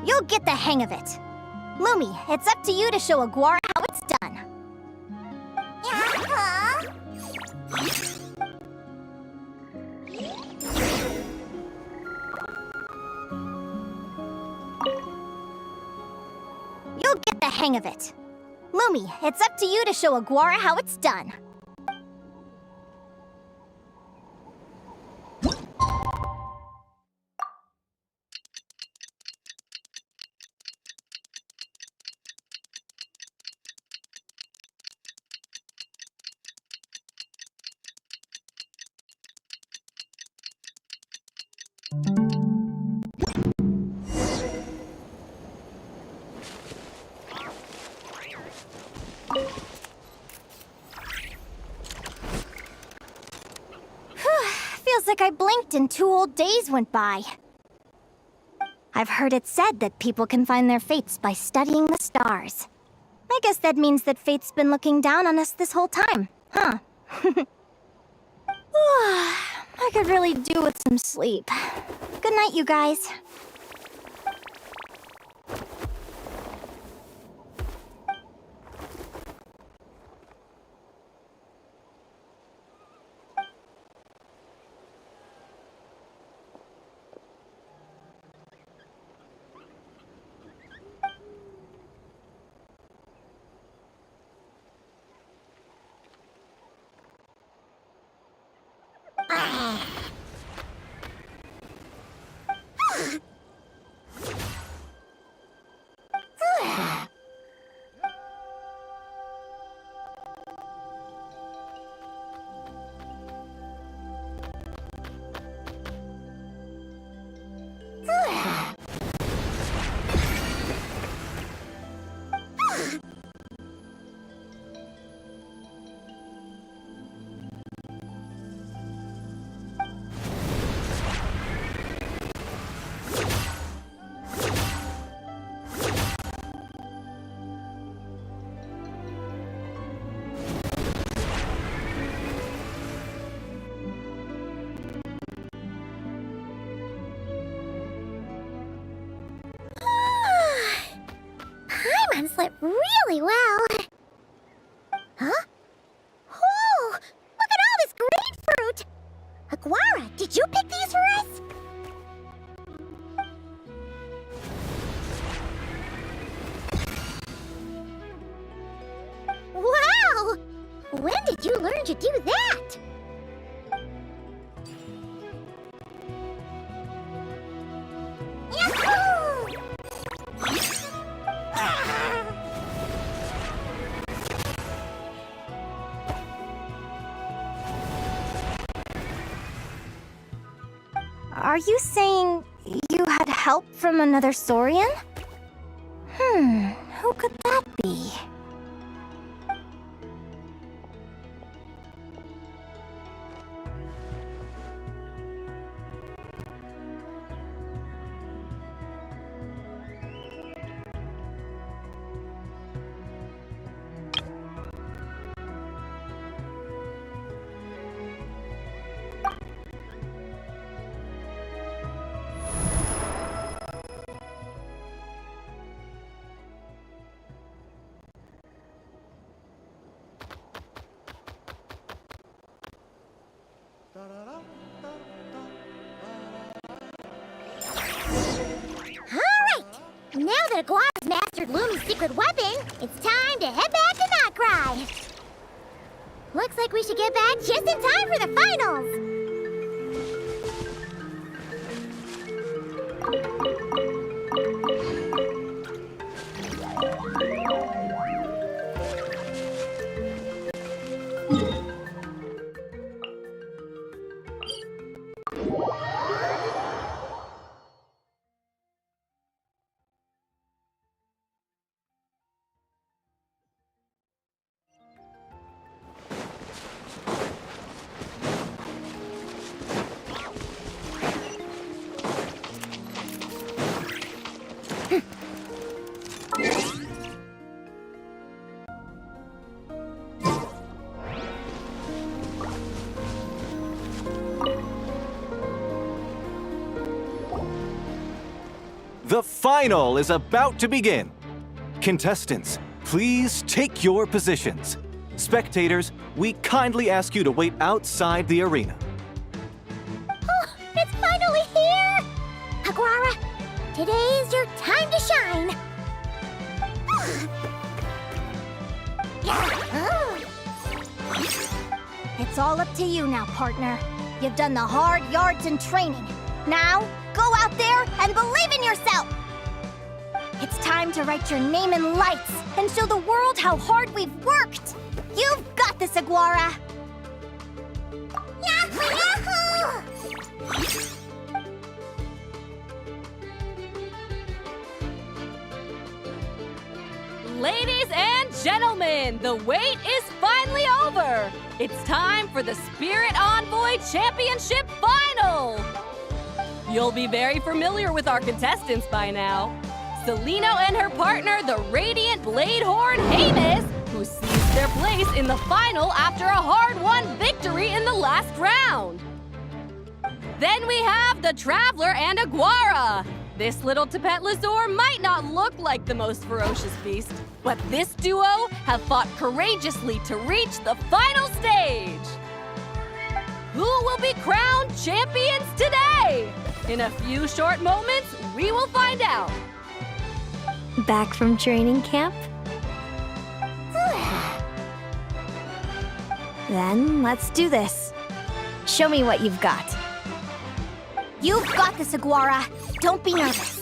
Speaker 7: You'll get the hang of it. Lumi, it's up to you to show Aguara how it's done. You'll get the hang of it. Lumi, it's up to you to show Aguara how it's done. Feels like I blinked and 2 whole days went by. I've heard it said that people can find their fates by studying the stars. I guess that means that fate's been looking down on us this whole time, huh? I could really do with some sleep. Good night, you guys.
Speaker 1: bracelet really well. Huh? Oh, look at all this grapefruit! Aguara, did you pick these for us? Wow! When did you learn to do that? Yahoo!
Speaker 7: Are you saying you had help from another Saurian? Who could that be?
Speaker 1: Now that Aguara's mastered Lumi's secret weapon, it's time to head back to Notcry. Looks like we should get back just in time for the finals.
Speaker 11: The final is about to begin. Contestants, please take your positions. Spectators, we kindly ask you to wait outside the arena.
Speaker 1: Oh, it's finally here! Aguara, today's your time to shine.
Speaker 7: It's all up to you now, partner. You've done the hard yards in training. Now, go out there and believe in yourself! It's time to write your name in lights and show the world how hard we've worked! You've got this, Aguara!
Speaker 1: Yahoo! Yahoo!
Speaker 17: Ladies and gentlemen, the wait is finally over! It's time for the Spirit Envoy Championship Final! You'll be very familiar with our contestants by now. Celino and her partner, the Radiant Bladehorn Hamus, who seized their place in the final after a hard-won victory in the last round. Then we have the Traveler and Aguara. This little Tapetlasaur might not look like the most ferocious beast, but this duo have fought courageously to reach the final stage. Who will be crowned champions today? In a few short moments, we will find out.
Speaker 18: Back from training camp? Then let's do this. Show me what you've got.
Speaker 7: You've got this, Aguara. Don't be nervous.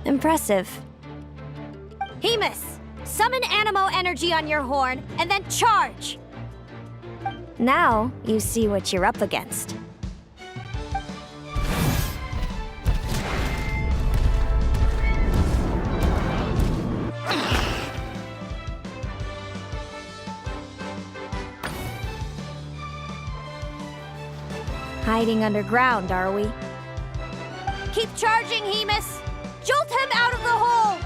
Speaker 18: Impressive.
Speaker 8: Hemus, summon Animo energy on your horn, and then charge!
Speaker 18: Now you see what you're up against. Hiding underground, are we?
Speaker 8: Keep charging, Hemus! Jolt him out of the hole!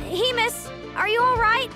Speaker 8: Hemus, are you alright?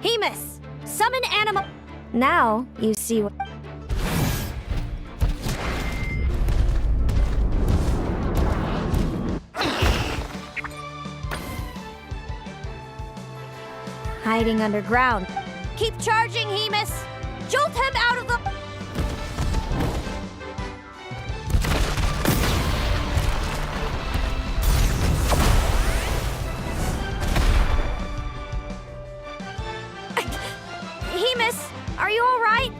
Speaker 8: Hemus, summon Animo.
Speaker 18: Now you see what. Hiding underground.
Speaker 8: Keep charging, Hemus! Jolt him out of the... Hemus, are you alright?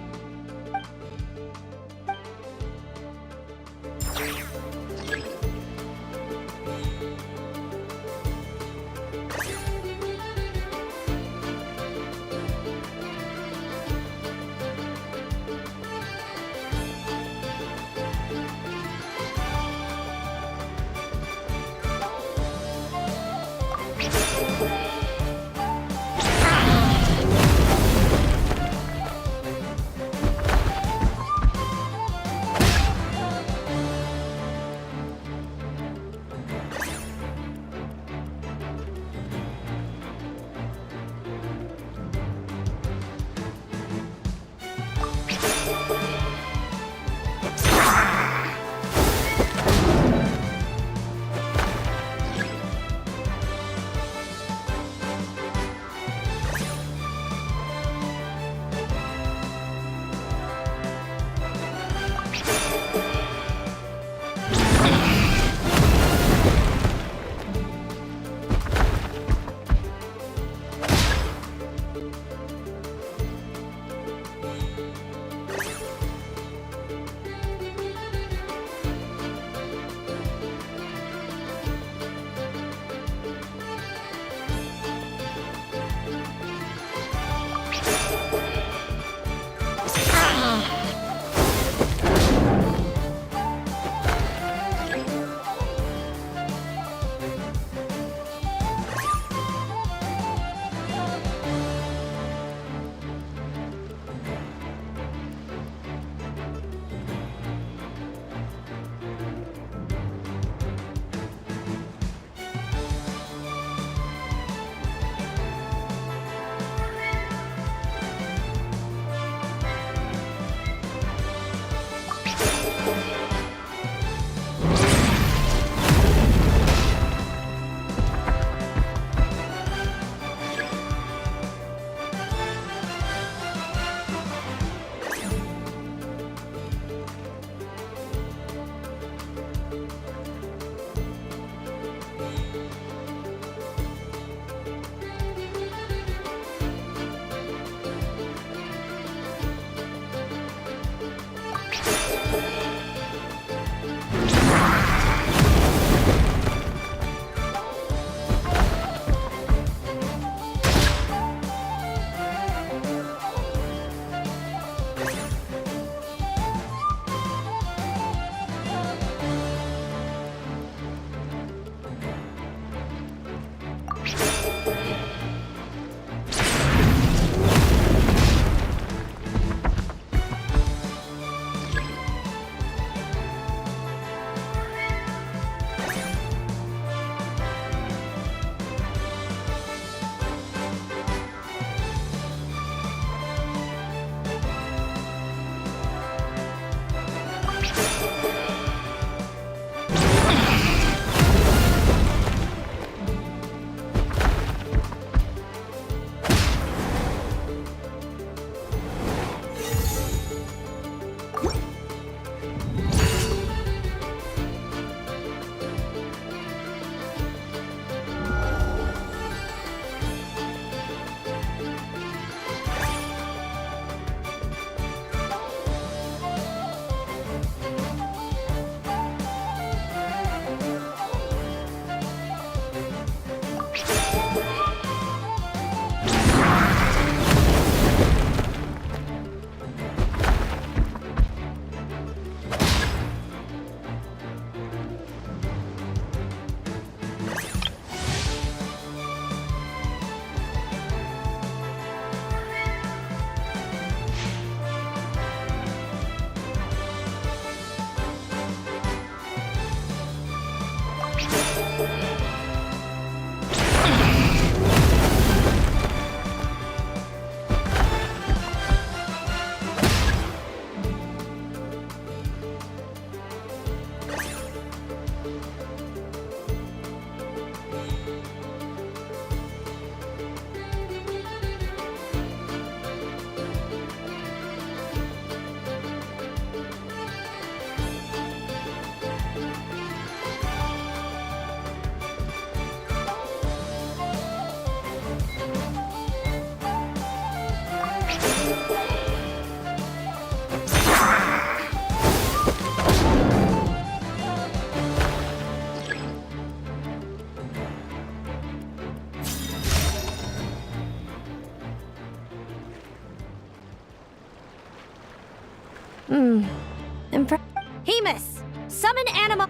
Speaker 8: Hemus, summon animal.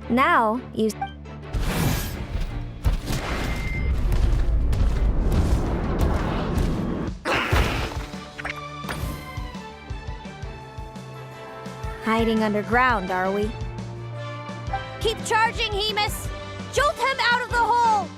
Speaker 8: Now, you... Hiding underground, are we? Keep charging, Hemus! Jolt him out of the hole!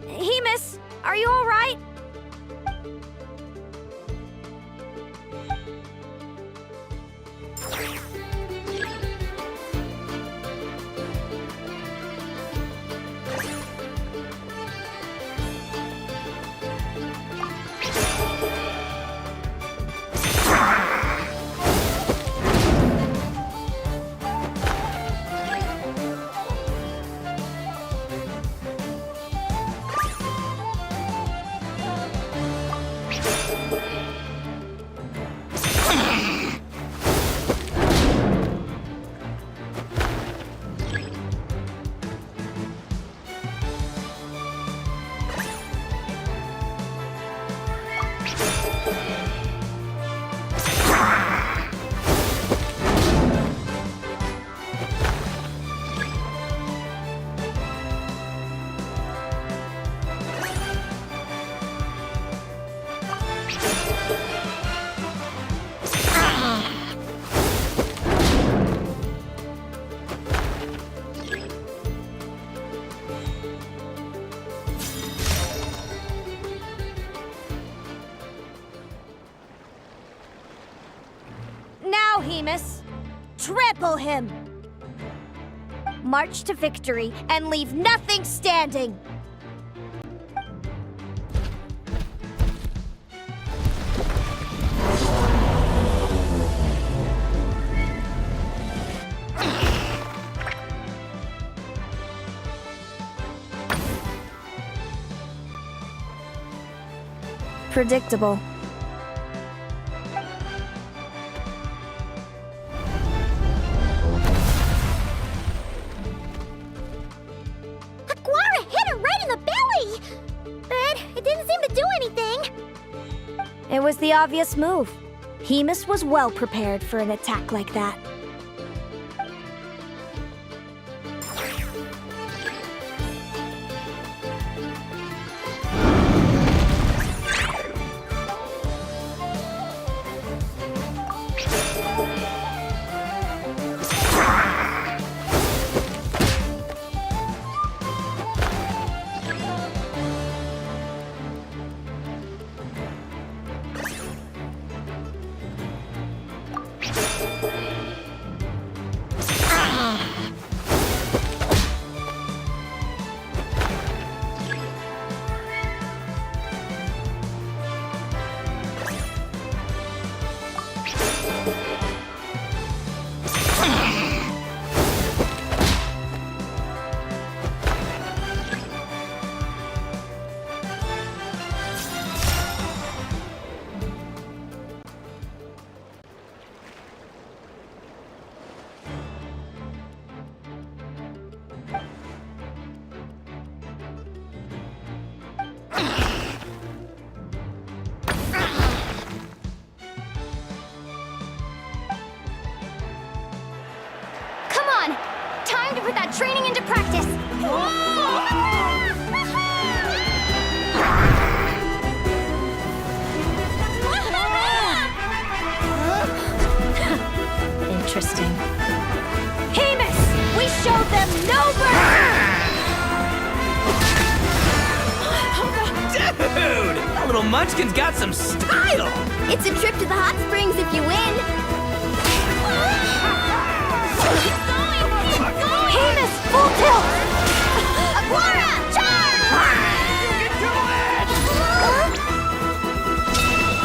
Speaker 8: Hemus, are you all right? Now, Hemus, trample him! March to victory and leave nothing standing! Predictable.
Speaker 1: Aguara hit her right in the belly! But it didn't seem to do anything.
Speaker 8: It was the obvious move. Hemus was well prepared for an attack like that.
Speaker 1: Time to put that training into practice!
Speaker 8: Interesting. Hemus! We showed them no mercy!
Speaker 2: Dude! That little munchkin's got some style!
Speaker 8: It's a trip to the hot springs if you win! Hemus, full tilt! Aguara, charge! You can do it!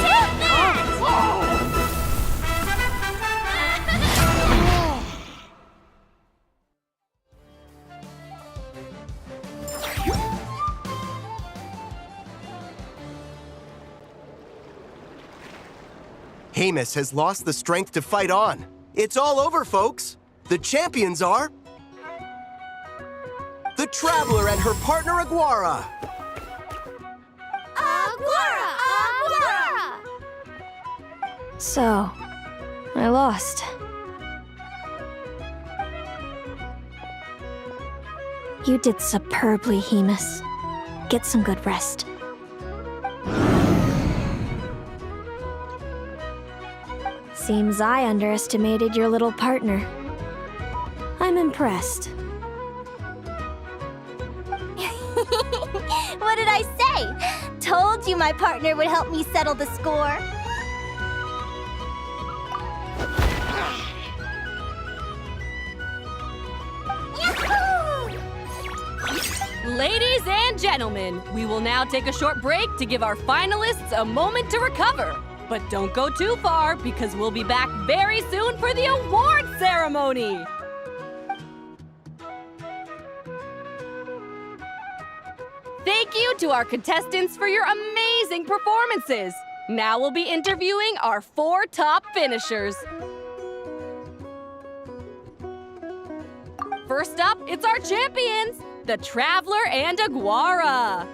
Speaker 8: Take that!
Speaker 10: Hemus has lost the strength to fight on. It's all over, folks. The champions are the Traveler and her partner Aguara.
Speaker 1: Aguara! Aguara!
Speaker 18: So, I lost. You did superbly, Hemus. Get some good rest. Seems I underestimated your little partner. I'm impressed.
Speaker 7: What did I say? Told you my partner would help me settle the score.
Speaker 17: Ladies and gentlemen, we will now take a short break to give our finalists a moment to recover. But don't go too far, because we'll be back very soon for the award ceremony! Thank you to our contestants for your amazing performances! Now we'll be interviewing our 4 top finishers. First up, it's our champions, the Traveler and Aguara.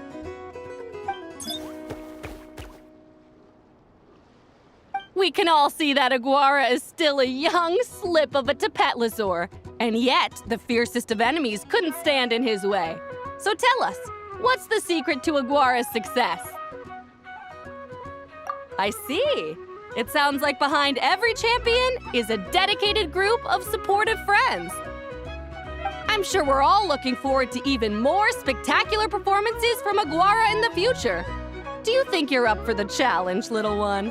Speaker 17: We can all see that Aguara is still a young slip of a Tapetlosaur, and yet the fiercest of enemies couldn't stand in his way. So tell us, what's the secret to Aguara's success? I see. It sounds like behind every champion is a dedicated group of supportive friends. I'm sure we're all looking forward to even more spectacular performances from Aguara in the future. Do you think you're up for the challenge, little one?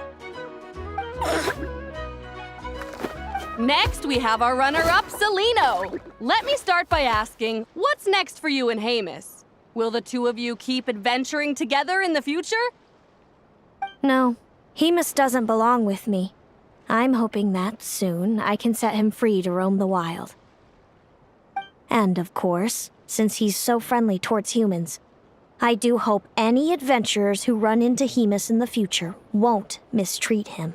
Speaker 17: Next, we have our runner-up, Celino. Let me start by asking, what's next for you and Hemus? Will the two of you keep adventuring together in the future?
Speaker 18: No, Hemus doesn't belong with me. I'm hoping that soon I can set him free to roam the wild. And of course, since he's so friendly towards humans, I do hope any adventurers who run into Hemus in the future won't mistreat him.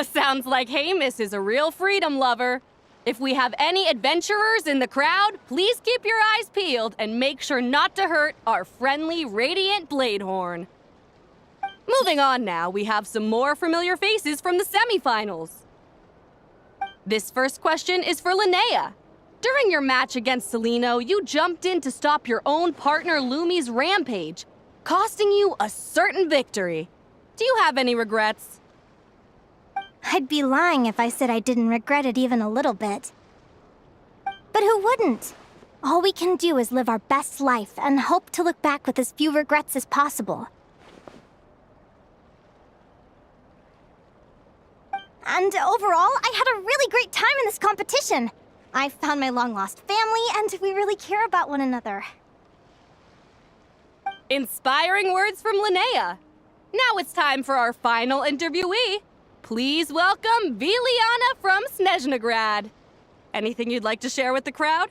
Speaker 17: Sounds like Hemus is a real freedom lover. If we have any adventurers in the crowd, please keep your eyes peeled and make sure not to hurt our friendly, radiant Bladehorn. Moving on now, we have some more familiar faces from the semifinals. This first question is for Linnea. During your match against Celino, you jumped in to stop your own partner Lumi's rampage, costing you a certain victory. Do you have any regrets?
Speaker 7: I'd be lying if I said I didn't regret it even a little bit. But who wouldn't? All we can do is live our best life and hope to look back with as few regrets as possible. And overall, I had a really great time in this competition. I found my long-lost family, and we really care about one another.
Speaker 17: Inspiring words from Linnea. Now it's time for our final interviewee. Please welcome Viliana from Snezhnegrad. Anything you'd like to share with the crowd?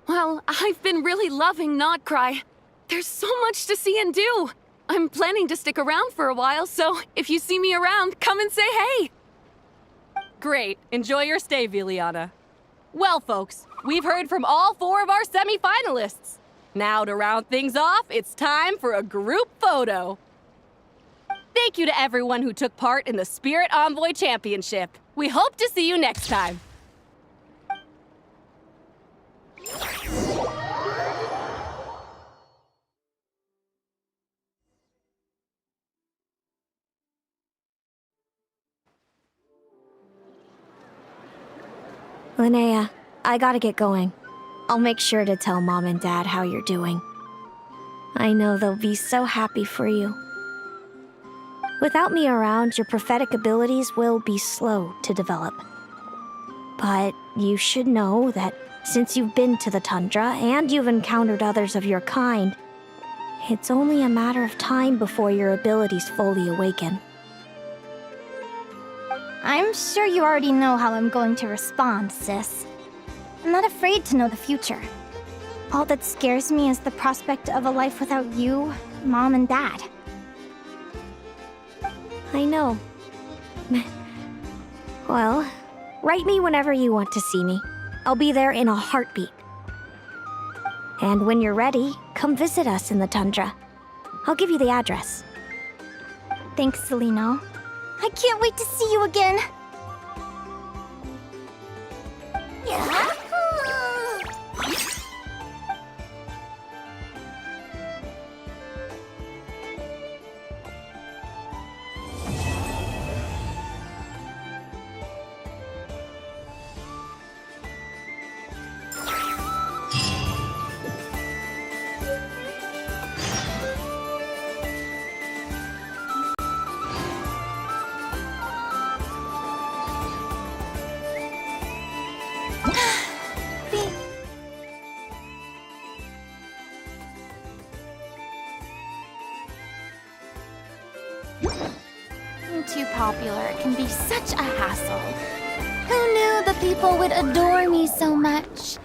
Speaker 3: Well, I've been really loving Not Cry. There's so much to see and do. I'm planning to stick around for a while, so if you see me around, come and say hey.
Speaker 17: Great. Enjoy your stay, Viliana. Well, folks, we've heard from all 4 of our semi-finalists. Now, to round things off, it's time for a group photo. Thank you to everyone who took part in the Spirit Envoy Championship. We hope to see you next time.
Speaker 18: Linnea, I gotta get going. I'll make sure to tell Mom and Dad how you're doing. I know they'll be so happy for you. Without me around, your prophetic abilities will be slow to develop. But you should know that since you've been to the tundra and you've encountered others of your kind, it's only a matter of time before your abilities fully awaken.
Speaker 7: I'm sure you already know how I'm going to respond, sis. I'm not afraid to know the future. All that scares me is the prospect of a life without you, Mom, and Dad.
Speaker 18: I know. Well, write me whenever you want to see me. I'll be there in a heartbeat. And when you're ready, come visit us in the tundra. I'll give you the address.
Speaker 7: Thanks, Selena. I can't wait to see you again.
Speaker 1: Too popular, it can be such a hassle. Who knew the people would adore me so much?